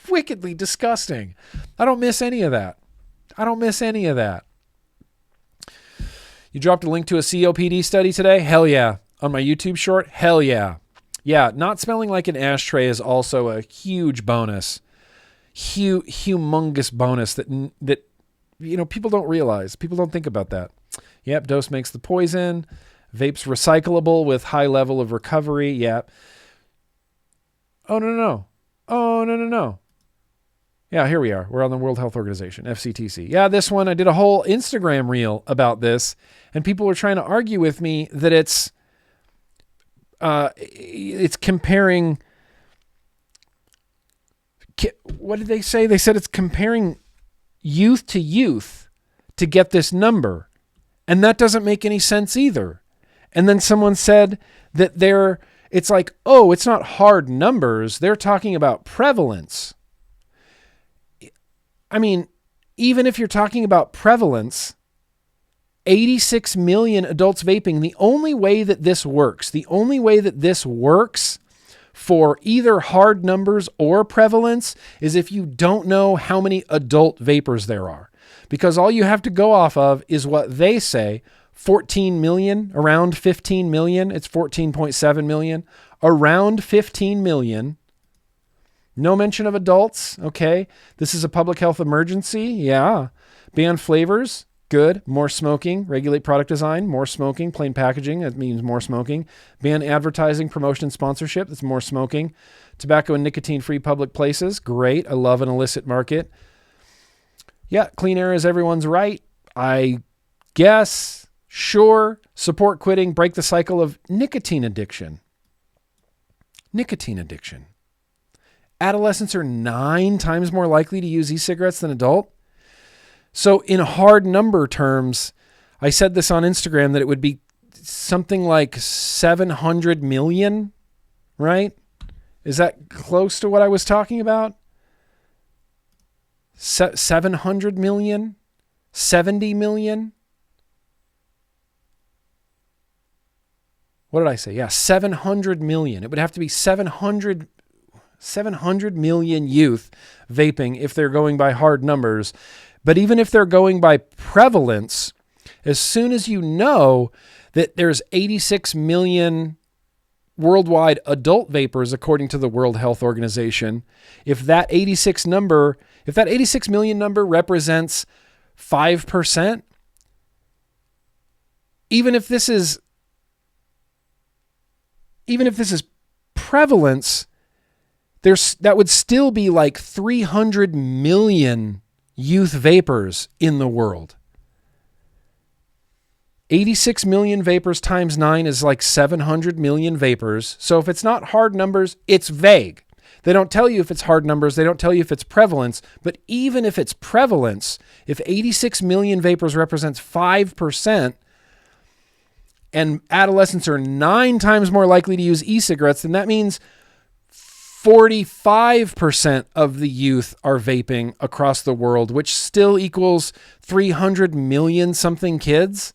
wickedly disgusting. I don't miss any of that. You dropped a link to a COPD study today? Hell yeah. On my YouTube short? Hell yeah. Yeah, not smelling like an ashtray is also a huge bonus. Humongous bonus that you know, people don't realize. People don't think about that. Yep, dose makes the poison. Vape's recyclable with high level of recovery. Yep. Oh, no. Yeah, here we are. We're on the World Health Organization, FCTC. Yeah, this one, I did a whole Instagram reel about this, and people were trying to argue with me that it's comparing... What did they say? They said it's comparing youth to youth to get this number. And that doesn't make any sense either. And then someone said that it's like, oh, it's not hard numbers. They're talking about prevalence. I mean, even if you're talking about prevalence, 86 million adults vaping, the only way that this works for either hard numbers or prevalence is if you don't know how many adult vapors there are. Because all you have to go off of is what they say, 14 million, around 15 million. It's 14.7 million, around 15 million. No mention of adults. Okay. This is a public health emergency. Yeah. Ban flavors. Good. More smoking. Regulate product design. More smoking. Plain packaging. That means more smoking. Ban advertising, promotion, sponsorship. That's more smoking. Tobacco and nicotine-free public places. Great. I love an illicit market. Yeah. Clean air is everyone's right. I guess. Sure. Support quitting. Break the cycle of nicotine addiction. Adolescents are 9 times more likely to use e-cigarettes than adults. So in hard number terms, I said this on Instagram that it would be something like 700 million, right? Is that close to what I was talking about? 700 million? 70 million? What did I say? Yeah, 700 million. It would have to be 700 million youth vaping if they're going by hard numbers. But even if they're going by prevalence, as soon as you know that there's 86 million worldwide adult vapors, according to the World Health Organization, if that 86 million number represents 5%, even if this is prevalence, that would still be like 300 million youth vapors in the world. 86 million vapors times 9 is like 700 million vapors. So if it's not hard numbers, it's vague. They don't tell you if it's hard numbers. They don't tell you if it's prevalence. But even if it's prevalence, if 86 million vapors represents 5%, and adolescents are 9 times more likely to use e-cigarettes, then that means 45% of the youth are vaping across the world, which still equals 300 million something kids.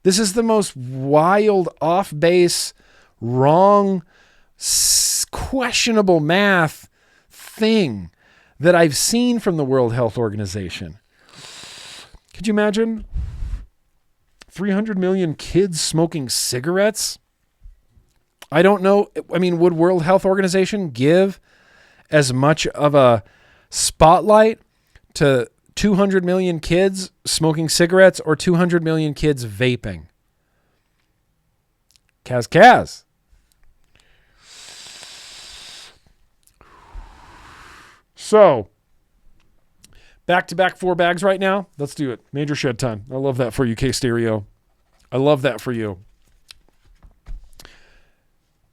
This is the most wild, off-base, wrong, questionable math thing that I've seen from the World Health Organization. Could you imagine 300 million kids smoking cigarettes? I don't know. I mean, would World Health Organization give as much of a spotlight to 200 million kids smoking cigarettes or 200 million kids vaping? Kaz. So, Back-to-back 4 bags right now? Let's do it. Major shed time. I love that for you, K-Stereo. I love that for you.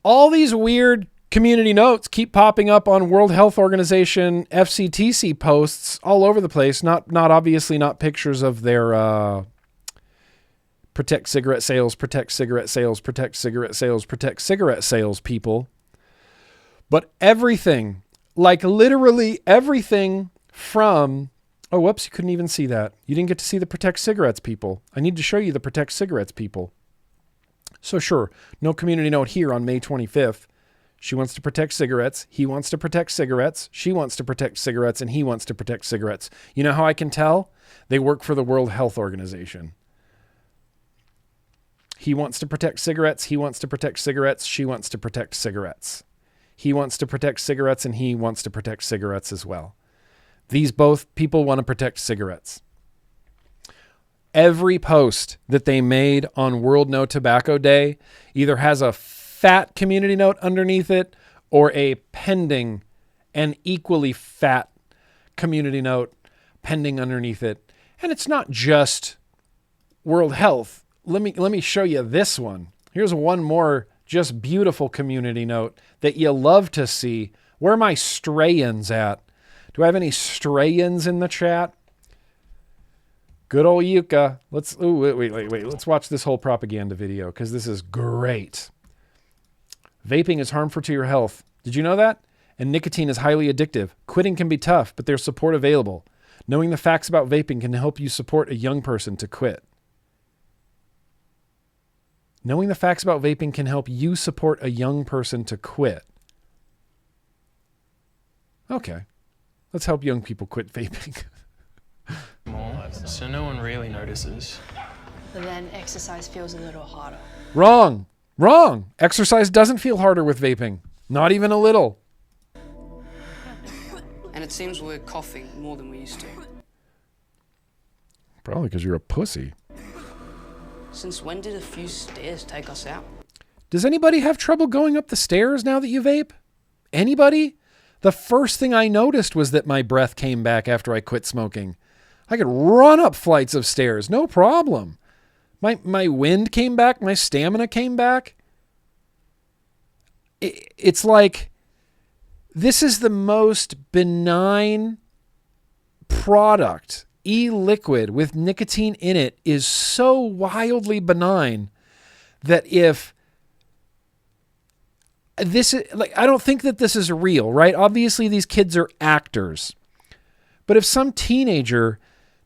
All these weird community notes keep popping up on World Health Organization FCTC posts all over the place. Not obviously not pictures of their protect cigarette sales, protect cigarette sales, protect cigarette sales, protect cigarette sales people. But everything, like literally everything from, oh, whoops, you couldn't even see that. You didn't get to see the protect cigarettes people. I need to show you the protect cigarettes people. So sure, no community note here on May 25th. She wants to protect cigarettes. He wants to protect cigarettes. She wants to protect cigarettes, and he wants to protect cigarettes. You know how I can tell? They work for the World Health Organization. He wants to protect cigarettes. He wants to protect cigarettes. She wants to protect cigarettes. He wants to protect cigarettes, and he wants to protect cigarettes as well. These both people want to protect cigarettes. Every post that they made on World No Tobacco Day either has a fat community note underneath it or a pending and equally fat community note pending underneath it. And it's not just World Health. Let me show you this one. Here's one more just beautiful community note that you love to see. Where are my Strayans at? Do I have any Strayans in the chat? Good old Yuka. Wait. Let's watch this whole propaganda video because this is great. Vaping is harmful to your health. Did you know that? And nicotine is highly addictive. Quitting can be tough, but there's support available. Knowing the facts about vaping can help you support a young person to quit. Knowing the facts about vaping can help you support a young person to quit. Okay. Let's help young people quit vaping. So no one really notices. But then exercise feels a little harder. Wrong. Exercise doesn't feel harder with vaping. Not even a little. And it seems we're coughing more than we used to. Probably because you're a pussy. Since when did a few stairs take us out? Does anybody have trouble going up the stairs now that you vape? Anybody? The first thing I noticed was that my breath came back after I quit smoking. I could run up flights of stairs, no problem. My wind came back, my stamina came back. It's like, this is the most benign product. E-liquid with nicotine in it is so wildly benign that if this is like, I don't think that this is real, right? Obviously these kids are actors. But if some teenager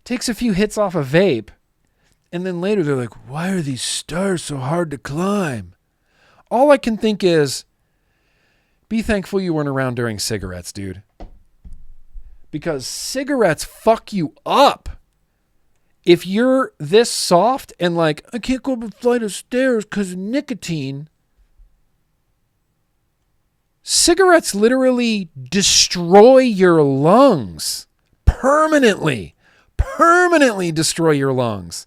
takes a few hits off a vape and then later they're like, why are these stairs so hard to climb? All I can think is, be thankful you weren't around during cigarettes, dude. Because cigarettes fuck you up. If you're this soft and like, I can't go up a flight of stairs because of nicotine. Cigarettes literally destroy your lungs. Permanently destroy your lungs.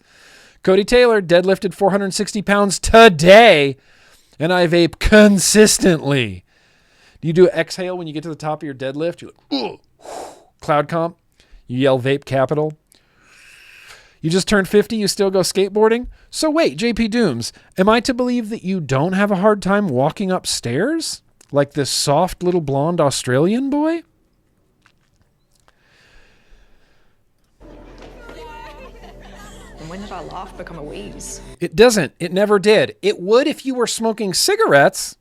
Cody Taylor deadlifted 460 pounds today, and I vape consistently. Do you do an exhale when you get to the top of your deadlift? You're like, ugh. Cloud comp. You yell vape capital. You just turned 50, you still go skateboarding? So wait, JP Dooms, am I to believe that you don't have a hard time walking upstairs? Like this soft little blonde Australian boy? And when did our laugh become a wheeze? It doesn't. It never did. It would if you were smoking cigarettes.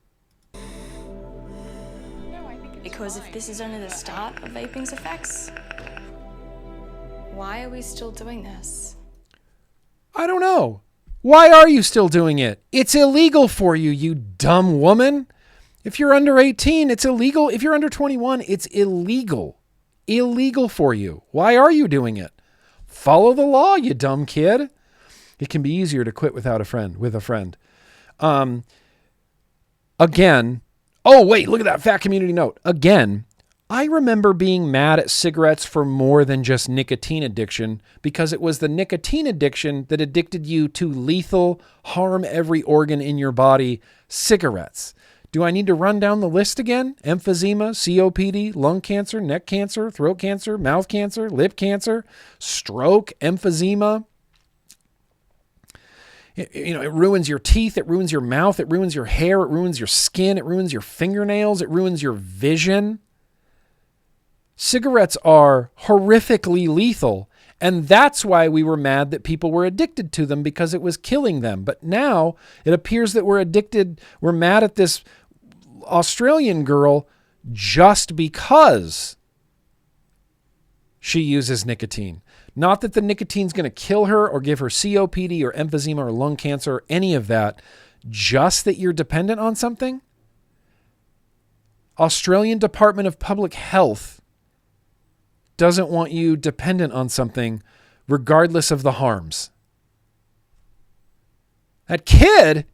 Because if this is only the start of vaping's effects, why are we still doing this? I don't know. Why are you still doing it? It's illegal for you, you dumb woman. If you're under 18, it's illegal. If you're under 21, it's illegal. Illegal for you. Why are you doing it? Follow the law, you dumb kid. It can be easier to quit with a friend. Again, oh, wait, look at that fat community note. Again, I remember being mad at cigarettes for more than just nicotine addiction because it was the nicotine addiction that addicted you to lethal, harm every organ in your body cigarettes. Do I need to run down the list again? Emphysema, COPD, lung cancer, neck cancer, throat cancer, mouth cancer, lip cancer, stroke, emphysema. It ruins your teeth, it ruins your mouth, it ruins your hair, it ruins your skin, it ruins your fingernails, it ruins your vision. Cigarettes are horrifically lethal, and that's why we were mad that people were addicted to them, because it was killing them. But now it appears that we're mad at this Australian girl just because she uses nicotine. Not that the nicotine's going to kill her or give her COPD or emphysema or lung cancer or any of that, just that you're dependent on something. Australian Department of Public Health doesn't want you dependent on something regardless of the harms. That kid,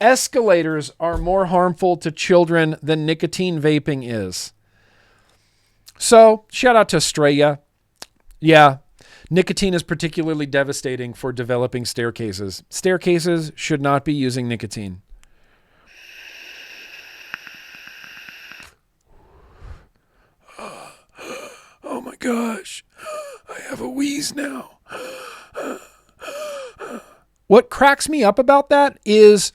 escalators are more harmful to children than nicotine vaping is. So, shout out to Australia. Yeah, nicotine is particularly devastating for developing staircases. Staircases should not be using nicotine. Oh my gosh, I have a wheeze now. What cracks me up about that is,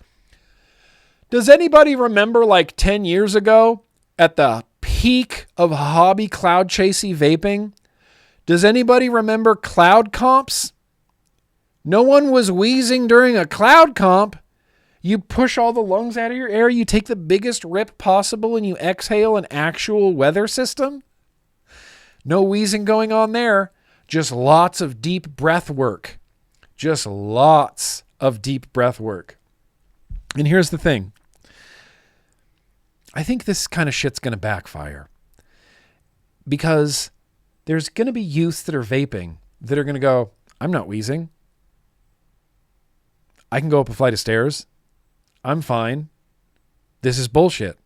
does anybody remember like 10 years ago at the peak of hobby cloud chasey vaping? Does anybody remember cloud comps? No one was wheezing during a cloud comp. You push all the lungs out of your air, you take the biggest rip possible, and you exhale an actual weather system. No wheezing going on there. Just lots of deep breath work. Just lots of deep breath work. And here's the thing. I think this kind of shit's going to backfire. Because there's going to be youths that are vaping that are going to go, I'm not wheezing. I can go up a flight of stairs. I'm fine. This is bullshit.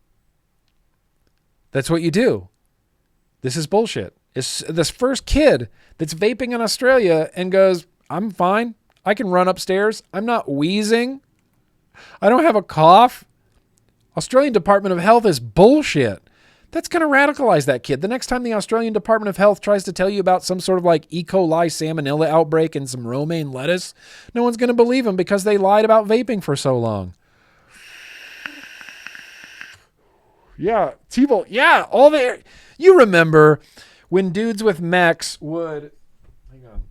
That's what you do. This is bullshit. It's this first kid that's vaping in Australia and goes, I'm fine. I can run upstairs. I'm not wheezing. I don't have a cough. Australian Department of Health is bullshit. That's going to radicalize that kid. The next time the Australian Department of Health tries to tell you about some sort of like E. coli salmonella outbreak and some romaine lettuce, no one's going to believe them because they lied about vaping for so long. Yeah, T-Bolt. Yeah, all the... You remember when dudes with mechs would... Hang on.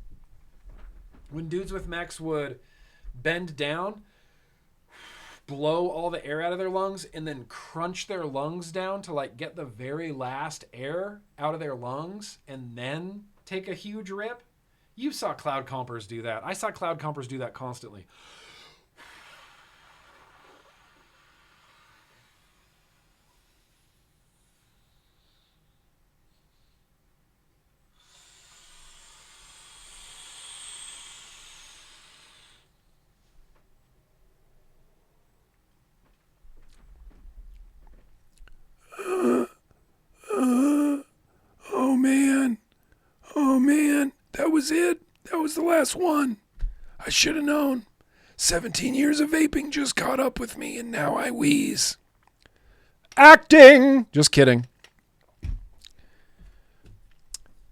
When dudes with mechs would bend down, blow all the air out of their lungs, and then crunch their lungs down to like get the very last air out of their lungs and then take a huge rip. You saw cloud compers do that. I saw cloud compers do that constantly. Oh man, that was it. That was the last one. I should have known. 17 years of vaping just caught up with me, and now I wheeze. Acting! Just kidding.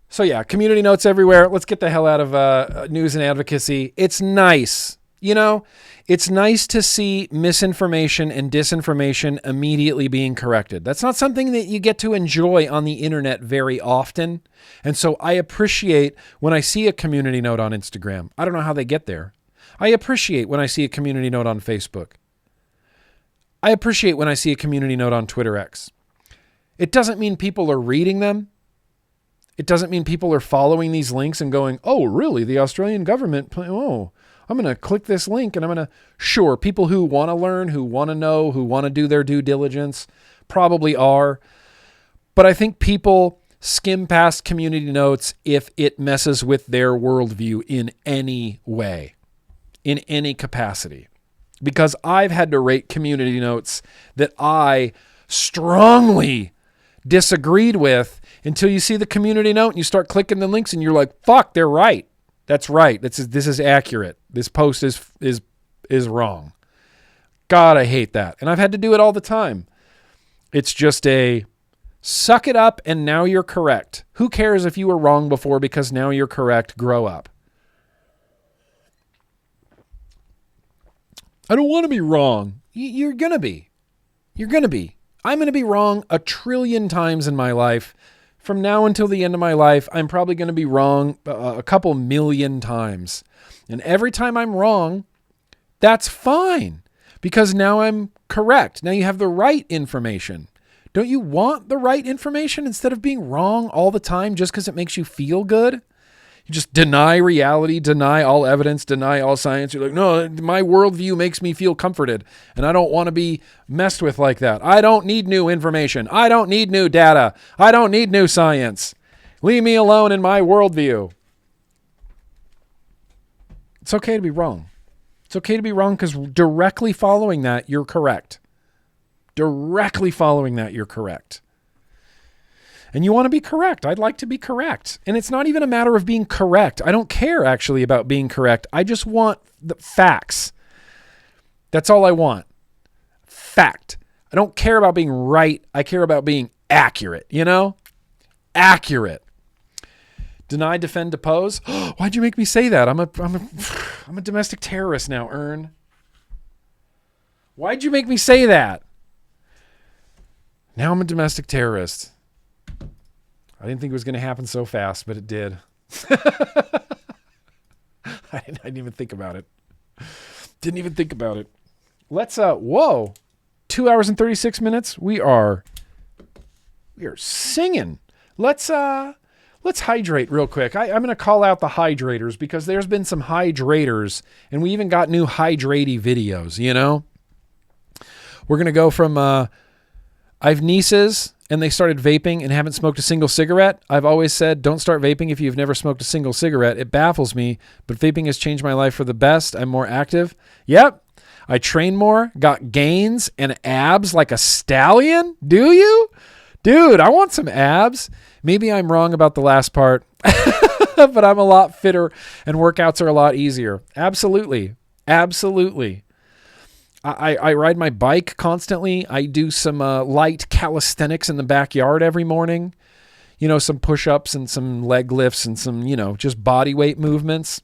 So yeah, community notes everywhere. Let's get the hell out of news and advocacy. It's nice. You know, it's nice to see misinformation and disinformation immediately being corrected. That's not something that you get to enjoy on the internet very often. And so I appreciate when I see a community note on Instagram. I don't know how they get there. I appreciate when I see a community note on Facebook. I appreciate when I see a community note on Twitter X. It doesn't mean people are reading them. It doesn't mean people are following these links and going, oh, really? The Australian government, oh, I'm going to click this link and I'm going to, sure, people who want to learn, who want to know, who want to do their due diligence probably are. But I think people skim past community notes if it messes with their worldview in any way, in any capacity. Because I've had to rate community notes that I strongly disagreed with until you see the community note and you start clicking the links and you're like, fuck, they're right. That's right. This is accurate. This post is wrong. God, I hate that. And I've had to do it all the time. It's just a suck it up and now you're correct. Who cares if you were wrong before because now you're correct? Grow up. I don't want to be wrong. You're going to be. You're going to be. I'm going to be wrong 1 trillion times in my life. From now until the end of my life, I'm probably going to be wrong a couple million times. And every time I'm wrong, that's fine because now I'm correct. Now you have the right information. Don't you want the right information instead of being wrong all the time just because it makes you feel good? You just deny reality, deny all evidence, deny all science. You're like, no, my worldview makes me feel comforted, and I don't want to be messed with like that. I don't need new information. I don't need new data. I don't need new science. Leave me alone in my worldview. It's okay to be wrong. It's okay to be wrong because directly following that, you're correct. Directly following that, you're correct. And you want to be correct. I'd like to be correct. And it's not even a matter of being correct. I don't care actually about being correct. I just want the facts. That's all I want. Fact. I don't care about being right. I care about being accurate, you know? Accurate. Deny, defend, depose. Why'd you make me say that? I'm a domestic terrorist now, Ern. Why'd you make me say that? Now I'm a domestic terrorist. I didn't think it was going to happen so fast, but it did. I didn't even think about it. Didn't even think about it. Let's, 2 hours and 36 minutes. We are singing. Let's hydrate real quick. I'm going to call out the hydrators because there's been some hydrators and we even got new hydratey videos, you know? We're going to go from, I have nieces and they started vaping and haven't smoked a single cigarette. I've always said, don't start vaping if you've never smoked a single cigarette. It baffles me, but vaping has changed my life for the best. I'm more active. Yep. I train more, got gains and abs like a stallion. Do you? Dude, I want some abs. Maybe I'm wrong about the last part, but I'm a lot fitter and workouts are a lot easier. Absolutely. Absolutely. I ride my bike constantly. I do some light calisthenics in the backyard every morning. You know, some push-ups and some leg lifts and some, you know, just body weight movements.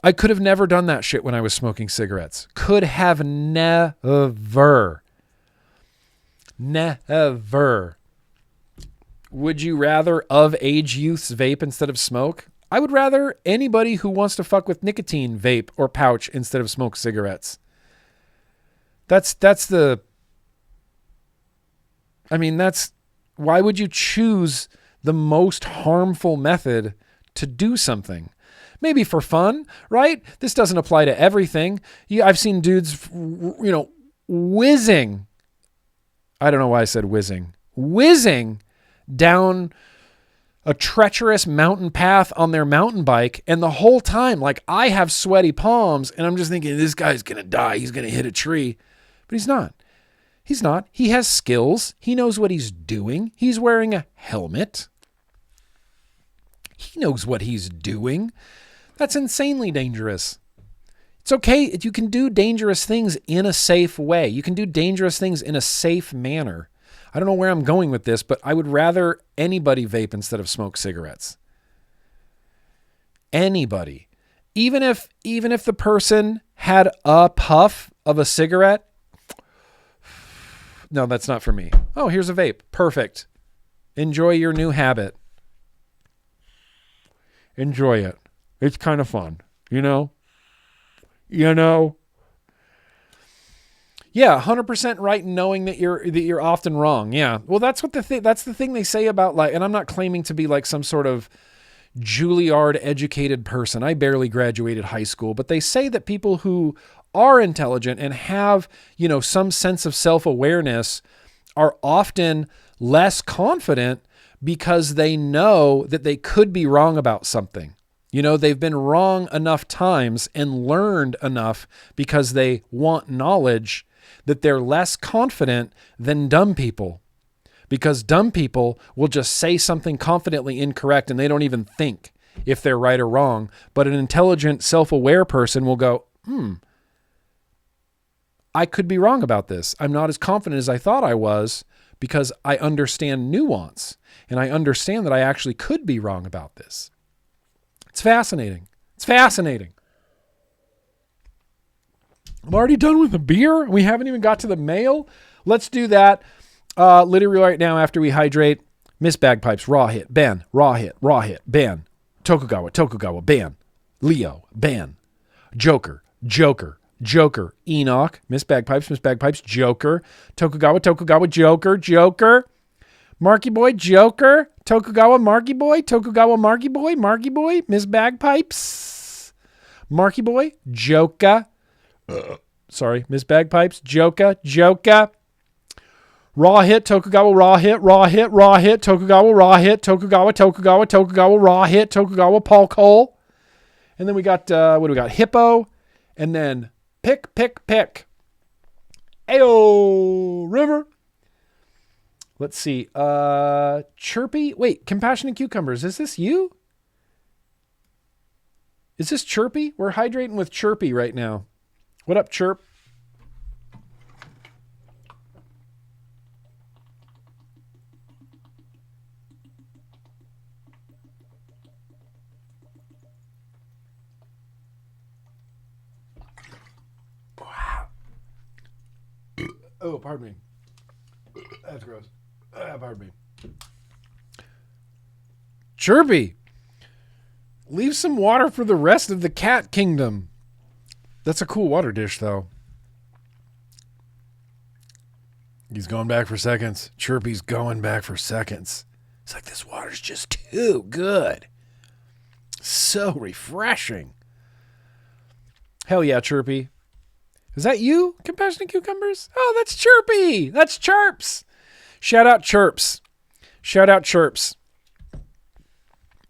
I could have never done that shit when I was smoking cigarettes. Could have never. Never. Would you rather of age youths vape instead of smoke? I would rather anybody who wants to fuck with nicotine vape or pouch instead of smoke cigarettes. That's why would you choose the most harmful method to do something? Maybe for fun, right? This doesn't apply to everything. I've seen dudes, you know, whizzing. I don't know why I said whizzing. Whizzing down a treacherous mountain path on their mountain bike. And the whole time, like, I have sweaty palms and I'm just thinking, this guy's going to die. He's going to hit a tree. But he's not. He's not. He has skills. He knows what he's doing. He's wearing a helmet. He knows what he's doing. That's insanely dangerous. It's okay. You can do dangerous things in a safe way. You can do dangerous things in a safe manner. I don't know where I'm going with this, but I would rather anybody vape instead of smoke cigarettes. Anybody. Even if the person had a puff of a cigarette. No, that's not for me. Oh, here's a vape. Perfect. Enjoy your new habit. Enjoy it. It's kind of fun, you know? You know? Yeah, 100% right in knowing that you're often wrong. Yeah. Well, that's the thing they say about, like, and I'm not claiming to be like some sort of Juilliard educated person. I barely graduated high school, but they say that people who are intelligent and have, you know, some sense of self-awareness are often less confident because they know that they could be wrong about something. You know, they've been wrong enough times and learned enough because they want knowledge that they're less confident than dumb people. Because dumb people will just say something confidently incorrect and they don't even think if they're right or wrong. But an intelligent, self-aware person will go, I could be wrong about this. I'm not as confident as I thought I was because I understand nuance and I understand that I actually could be wrong about this. It's fascinating. It's fascinating. I'm already done with the beer. We haven't even got to the mail. Let's do that literally right now after we hydrate. Miss Bagpipes, raw hit, ban. Raw hit, ban. Tokugawa, ban. Leo, ban. Joker, Enoch, Miss Bagpipes, Joker. Tokugawa, Joker. Marky Boy, Joker. Tokugawa, Marky Boy, Miss Bagpipes. Marky Boy, Joker. Sorry, Miss Bagpipes, Joker. Raw hit, Tokugawa, raw hit, Tokugawa, raw hit, Tokugawa, raw hit, Tokugawa, Paul Cole. And then we got, what do we got? Hippo, and then pick. Ayo, River. Let's see. Chirpy. Wait, Compassionate Cucumbers. Is this you? Is this Chirpy? We're hydrating with Chirpy right now. What up, Chirp? Oh, pardon me. That's gross. Pardon me. Chirpy, leave some water for the rest of the cat kingdom. That's a cool water dish, though. He's going back for seconds. Chirpy's going back for seconds. It's like, this water's just too good. So refreshing. Hell yeah, Chirpy. Is that you, Compassionate Cucumbers? Oh, that's Chirpy. That's Chirps. Shout out Chirps.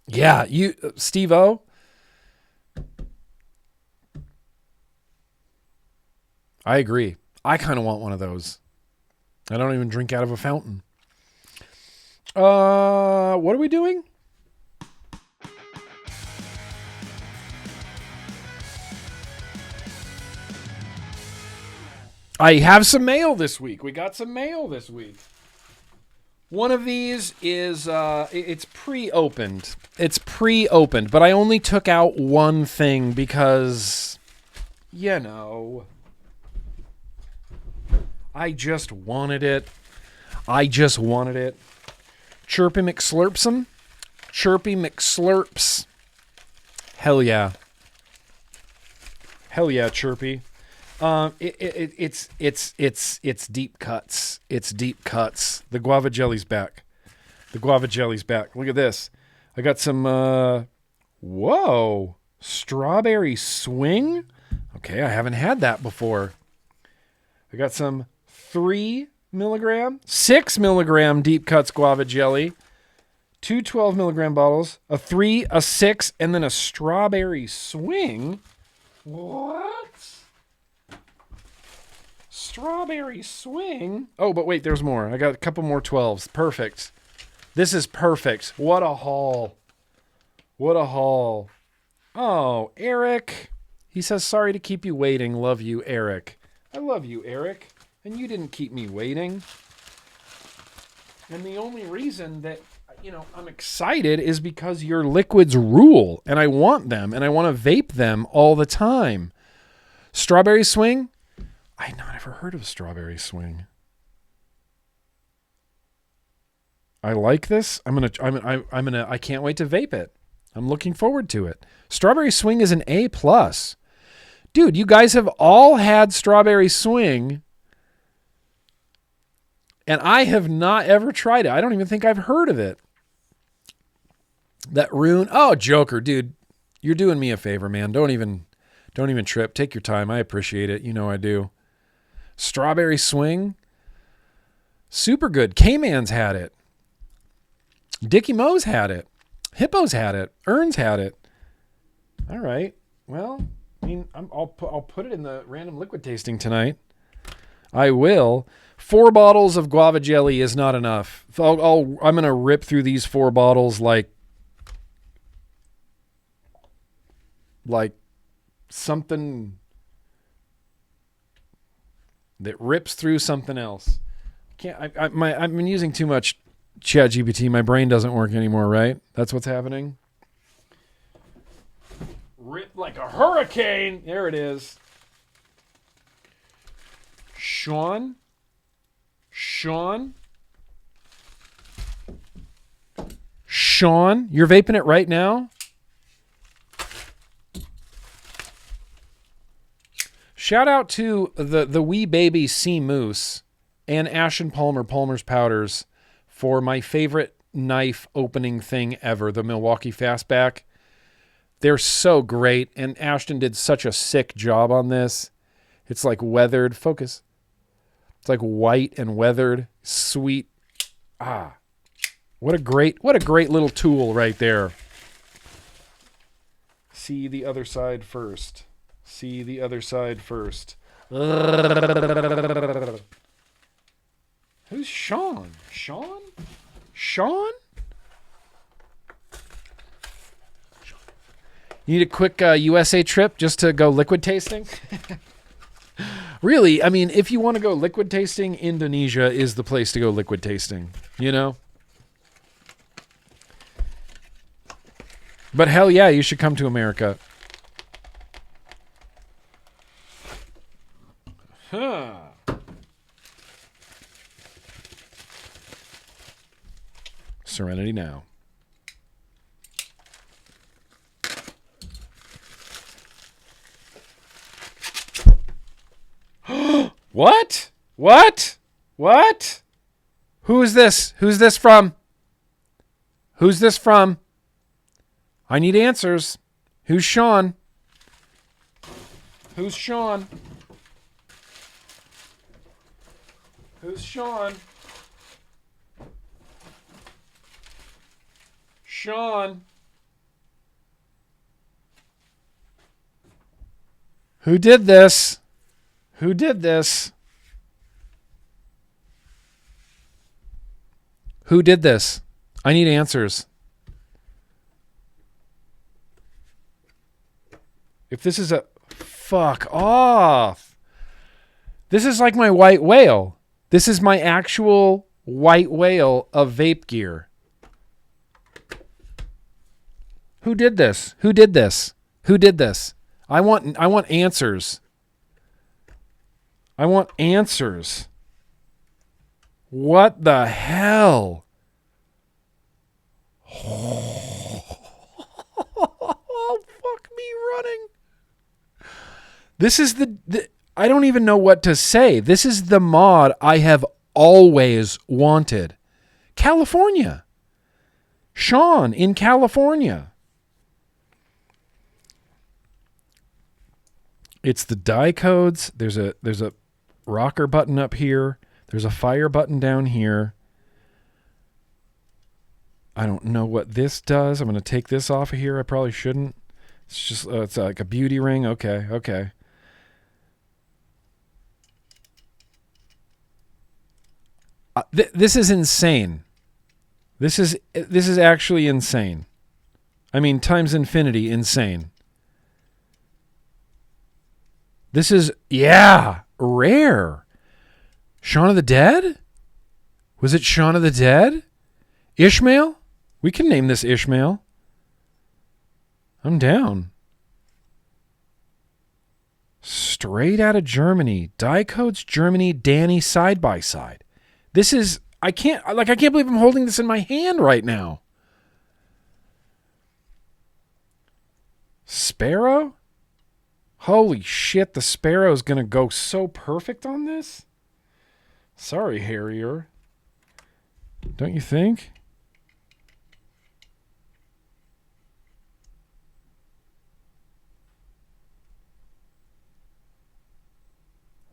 Yeah, you, Steve-O. I agree. I kind of want one of those. I don't even drink out of a fountain. What are we doing? I have some mail this week. We got some mail this week. One of these is, it's pre-opened. But I only took out one thing because, you know, I just wanted it. Chirpy McSlurps. Hell yeah, Chirpy. It's deep cuts. The guava jelly's back. Look at this. I got some, strawberry swing. Okay, I haven't had that before. I got some 3 milligram, 6 milligram deep cuts guava jelly, 2 12 milligram bottles, a 3, a 6, and then a strawberry swing. What? Strawberry swing? Oh, but wait, there's more. I got a couple more 12s. Perfect. This is perfect. What a haul. Oh, Eric. He says, sorry to keep you waiting. Love you, Eric. I love you, Eric. And you didn't keep me waiting. And the only reason that, I'm excited is because your liquids rule. And I want them. And I want to vape them all the time. Strawberry swing? I had not ever heard of strawberry swing. I like this. I can't wait to vape it. I'm looking forward to it. Strawberry swing is an A+. Dude, you guys have all had strawberry swing, and I have not ever tried it. I don't even think I've heard of it. That rune. Oh, Joker, dude, you're doing me a favor, man. Don't even trip. Take your time. I appreciate it. You know I do. Strawberry swing. Super good. K-Man's had it. Dickie Mo's had it. Hippo's had it. Ern's had it. All right. Well, I'll put it in the random liquid tasting tonight. I will. 4 bottles of guava jelly is not enough. I'm going to rip through these 4 bottles like something that rips through something else. I've been using too much ChatGPT. My brain doesn't work anymore, right? That's what's happening. Rip like a hurricane. There it is. Sean, you're vaping it right now? Shout out to the wee baby C Moose and Ashton Palmer's Powders for my favorite knife opening thing ever, the Milwaukee Fastback. They're so great, and Ashton did such a sick job on this. It's like weathered. Focus. It's like white and weathered. Sweet. What a great little tool right there. See the other side first. Who's Sean? Sean? You need a quick USA trip just to go liquid tasting? Really, I mean, if you want to go liquid tasting, Indonesia is the place to go liquid tasting, you know? But hell yeah, you should come to America. Huh. Serenity now. What? Who is this? Who's this from? I need answers. Who's Sean? Sean. Who did this? I need answers. If this is fuck off. This is like my white whale. This is my actual white whale of vape gear. Who did this? I want answers. What the hell? Oh, fuck me running. This is the I don't even know what to say. This is the mod I have always wanted. California. Sean in California. It's the die codes. There's a rocker button up here. There's a fire button down here. I don't know what this does. I'm going to take this off of here. I probably shouldn't. It's just it's like a beauty ring. Okay. This is insane. This is actually insane. I mean, times infinity insane. This is, rare. Shaun of the Dead? Was it Shaun of the Dead? Ishmael? We can name this Ishmael. I'm down. Straight out of Germany. Die Codes Germany, Danny side by side. This is, I can't believe I'm holding this in my hand right now. Sparrow? Holy shit, the Sparrow's going to go so perfect on this? Sorry, Harrier. Don't you think?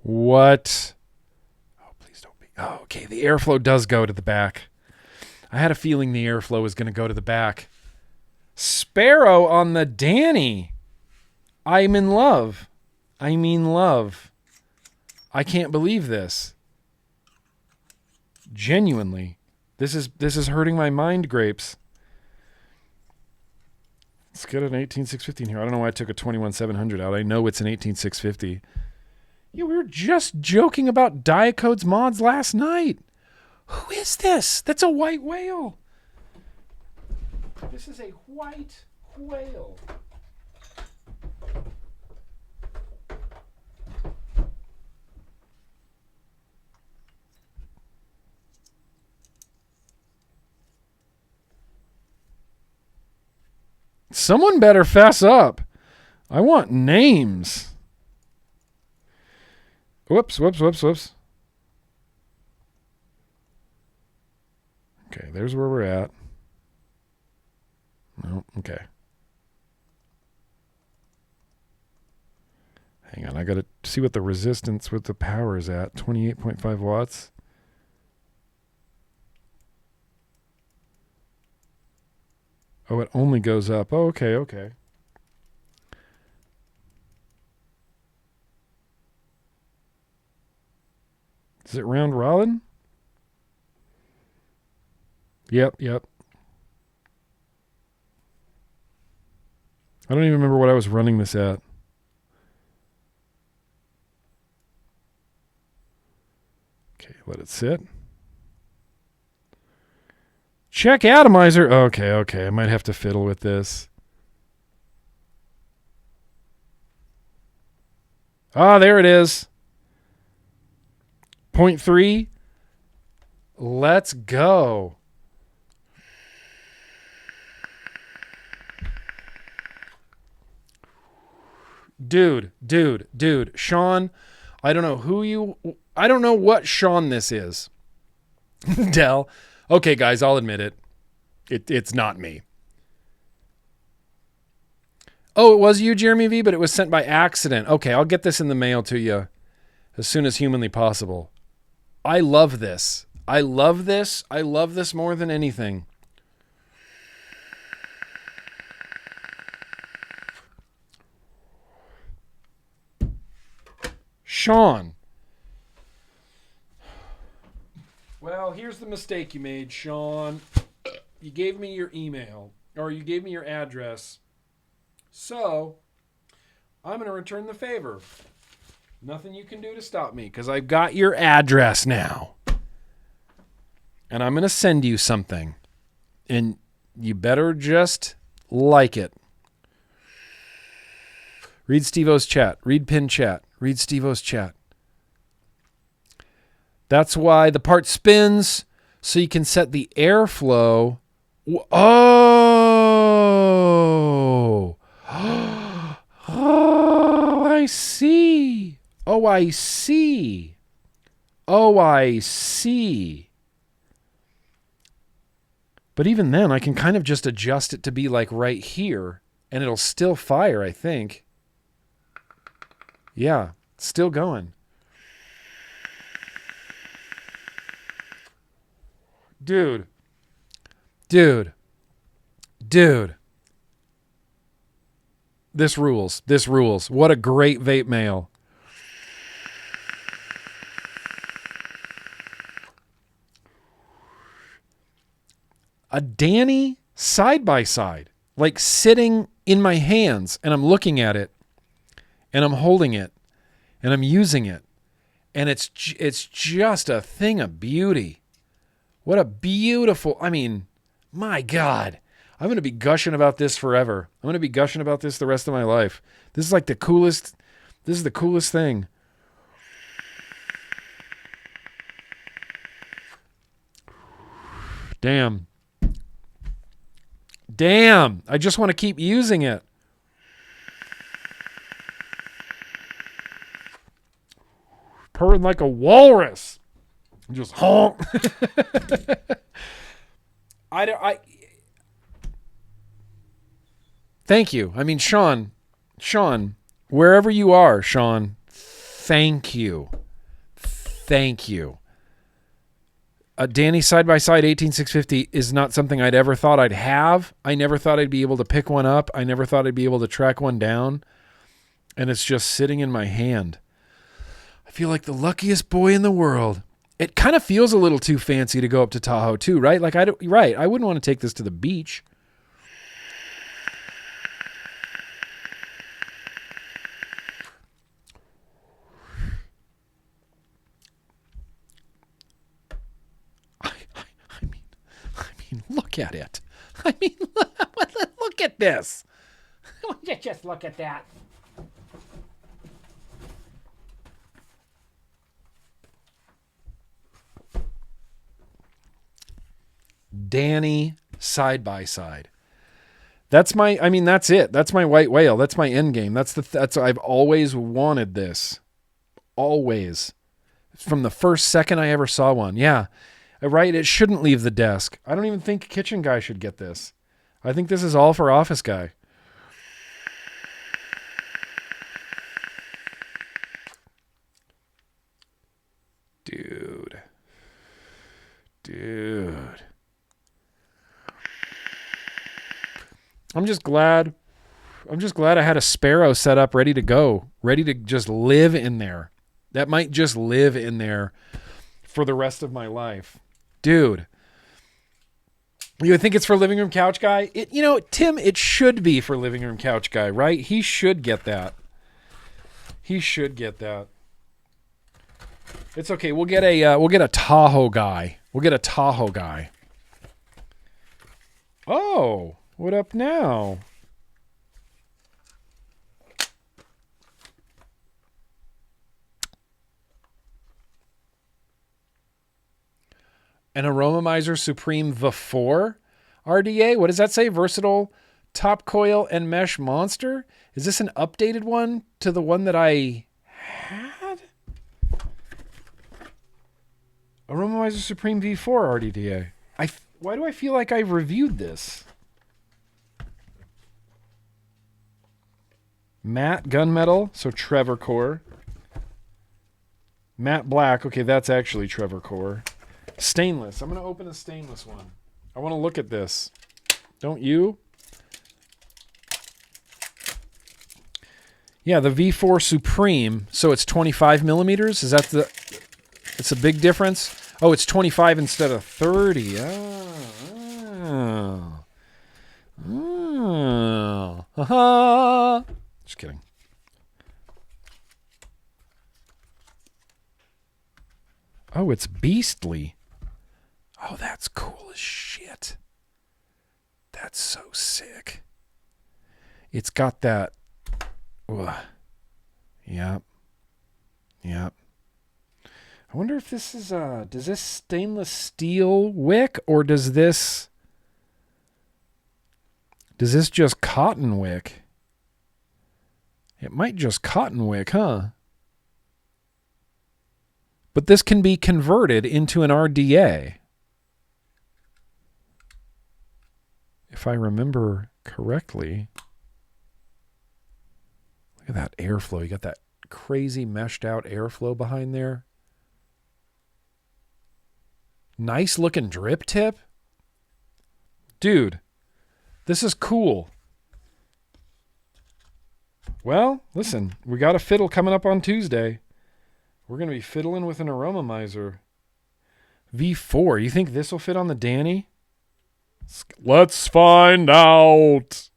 What? Oh, please don't be. Oh, okay, the airflow does go to the back. I had a feeling the airflow was going to go to the back. Sparrow on the Danny. I'm in love. I mean love. I can't believe this. Genuinely. This is hurting my mind, grapes. Let's get an 18650 in here. I don't know why I took a 21700 out. I know it's an 18650. Yeah, we were just joking about Diet Code's mods last night. Who is this? That's a white whale. This is a white whale. Someone better fess up. I want names. Whoops. Okay, there's where we're at. No, okay. Hang on, I gotta see what the resistance with the power is at. 28.5 watts. Oh, it only goes up. Oh, okay. Is it round robin? Yep. I don't even remember what I was running this at. Okay, let it sit. Check atomizer. Okay. I might have to fiddle with this. Ah, there it is. 0.3. Let's go. Dude. Sean, I don't know what Sean this is. Dell. Okay, guys, I'll admit it. It's not me. Oh, it was you, Jeremy V, but it was sent by accident. Okay, I'll get this in the mail to you as soon as humanly possible. I love this. I love this more than anything. Sean. Well, here's the mistake you made, Sean. You gave me your email, or you gave me your address. So, I'm going to return the favor. Nothing you can do to stop me, because I've got your address now. And I'm going to send you something. And you better just like it. Read Steve-O's chat. Read Pin chat. Read Steve-O's chat. That's why the part spins, so you can set the airflow. Oh! Oh, I see. Oh, I see. But even then, I can kind of just adjust it to be like right here, and it'll still fire, I think. Yeah, it's still going. Dude. This rules. What a great vape mail. A Danny side by side, like sitting in my hands, and I'm looking at it, and I'm holding it, and I'm using it, and it's just a thing of beauty. What a beautiful, my God. I'm going to be gushing about this forever. I'm going to be gushing about this the rest of my life. This is like the coolest thing. Damn. I just want to keep using it. Purring like a walrus. Just honk. Thank you. Sean, wherever you are, Sean, thank you. A Danny side-by-side 18650 is not something I'd ever thought I'd have. I never thought I'd be able to pick one up. I never thought I'd be able to track one down. And it's just sitting in my hand. I feel like the luckiest boy in the world. It kind of feels a little too fancy to go up to Tahoe too, right? I wouldn't want to take this to the beach. look at it. I mean, look at this. Just look at that. Danny side by side. That's my, I mean, that's it. That's my white whale. That's my end game. That's I've always wanted this. Always. From the first second I ever saw one. Yeah. Right. It shouldn't leave the desk. I don't even think kitchen guy should get this. I think this is all for office guy. Dude. I'm just glad I had a Sparrow set up ready to go, ready to just live in there. That might just live in there for the rest of my life. Dude. You think it's for living room couch guy? Tim, it should be for living room couch guy, right? He should get that. It's okay. We'll get a Tahoe guy. Oh, what up now? An Aromomizer Supreme V4 RDA. What does that say? Versatile top coil and mesh monster. Is this an updated one to the one that I had? Aromomizer Supreme V4 RDA. Why do I feel like I've reviewed this? Matte gunmetal, so Trevor Core. Matte black, okay, that's actually Trevor Core. Stainless. I'm going to open a stainless one. I want to look at this. Don't you? Yeah, the V4 Supreme. So it's 25 millimeters. Is that the... It's a big difference? Oh, it's 25 instead of 30. Oh. Just kidding. Oh, it's beastly. Oh, that's cool as shit. That's so sick. It's got that. Yep. I wonder if this is does this stainless steel wick or does this just cotton wick? It might just cotton wick, huh? But this can be converted into an RDA. If I remember correctly. Look at that airflow. You got that crazy meshed out airflow behind there. Nice looking drip tip. Dude, this is cool. Well, listen, we got a fiddle coming up on Tuesday. We're going to be fiddling with an Aromomizer. V4. You think this will fit on the Danny? Let's find out.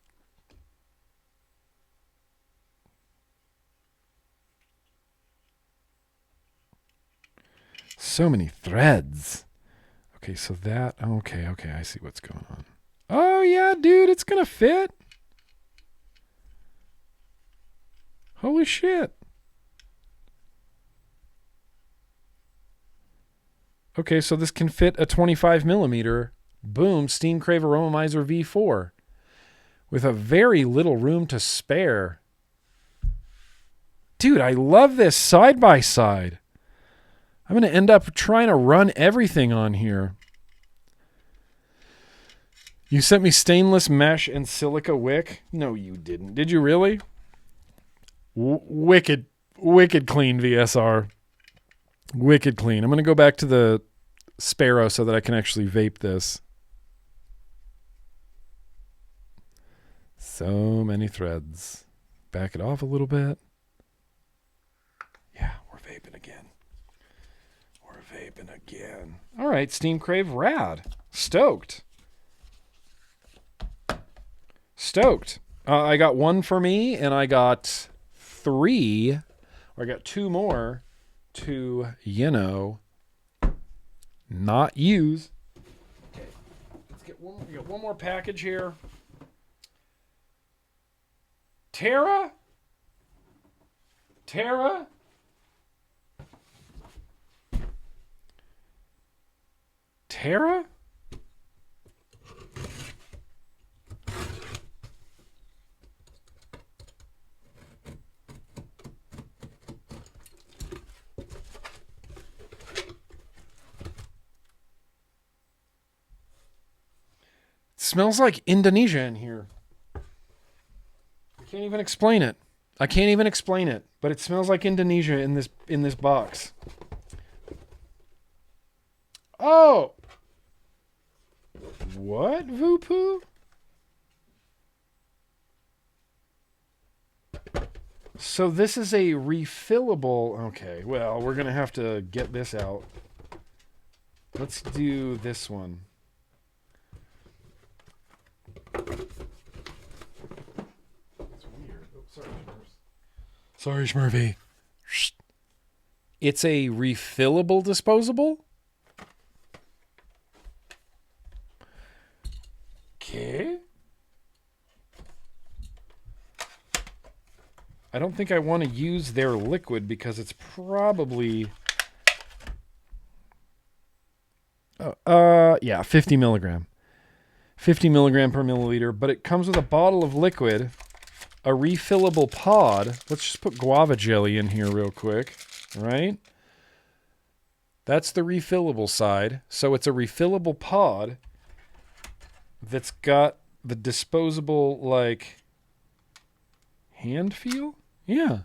So many threads. Okay, so that... Okay, I see what's going on. Oh, yeah, dude, it's going to fit. Holy shit. Okay, so this can fit a 25 millimeter. Boom, Steam Crave Aromomizer V4. With a very little room to spare. Dude, I love this side by side. I'm going to end up trying to run everything on here. You sent me stainless mesh and silica wick? No, you didn't. Did you really? Wicked clean VSR. Wicked clean. I'm going to go back to the Sparrow so that I can actually vape this. So many threads. Back it off a little bit. Yeah, we're vaping again. All right, Steam Crave, rad. Stoked. I got one for me, and I got three, or I got two more to, not use. Okay, let's get We got one more package here. Tara? Tara? Tara? Smells like Indonesia in here. I can't even explain it. But it smells like Indonesia in this box. Oh. What, Voopoo? So this is a refillable. Okay, well, we're going to have to get this out. Let's do this one. Sorry, Smurfy. It's a refillable disposable. Okay. I don't think I want to use their liquid because it's probably... yeah, 50 milligram. 50 milligram per milliliter, but it comes with a bottle of liquid, a refillable pod. Let's just put guava jelly in here real quick, right? That's the refillable side. So it's a refillable pod that's got the disposable, like, hand feel? Yeah.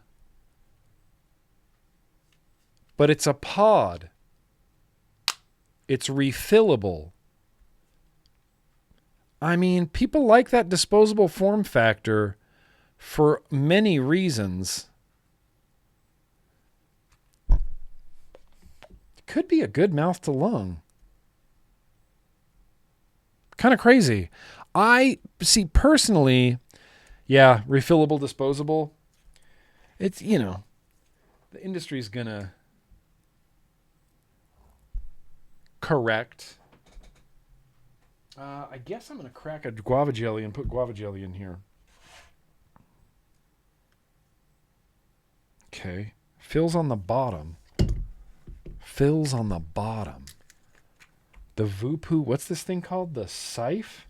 But it's a pod. It's refillable. I mean, people like that disposable form factor for many reasons. It could be a good mouth to lung. Kind of crazy. I see personally, yeah, refillable disposable. It's, you know, the industry's gonna correct. I guess I'm gonna crack a guava jelly and put guava jelly in here. Okay. Fills on the bottom. Fills on the bottom. The Voopoo, what's this thing called? The Scythe?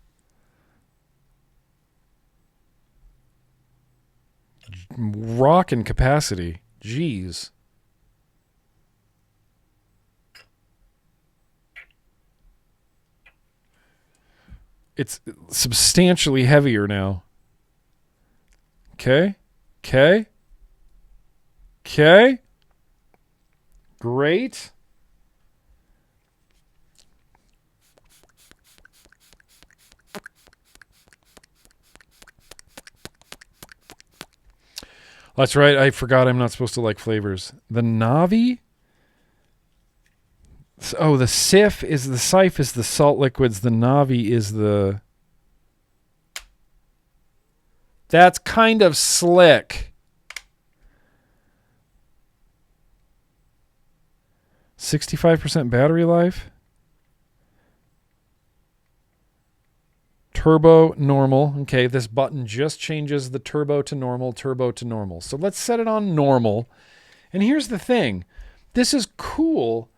Rockin' capacity. Jeez. It's substantially heavier now. Okay. Okay. Okay. Great. That's right. I forgot I'm not supposed to like flavors. The Navi? Oh, the Scythe is the salt liquids. The Navi is the... That's kind of slick. 65% battery life. Turbo, normal. Okay, this button just changes the turbo to normal, turbo to normal. So let's set it on normal. And here's the thing. This is cool,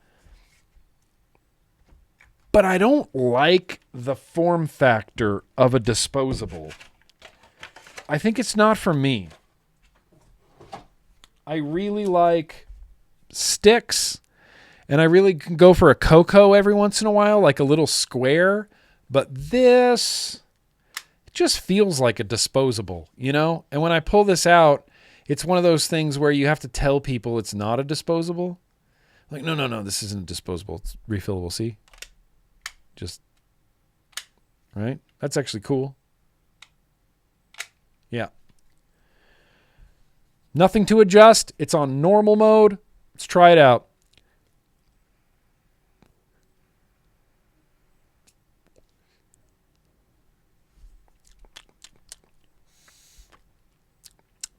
but I don't like the form factor of a disposable. I think it's not for me. I really like sticks, and I really can go for a cocoa every once in a while, like a little square. But this just feels like a disposable, you know? And when I pull this out, it's one of those things where you have to tell people it's not a disposable. Like, no, this isn't a disposable. It's refillable. See? Just, right? That's actually cool. Yeah. Nothing to adjust. It's on normal mode. Let's try it out.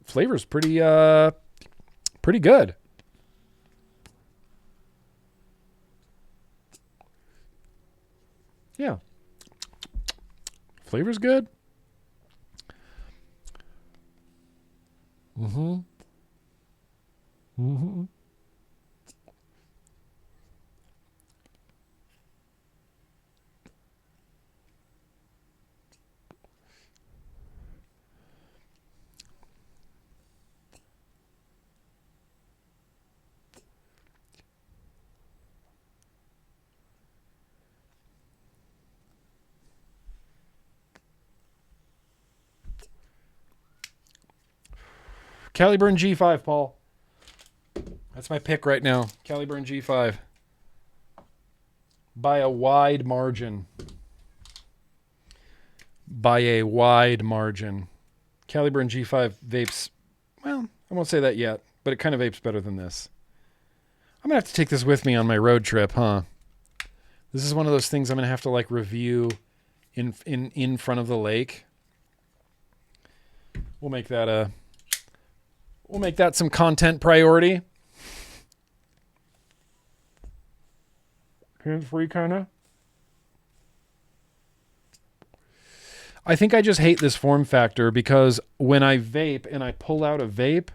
Flavor's pretty good. Yeah. Flavor's good. Mm-hmm. Mm-hmm. Caliburn G5, Paul. That's my pick right now. Caliburn G5. By a wide margin. By a wide margin. Caliburn G5 vapes, well, I won't say that yet, but it kind of vapes better than this. I'm going to have to take this with me on my road trip, huh? This is one of those things I'm going to have to like review in front of the lake. We'll make that some content priority. Hands-free kind of. I think I just hate this form factor because when I vape and I pull out a vape,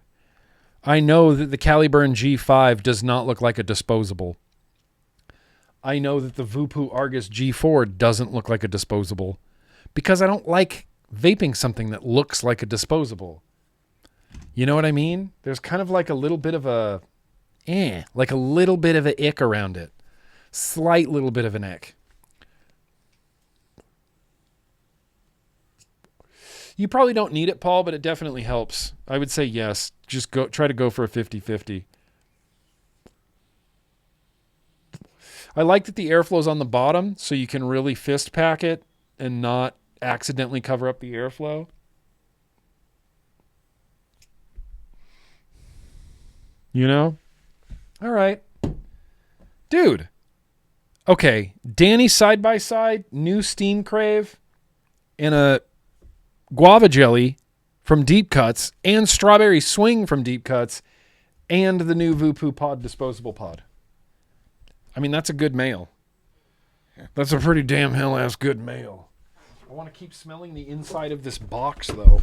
I know that the Caliburn G5 does not look like a disposable. I know that the Vupu Argus G4 doesn't look like a disposable because I don't like vaping something that looks like a disposable. You know what I mean? There's kind of like a little bit of a like a little bit of an ick around it. Slight little bit of an ick. You probably don't need it, Paul, but it definitely helps. I would say yes. Just try to go for a 50-50. I like that the airflow's on the bottom so you can really fist pack it and not accidentally cover up the airflow. You know? All right. Dude. Okay. Danny side by side, new Steam Crave, and a guava jelly from Deep Cuts, and strawberry swing from Deep Cuts, and the new Vupu Pod disposable pod. I mean, that's a good mail. That's a pretty damn hell-ass good mail. I want to keep smelling the inside of this box, though.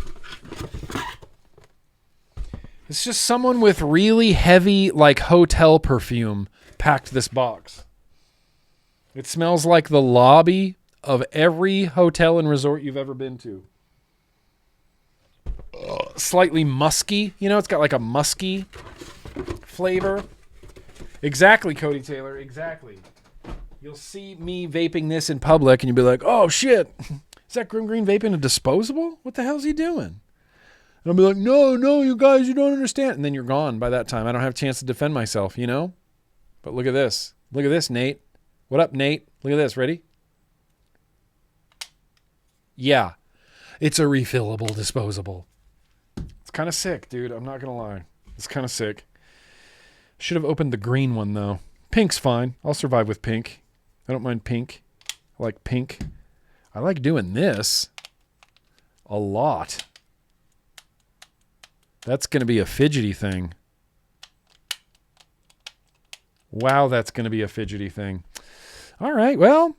It's just someone with really heavy, like, hotel perfume packed this box. It smells like the lobby of every hotel and resort you've ever been to. Slightly musky. You know, it's got like a musky flavor. Exactly, Cody Taylor. Exactly. You'll see me vaping this in public and you'll be like, oh, shit. Is that GrimmGreen vaping a disposable? What the hell's he doing? And I'll be like, no, you guys, you don't understand. And then you're gone by that time. I don't have a chance to defend myself, you know? But look at this. Look at this, Nate. What up, Nate? Look at this. Ready? Yeah. It's a refillable disposable. It's kind of sick, dude. I'm not going to lie. It's kind of sick. Should have opened the green one, though. Pink's fine. I'll survive with pink. I don't mind pink. I like pink. I like doing this a lot. That's going to be a fidgety thing. Wow, that's going to be a fidgety thing. All right, well,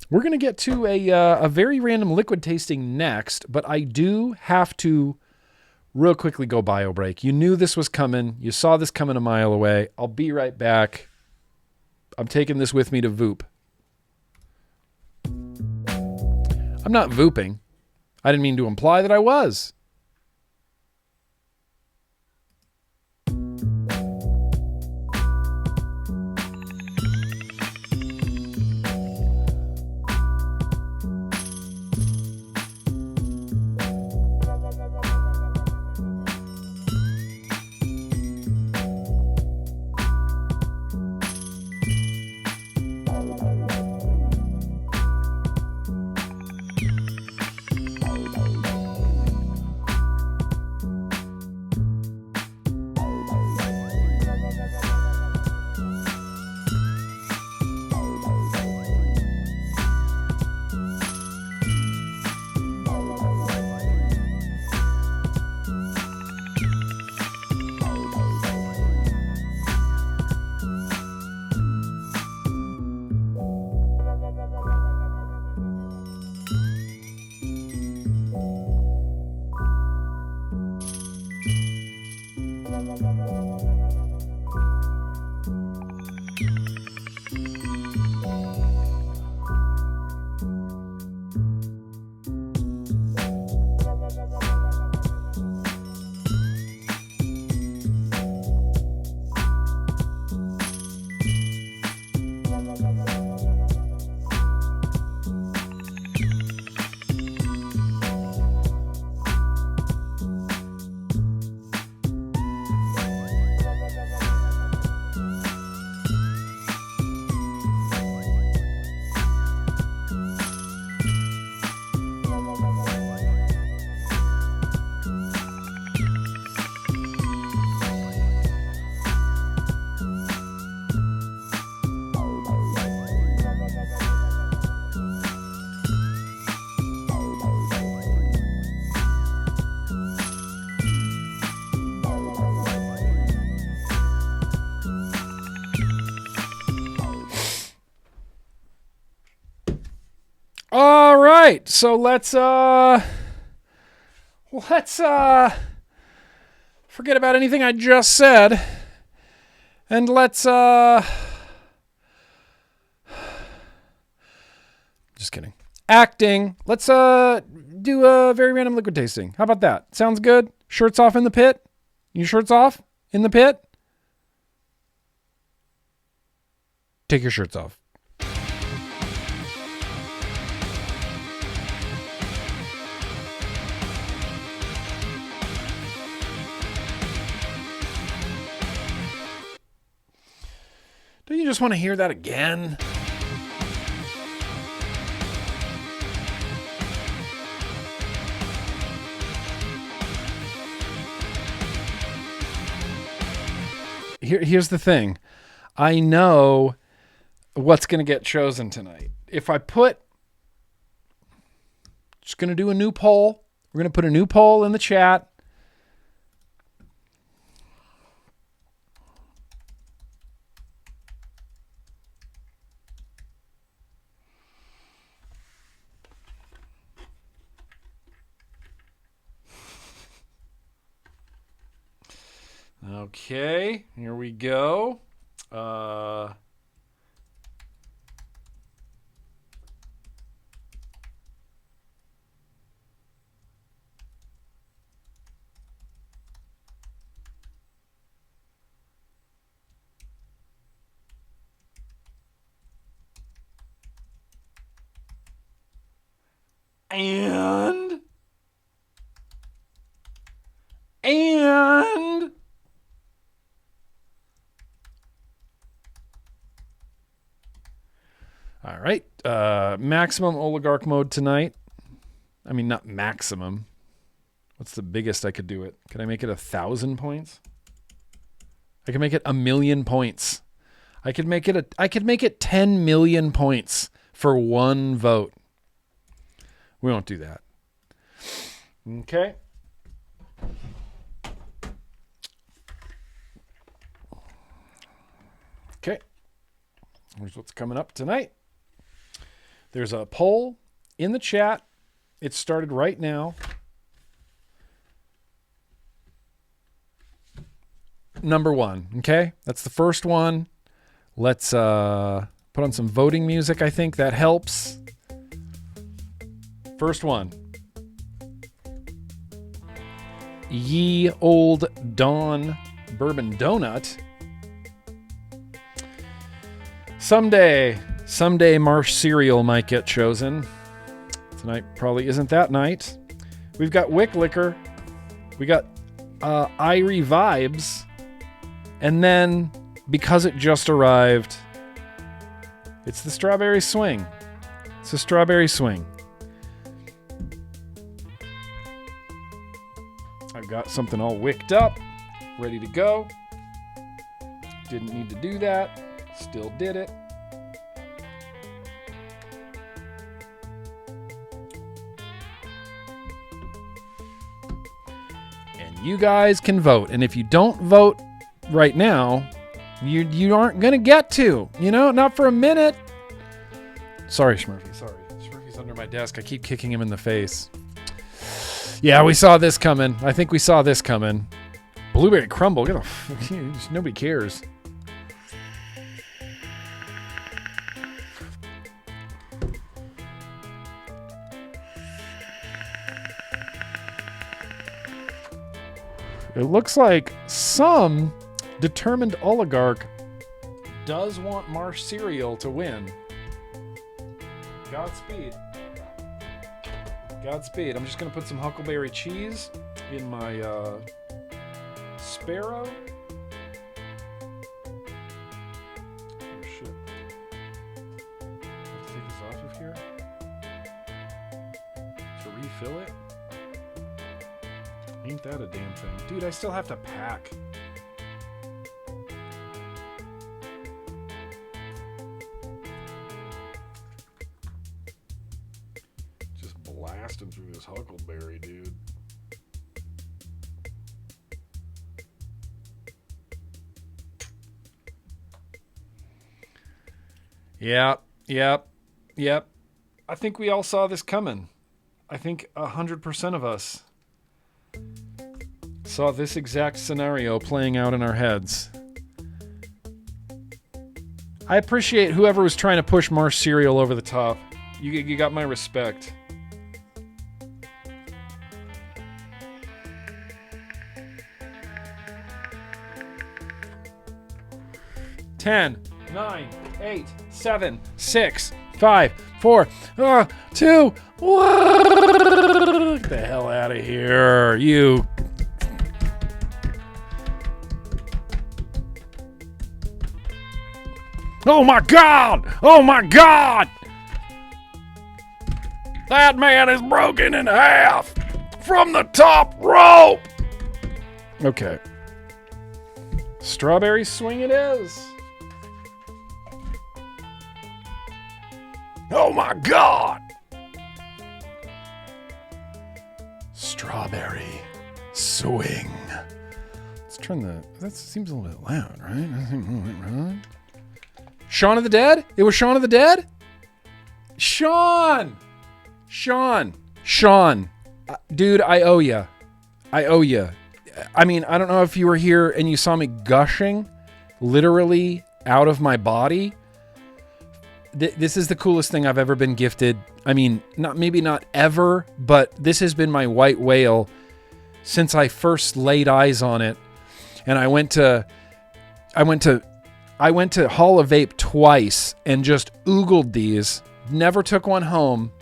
we're going to get to a very random liquid tasting next, but I do have to real quickly go bio break. You knew this was coming. You saw this coming a mile away. I'll be right back. I'm taking this with me to Voop. I'm not Vooping. I didn't mean to imply that I was. right. So let's forget about anything I just said. And let's just kidding. Acting. Let's do a very random liquid tasting. How about that? Sounds good? Shirts off in the pit? You shirts off in the pit? Take your shirts off. Do you just want to hear that again? Here's the thing. I know what's going to get chosen tonight. If I just going to do a new poll. We're going to put a new poll in the chat. Okay, here we go. And all right, maximum oligarch mode tonight. I mean, not maximum. What's the biggest I could do it? Can I make it 1,000 points? I can make it 1,000,000 points. I could make it 10 million points for one vote. We won't do that. Okay. Okay. Here's what's coming up tonight. There's a poll in the chat. It started right now. Number 1. Okay. That's the first one. Let's put on some voting music. I think that helps. First one. Ye Old Dawn Bourbon Donut. Someday Marsh cereal might get chosen. Tonight probably isn't that night. We've got Wick Liquor. We got Irie Vibes. And then, because it just arrived, it's the Strawberry Swing. It's a Strawberry Swing. I've got something all wicked up, ready to go. Didn't need to do that. Still did it. And you guys can vote. And if you don't vote right now, you aren't going to get to. Not for a minute. Sorry, Smurfy. Sorry. Smurfy's under my desk. I keep kicking him in the face. Yeah, we saw this coming. I think we saw this coming. Blueberry crumble. Nobody cares. It looks like some determined oligarch does want Marsh cereal to win. Godspeed. Godspeed. I'm just going to put some huckleberry cheese in my Sparrow. Oh, shit. Let's take this off of here to refill it. Ain't that a damn thing. Dude, I still have to pack. Just blasting through this huckleberry, dude. Yep. I think we all saw this coming. I think 100% of us saw this exact scenario playing out in our heads. I appreciate whoever was trying to push Marsh cereal over the top. You got my respect. Ten, 9, 8, 7, 6, 5, 4, 2, 1. Get the hell out of here, you. Oh my God! Oh my God! That man is broken in half from the top rope! Okay. Strawberry swing it is. Oh my God! Strawberry swing. Let's turn the... That seems a little bit loud, right? Shaun of the Dead? It was Shaun of the Dead? Shaun! Dude, I owe ya. I mean, I don't know if you were here and you saw me gushing literally out of my body. This is the coolest thing I've ever been gifted. I mean, maybe not ever, but this has been my white whale since I first laid eyes on it. And I went to Hall of Vape twice and just oogled these. Never took one home,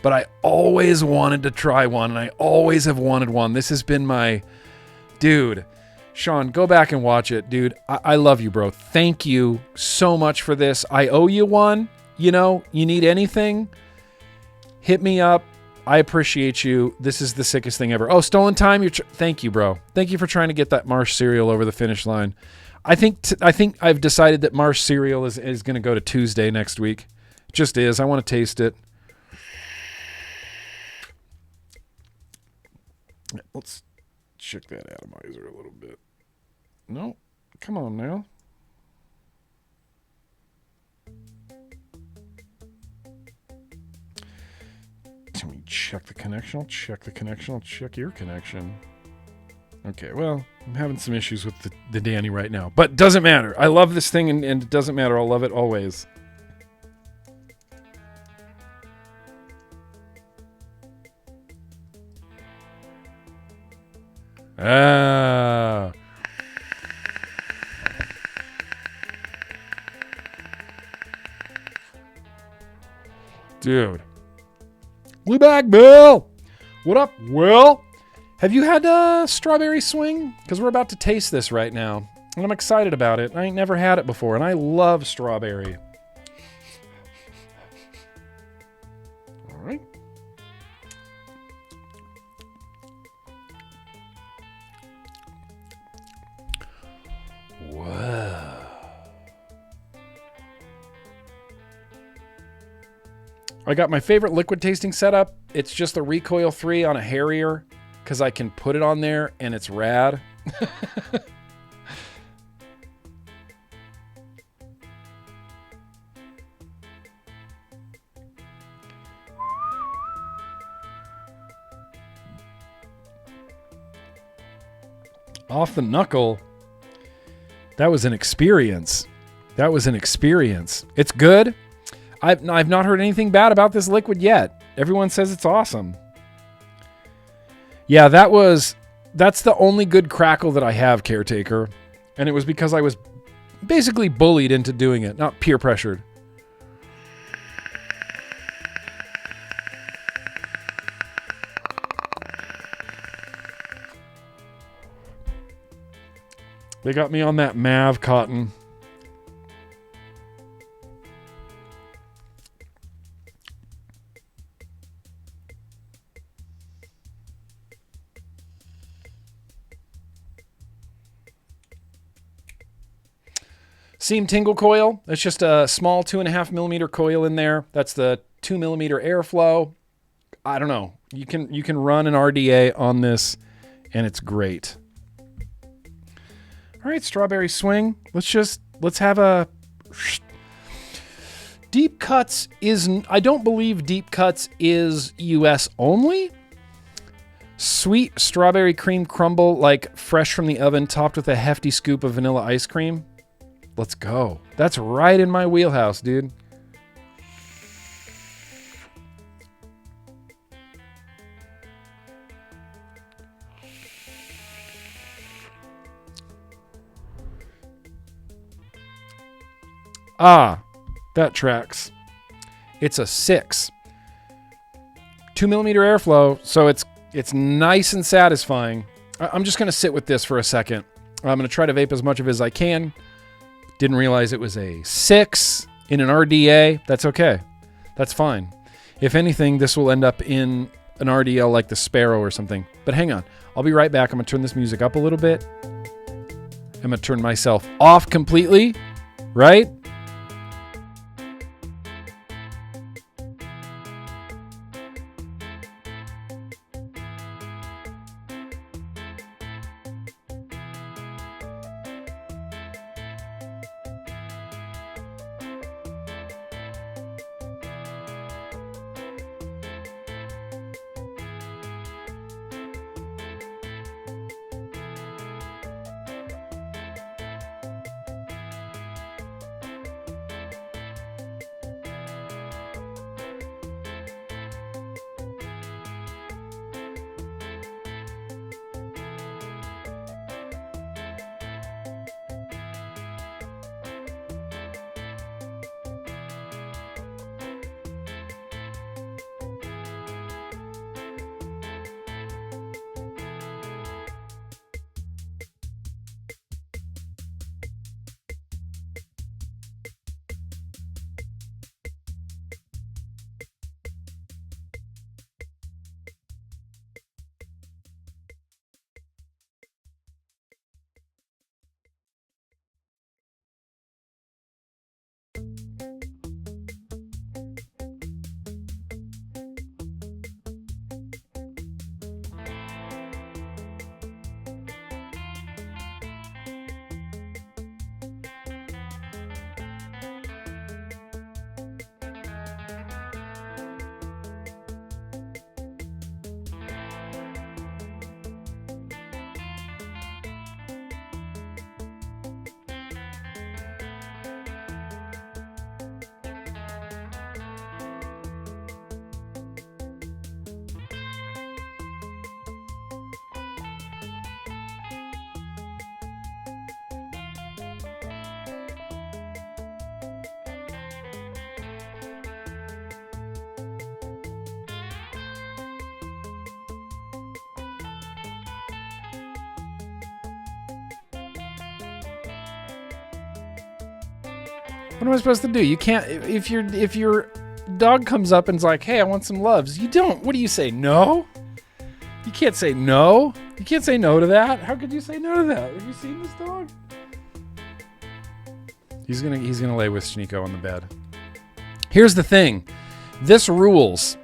but I always wanted to try one, and I always have wanted one. This has been my... Dude, Shaun, go back and watch it. Dude, I love you, bro. Thank you so much for this. I owe you one. You know, you need anything, hit me up. I appreciate you. This is the sickest thing ever. Oh, Stolen Time. Thank you, bro. Thank you for trying to get that Marsh cereal over the finish line. I think I've decided that Marsh cereal is going to go to Tuesday next week. It just is. I want to taste it. Let's check that atomizer a little bit. No, come on now. Let me check the connection. I'll check the connection. I'll check your connection. Okay, well, I'm having some issues with the Danny right now, but doesn't matter. I love this thing, and it doesn't matter. I'll love it always. Ah. Dude. Blue Bag Bill! What up, Will? Have you had strawberry swing? Because we're about to taste this right now. And I'm excited about it. I ain't never had it before, and I love strawberry. All right. Whoa. I got my favorite liquid tasting setup. It's just a Recoil 3 on a Harrier because I can put it on there and it's rad. Off the knuckle. That was an experience. It's good. I've not heard anything bad about this liquid yet. Everyone says it's awesome. Yeah, that's the only good crackle that I have, Caretaker. And it was because I was basically bullied into doing it, not peer pressured. They got me on that Mav cotton. Seam Tingle coil. It's just a small 2.5 millimeter coil in there. That's the 2 millimeter airflow. I don't know. You can run an RDA on this, and it's great. All right, strawberry swing. Let's have a Deep Cuts is, I don't believe Deep Cuts is US only. Sweet strawberry cream crumble, like fresh from the oven, topped with a hefty scoop of vanilla ice cream. Let's go. That's right in my wheelhouse, dude. Ah, that tracks. It's a 6. 2mm airflow, so it's nice and satisfying. I'm just going to sit with this for a second. I'm going to try to vape as much of it as I can. Didn't realize it was a 6 in an RDA. That's okay. That's fine. If anything, this will end up in an RDL like the Sparrow or something. But hang on. I'll be right back. I'm going to turn this music up a little bit. I'm going to turn myself off completely. Right? What am I supposed to do? You can't, if your dog comes up and's like, hey, I want some loves. You don't. What do you say? No? You can't say no. You can't say no to that. How could you say no to that? Have you seen this dog? He's gonna lay with Sneeko on the bed. Here's the thing. This rules.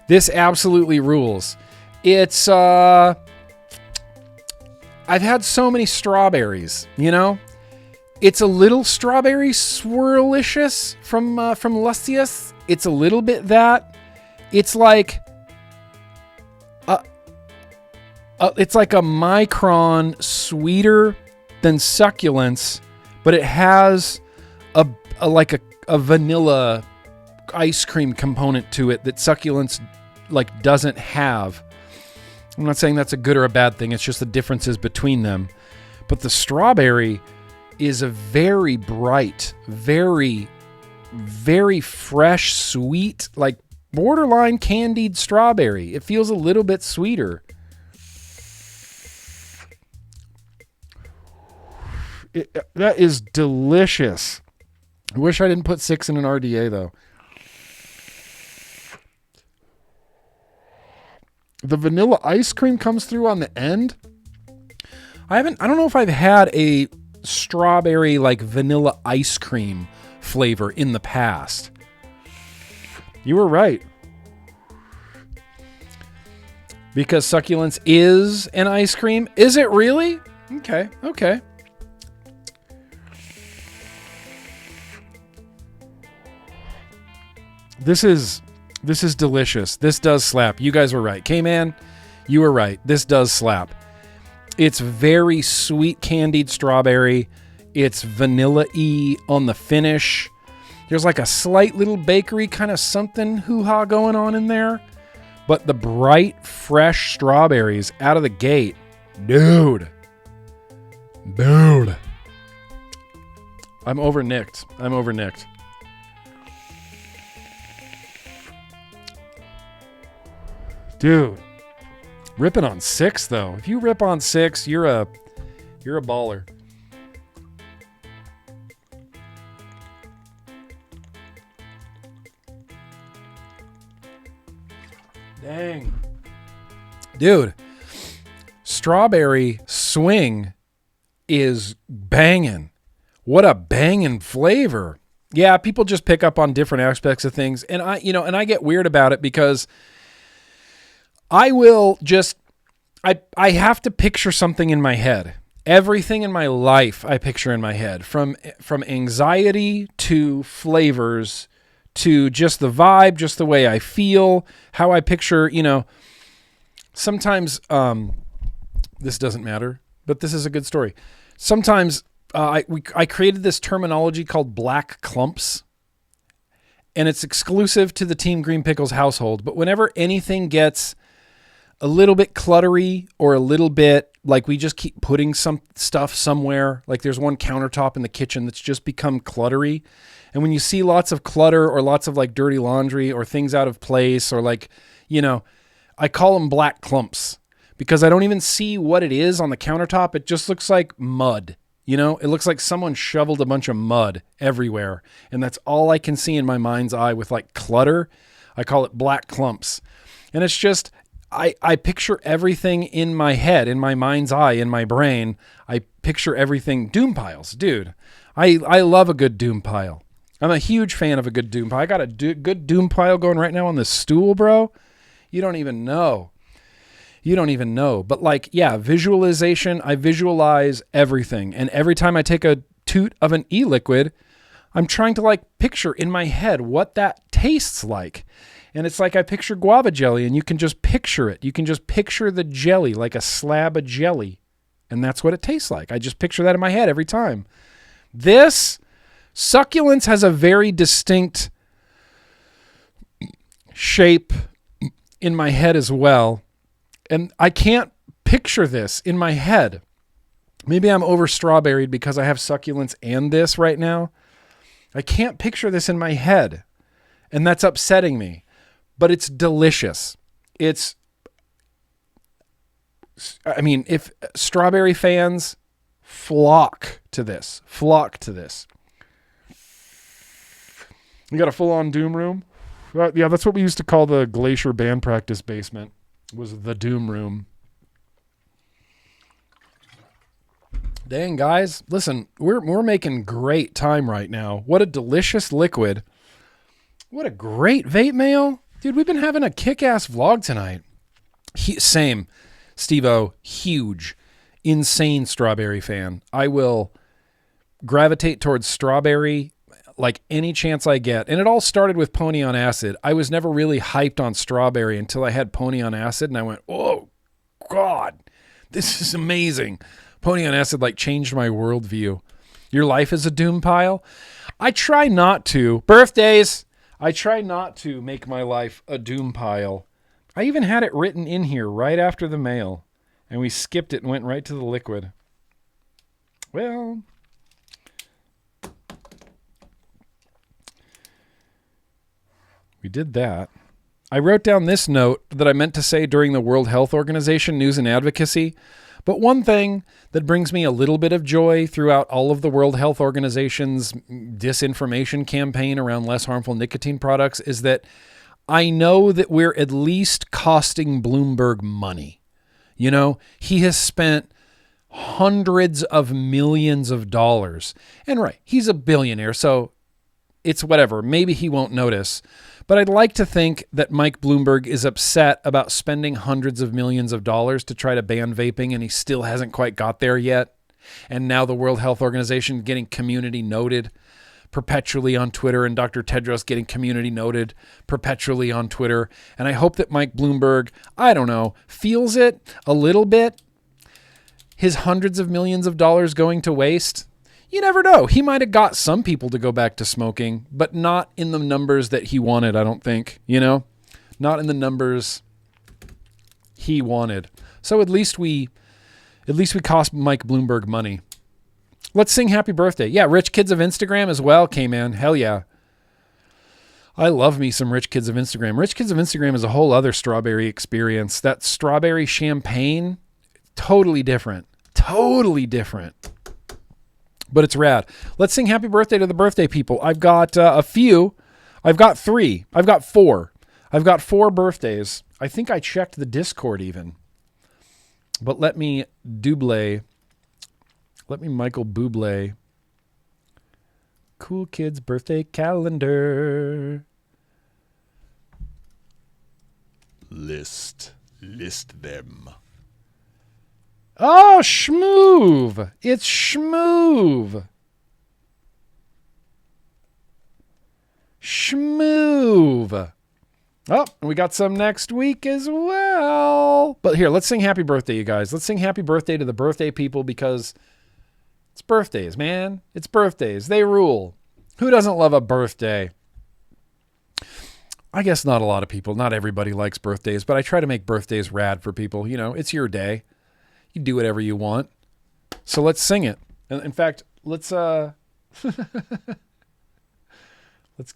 This absolutely rules. It's I've had so many strawberries, you know? It's a little strawberry swirlicious from Lustius. It's a little bit that. It's like it's like a micron sweeter than Succulents, but it has a vanilla ice cream component to it that Succulents like doesn't have. I'm not saying that's a good or a bad thing. It's just the differences between them. But the strawberry is a very bright, very, very fresh, sweet, like borderline candied strawberry. It feels a little bit sweeter. That is delicious. I wish I didn't put 6 in an RDA though. The vanilla ice cream comes through on the end. I don't know if I've had a strawberry like vanilla ice cream flavor in the past. You were right. Because Succulents is an ice cream. Is it really? Okay. This is delicious. This does slap. You guys were right. K-Man, you were right. This does slap. It's very sweet candied strawberry. It's vanilla-y on the finish. There's like a slight little bakery kind of something hoo-ha going on in there. But the bright, fresh strawberries out of the gate. Dude. I'm overnicked. Dude. Ripping on 6 though. If you rip on 6, you're a baller. Dang. Dude, strawberry swing is banging. What a banging flavor. Yeah, people just pick up on different aspects of things. And I get weird about it because I have to picture something in my head. Everything in my life I picture in my head, from anxiety to flavors to just the vibe, just the way I feel, how I picture, sometimes, this doesn't matter, but this is a good story. Sometimes I created this terminology called black clumps, and it's exclusive to the Team Green Pickles household. But whenever anything gets a little bit cluttery or a little bit like we just keep putting some stuff somewhere, like there's one countertop in the kitchen that's just become cluttery. And when you see lots of clutter or lots of like dirty laundry or things out of place or like, I call them black clumps because I don't even see what it is on the countertop. It just looks like mud. It looks like someone shoveled a bunch of mud everywhere. And that's all I can see in my mind's eye with like clutter. I call it black clumps. And it's just, I picture everything in my head, in my mind's eye, in my brain. I picture everything. Doom piles, dude. I love a good doom pile. I'm a huge fan of a good doom pile. I got a good doom pile going right now on this stool, bro. You don't even know. But like, yeah, visualization, I visualize everything. And every time I take a toot of an e-liquid, I'm trying to like picture in my head what that tastes like. And it's like I picture guava jelly and you can just picture it. You can just picture the jelly like a slab of jelly. And that's what it tastes like. I just picture that in my head every time. This succulence has a very distinct shape in my head as well. And I can't picture this in my head. Maybe I'm over strawberried because I have succulence and this right now. I can't picture this in my head. And that's upsetting me. But it's delicious. If strawberry fans flock to this. You got a full-on Doom room? Yeah, that's what we used to call the Glacier band practice basement, was the Doom room. Dang, guys. Listen, we're making great time right now. What a delicious liquid. What a great vape mail. Dude, we've been having a kick-ass vlog tonight. Same. Steve-O, huge, insane strawberry fan. I will gravitate towards strawberry like any chance I get. And it all started with Pony on Acid. I was never really hyped on strawberry until I had Pony on Acid, and I went, oh, God, this is amazing. Pony on Acid like changed my worldview. Your life is a doom pile? I try not to. Birthdays! I try not to make my life a doom pile. I even had it written in here right after the mail, and we skipped it and went right to the liquid. Well, we did that. I wrote down this note that I meant to say during the World Health Organization news and advocacy. But one thing that brings me a little bit of joy throughout all of the World Health Organization's disinformation campaign around less harmful nicotine products is that I know that we're at least costing Bloomberg money. He has spent hundreds of millions of dollars. And right, he's a billionaire, so it's whatever. Maybe he won't notice. But I'd like to think that Mike Bloomberg is upset about spending hundreds of millions of dollars to try to ban vaping, and he still hasn't quite got there yet. And now the World Health Organization getting community noted. perpetually on Twitter, and Dr. Tedros getting community noted perpetually on Twitter. And I hope that Mike Bloomberg, I don't know, feels it a little bit. His hundreds of millions of dollars going to waste. You never know. He might have got some people to go back to smoking, but not in the numbers that he wanted, I don't think. Not in the numbers he wanted. So at least we cost Mike Bloomberg money. Let's sing happy birthday. Yeah, Rich Kids of Instagram as well, K-Man. Hell yeah. I love me some Rich Kids of Instagram. Rich Kids of Instagram is a whole other strawberry experience. That strawberry champagne, totally different. Totally different. But it's rad. Let's sing happy birthday to the birthday people. I've got a few. I've got 3. I've got 4. I've got 4 birthdays. I think I checked the Discord even. But let me Michael Bublé. Cool Kids birthday calendar. List them. Oh, Schmoove. It's Schmoove. Oh, and we got some next week as well. But here, let's sing happy birthday, you guys. Let's sing happy birthday to the birthday people because it's birthdays, man. It's birthdays. They rule. Who doesn't love a birthday? I guess not a lot of people. Not everybody likes birthdays, but I try to make birthdays rad for people. It's your day. You do whatever you want. So let's sing it. In fact, let's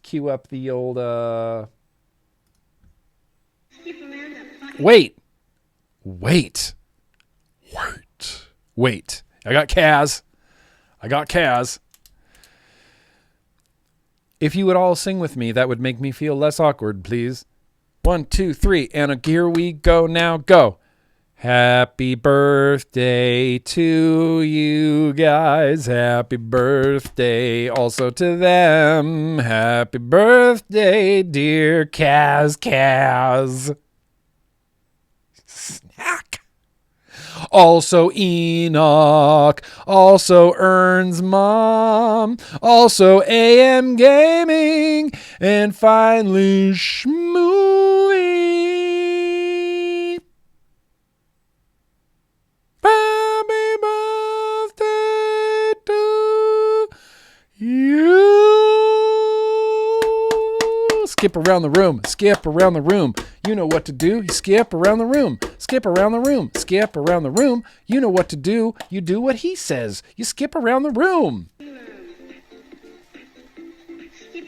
cue up the old Wait. I got Kaz. If you would all sing with me, that would make me feel less awkward, please. 1, 2, 3, and here we go now. Go. Happy birthday to you guys. Happy birthday also to them. Happy birthday, dear Kaz. Snack. Also Enoch. Also Ern's mom. Also AM Gaming. And finally Schmooey. Happy birthday to you. Skip around the room. Skip around the room. You know what to do. You skip around the room. Skip around the room. Skip around the room. You know what to do. You do what he says. You skip around the room. Skip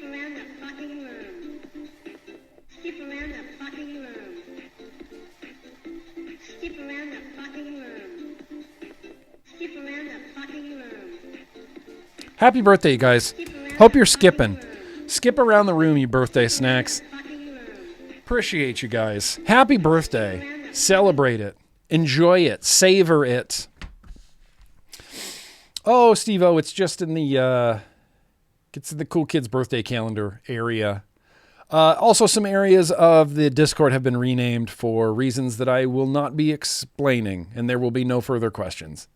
around the fucking room. Skip around the fucking room. Skip around the fucking room. Skip around the fucking room. Happy birthday, you guys. Hope you're skipping. Skip around the room, you birthday snacks. Appreciate you guys. Happy birthday. Celebrate it. Enjoy it. Savor it. Oh, Steve-O, it's just in the Cool Kids birthday calendar area. Also, some areas of the Discord have been renamed for reasons that I will not be explaining, and there will be no further questions.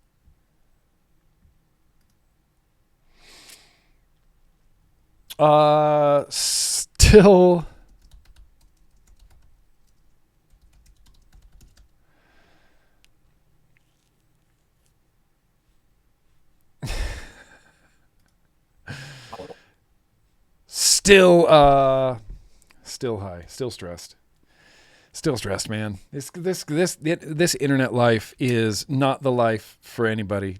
Still... Still high, still stressed, man. This internet life is not the life for anybody.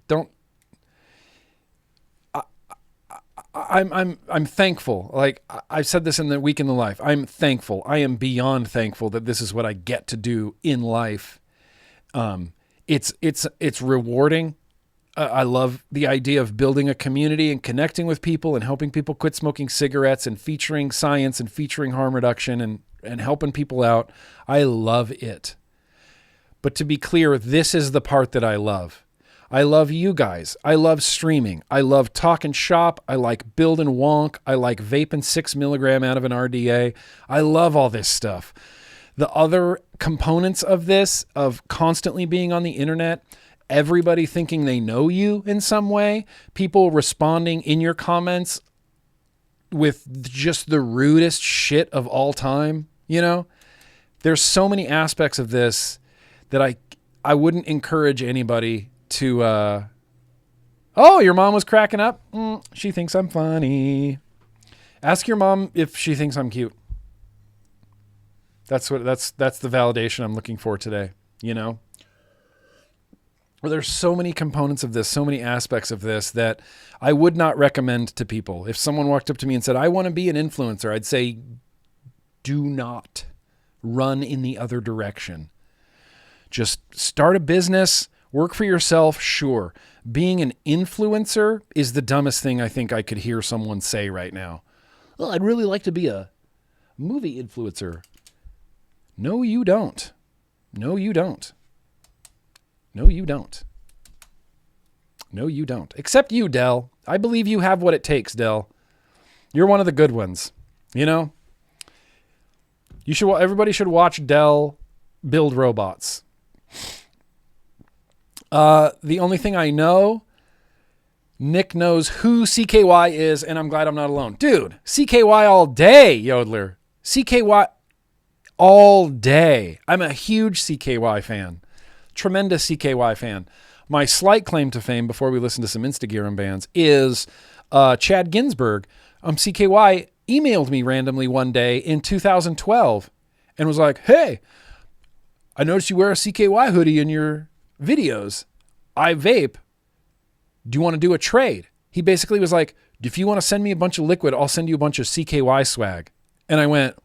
I'm thankful. Like I've said this in the week in the life. I'm thankful. I am beyond thankful that this is what I get to do in life. It's rewarding. I love the idea of building a community and connecting with people and helping people quit smoking cigarettes and featuring science and featuring harm reduction and helping people out. I love it. But to be clear, this is the part that I love. I love you guys. I love streaming. I love talking shop. I like building wonk. I like vaping 6 milligram out of an RDA. I love all this stuff. The other components of this, of constantly being on the internet, everybody thinking they know you in some way, people responding in your comments just the rudest shit of all time, you know? There's so many aspects of this that I wouldn't encourage anybody to oh, your mom was cracking up? She thinks I'm funny. Ask your mom if she thinks I'm cute. That's the validation I'm looking for today, you know? Well, there's so many components of this, so many aspects of this that I would not recommend to people. If someone walked up to me and said, I want to be an influencer, I'd say, do not run in the other direction. Just start a business, work for yourself, sure. Being an influencer is the dumbest thing I think I could hear someone say right now. Well, I'd really like to be a movie influencer. No, you don't. No, you don't. No, you don't. No, you don't. Except you, Del. I believe you have what it takes, Del. You're one of the good ones. You know? Everybody should watch Del build robots. The only thing I know, Nick knows who CKY is, and I'm glad I'm not alone. Dude, CKY all day, Yodeler. CKY all day. I'm a huge CKY fan. Tremendous CKY fan. My slight claim to fame, before we listen to some Instagram bands, is Chad Ginsburg. CKY emailed me randomly one day in 2012 and was like, hey, I noticed you wear a CKY hoodie in your videos. I vape. Do you want to do a trade? He basically was like, if you want to send me a bunch of liquid, I'll send you a bunch of CKY swag. And I went,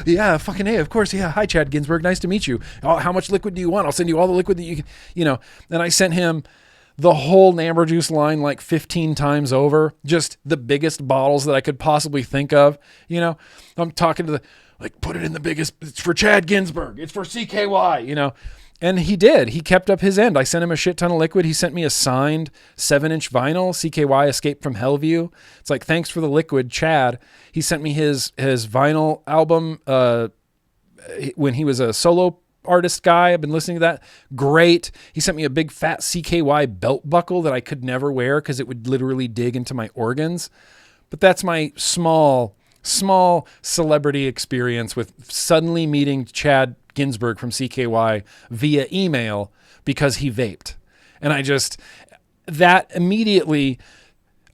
yeah, fucking hey, of course, yeah. Hi, Chad Ginsburg. Nice to meet you. How much liquid do you want? I'll send you all the liquid that you can, you know. And I sent him the whole Namber Juice line like 15 times over, just the biggest bottles that I could possibly think of. You know, I'm talking to put it in the biggest, it's for Chad Ginsburg. It's for CKY, you know. And he did. He kept up his end. I sent him a shit ton of liquid. He sent me a signed 7-inch vinyl, CKY Escape from Hellview. It's like, thanks for the liquid, Chad. He sent me his vinyl album when he was a solo artist guy. I've been listening to that. Great. He sent me a big fat CKY belt buckle that I could never wear because it would literally dig into my organs. But that's my small celebrity experience with suddenly meeting Chad Ginsburg from CKY via email because he vaped. And that immediately,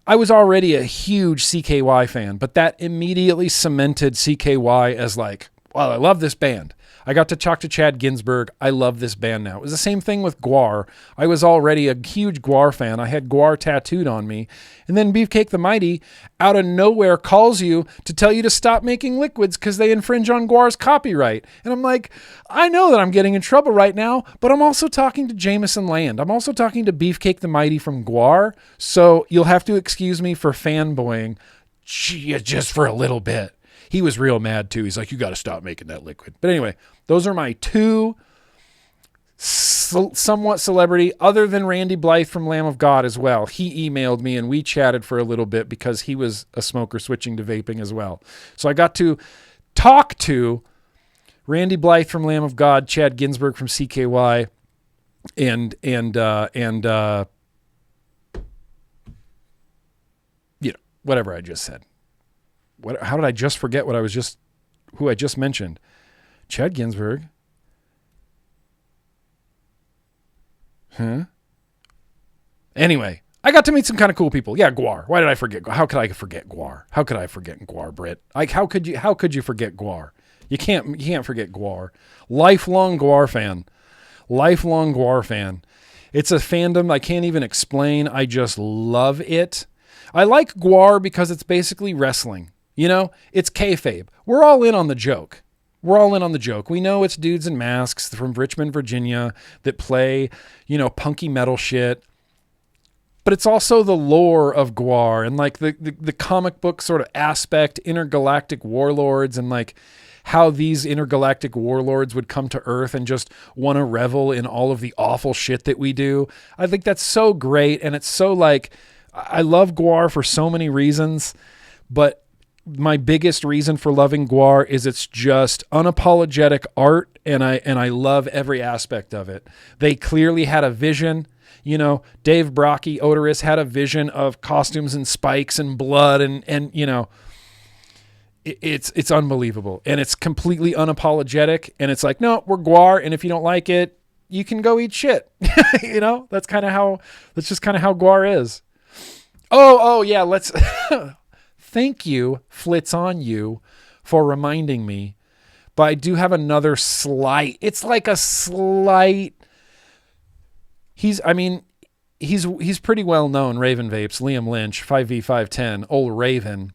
I was already a huge CKY fan, but that immediately cemented CKY as like, well, I love this band. I got to talk to Chad Ginsburg. I love this band now. It was the same thing with Guar. I was already a huge Guar fan. I had Guar tattooed on me. And then Beefcake the Mighty, out of nowhere, calls you to tell you to stop making liquids because they infringe on Guar's copyright. And I'm like, I know that I'm getting in trouble right now, but I'm also talking to Jameson Land. I'm also talking to Beefcake the Mighty from Guar. So you'll have to excuse me for fanboying just for a little bit. He was real mad too. He's like, you got to stop making that liquid. But anyway, those are my two somewhat celebrity, other than Randy Blythe from Lamb of God as well. He emailed me and we chatted for a little bit because he was a smoker switching to vaping as well. So I got to talk to Randy Blythe from Lamb of God, Chad Ginsburg from CKY, and you know, whatever I just said. How did I just forget who I just mentioned? Chad Ginsburg. Huh? Anyway, I got to meet some kind of cool people. Yeah, Guar. Why did I forget? How could I forget Guar? How could I forget Guar, Britt? Like, how could you forget Guar? You can't forget Guar. Lifelong Guar fan. Lifelong Guar fan. It's a fandom I can't even explain. I just love it. I like Guar because it's basically wrestling. You know, it's kayfabe. We're all in on the joke. We know it's dudes in masks from Richmond, Virginia that play, you know, punky metal shit. But it's also the lore of Guar and like the comic book sort of aspect, intergalactic warlords, and like how these intergalactic warlords would come to Earth and just want to revel in all of the awful shit that we do. I think that's so great. And it's so like, I love Guar for so many reasons, but my biggest reason for loving Guar is it's just unapologetic art, and I love every aspect of it. They clearly had a vision. You know, Dave Brocky, Odorous, had a vision of costumes and spikes and blood and you know, it's unbelievable, and it's completely unapologetic, and it's like, no, we're guar, and if you don't like it, you can go eat shit. You know, that's just kind of how guar is. Oh yeah, let's thank you, Flitz on you, for reminding me. But I do have another slight. It's like a slight. He's pretty well known. Raven Vapes, Liam Lynch, 5v510, old Raven.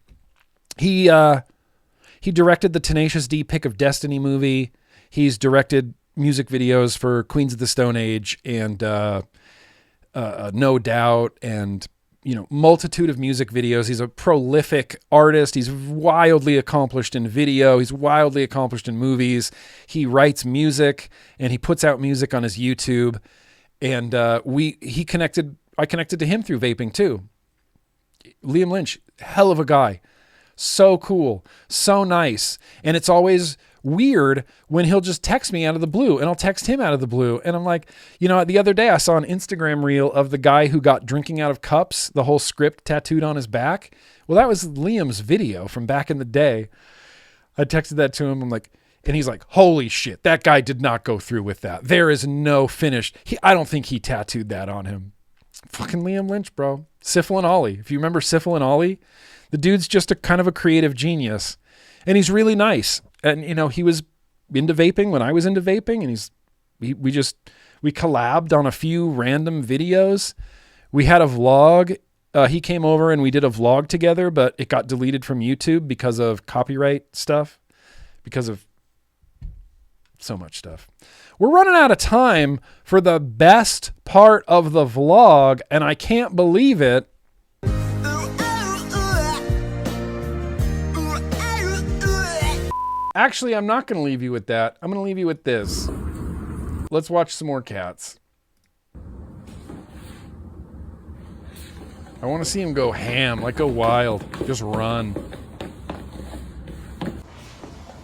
He directed the Tenacious D Pick of Destiny movie. He's directed music videos for Queens of the Stone Age and No Doubt, and multitude of music videos. He's a prolific artist. He's wildly accomplished in video. He's wildly accomplished in movies. He writes music and he puts out music on his YouTube. And I connected to him through vaping too. Liam Lynch, hell of a guy. So cool. So nice. And it's always weird when he'll just text me out of the blue, and I'll text him out of the blue. And I'm like, the other day I saw an Instagram reel of the guy who got drinking out of cups, the whole script tattooed on his back. Well, that was Liam's video from back in the day. I texted that to him. I'm like, and he's like, holy shit, that guy did not go through with that. There is no finish. I don't think he tattooed that on him. Fucking Liam Lynch, bro. Syphil and Ollie. If you remember Syphil and Ollie, the dude's just a kind of a creative genius. And he's really nice. And, he was into vaping when I was into vaping. And we collabed on a few random videos. We had a vlog. He came over and we did a vlog together, but it got deleted from YouTube because of copyright stuff, because of so much stuff. We're running out of time for the best part of the vlog, and I can't believe it. Actually, I'm not going to leave you with that. I'm going to leave you with this. Let's watch some more cats. I want to see him go ham, like go wild. Just run.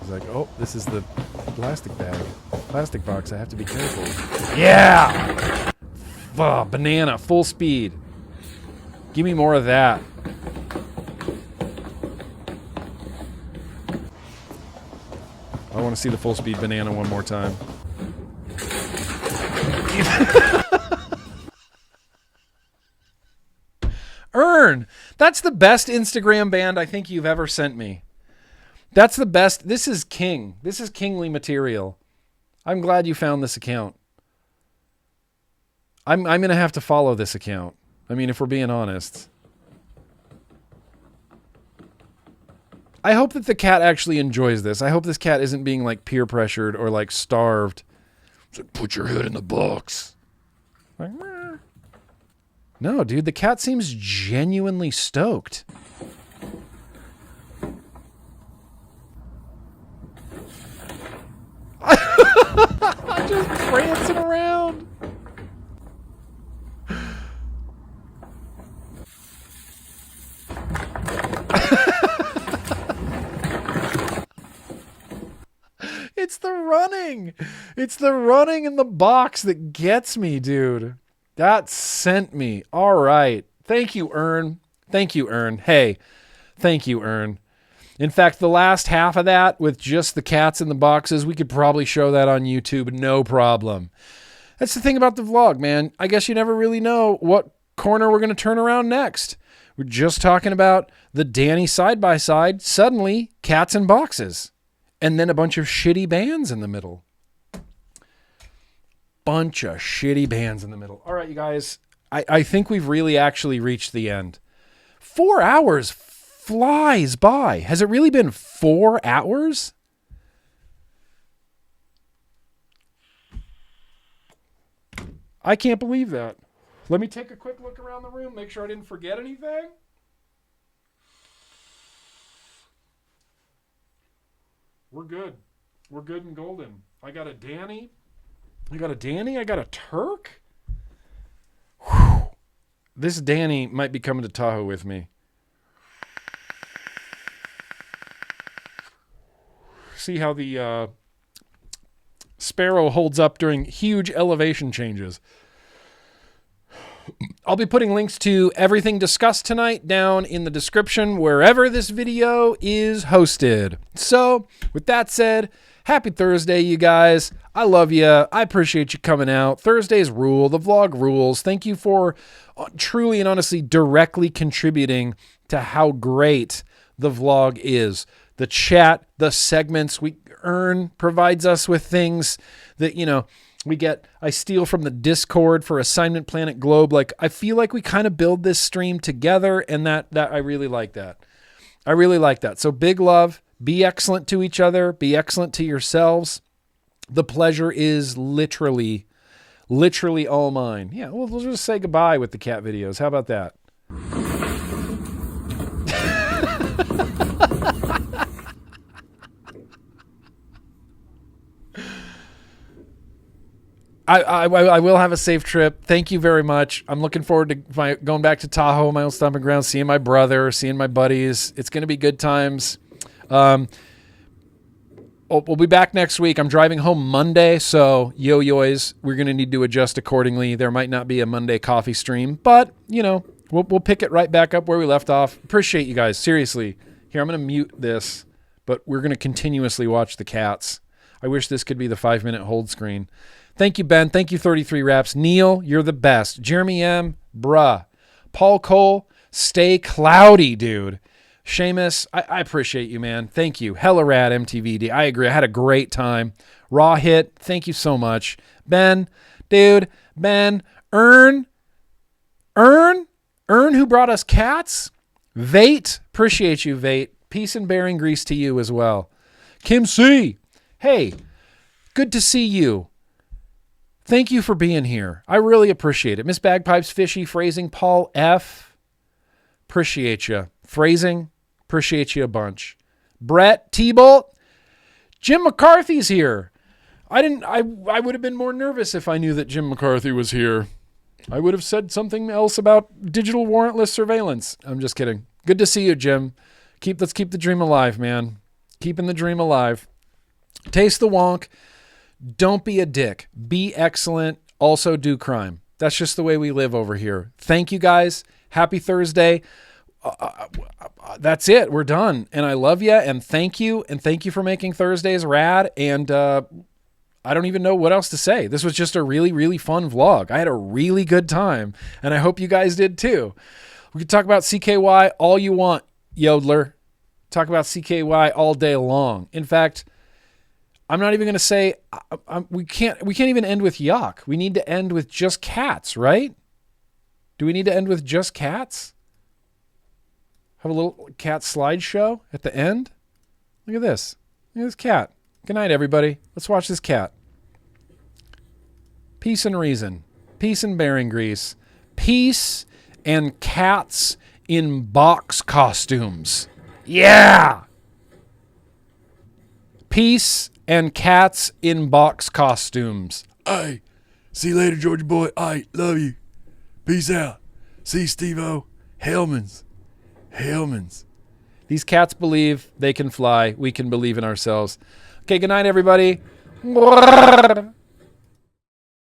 He's like, oh, this is the plastic box. I have to be careful. Yeah! Banana, full speed. Give me more of that. I want to see the full speed banana one more time. Earn! That's the best Instagram band I think you've ever sent me. That's the best. This is king. This is kingly material. I'm glad you found this account. I'm going to have to follow this account. I mean, if we're being honest. I hope that the cat actually enjoys this. I hope this cat isn't being like peer pressured or like starved. It's like, put your head in the box. Like, meh. No, dude, the cat seems genuinely stoked. Just prancing around. It's the running. It's the running in the box that gets me, dude. That sent me. All right. Thank you, Earn. Thank you, Earn. Hey, thank you, Earn. In fact, the last half of that with just the cats in the boxes, we could probably show that on YouTube. No problem. That's the thing about the vlog, man. I guess you never really know what corner we're going to turn around next. We're just talking about the Danny side-by-side. Suddenly, cats in boxes. And then a bunch of shitty bands in the middle. Bunch of shitty bands in the middle. All right, you guys. I think we've really actually reached the end. 4 hours flies by. Has it really been 4 hours? I can't believe that. Let me take a quick look around the room, make sure I didn't forget anything. We're good. We're good and golden. I got a Danny. I got a Turk. Whew. This Danny might be coming to Tahoe with me. See how the Sparrow holds up during huge elevation changes. I'll be putting links to everything discussed tonight down in the description wherever this video is hosted. So, with that said, happy Thursday, you guys. I love you. I appreciate you coming out. Thursdays rule. The vlog rules. Thank you for truly and honestly directly contributing to how great the vlog is. The chat, the segments we earn provides us with things that, you know, we get. I steal from the Discord for Assignment Planet Globe. Like, I feel like we kind of build this stream together, and that I really like that. I really like that. So big love. Be excellent to each other. Be excellent to yourselves. The pleasure is literally all mine. Yeah, we'll just say goodbye with the cat videos. How about that? I will have a safe trip. Thank you very much. I'm looking forward to going back to Tahoe, my old stomping ground, seeing my brother, seeing my buddies. It's going to be good times. We'll be back next week. I'm driving home Monday, so yo-yoys, we're going to need to adjust accordingly. There might not be a Monday coffee stream, but, you know, we'll pick it right back up where we left off. Appreciate you guys. Seriously. Here, I'm going to mute this, but we're going to continuously watch the cats. I wish this could be the 5-minute hold screen. Thank you, Ben. Thank you, 33 Raps. Neil, you're the best. Jeremy M, bruh. Paul Cole, stay cloudy, dude. Seamus, I appreciate you, man. Thank you. Hella rad, MTVD. I agree. I had a great time. Raw Hit, thank you so much. Ben, dude, Ben. Earn, who brought us cats. Vate, appreciate you, Vate. Peace and bearing grease to you as well. Kim C, hey, good to see you. Thank you for being here. I really appreciate it. Miss Bagpipes, Fishy, Phrasing, Paul F. Appreciate you. Phrasing, appreciate you a bunch. Brett, T-Bolt, Jim McCarthy's here. I would have been more nervous if I knew that Jim McCarthy was here. I would have said something else about digital warrantless surveillance. I'm just kidding. Good to see you, Jim. Let's keep the dream alive, man. Keeping the dream alive. Taste the wonk. Don't be a dick. Be excellent. Also do crime. That's just the way we live over here. Thank you, guys. Happy Thursday. That's it. We're done. And I love you. And thank you. And thank you for making Thursdays rad. And I don't even know what else to say. This was just a really, really fun vlog. I had a really good time. And I hope you guys did too. We could talk about CKY all you want, Yodeler. Talk about CKY all day long. In fact, I'm not even going to say, we can't even end with yuck. We need to end with just cats, right? Do we need to end with just cats? Have a little cat slideshow at the end? Look at this. Look at this cat. Good night, everybody. Let's watch this cat. Peace and reason. Peace and bearing grease. Peace and cats in box costumes. Yeah! Peace and cats in box costumes. Aye. See you later, Georgia boy. Aye. Love you. Peace out. See Steve-O. Hellmans. These cats believe they can fly. We can believe in ourselves. Okay, good night, everybody.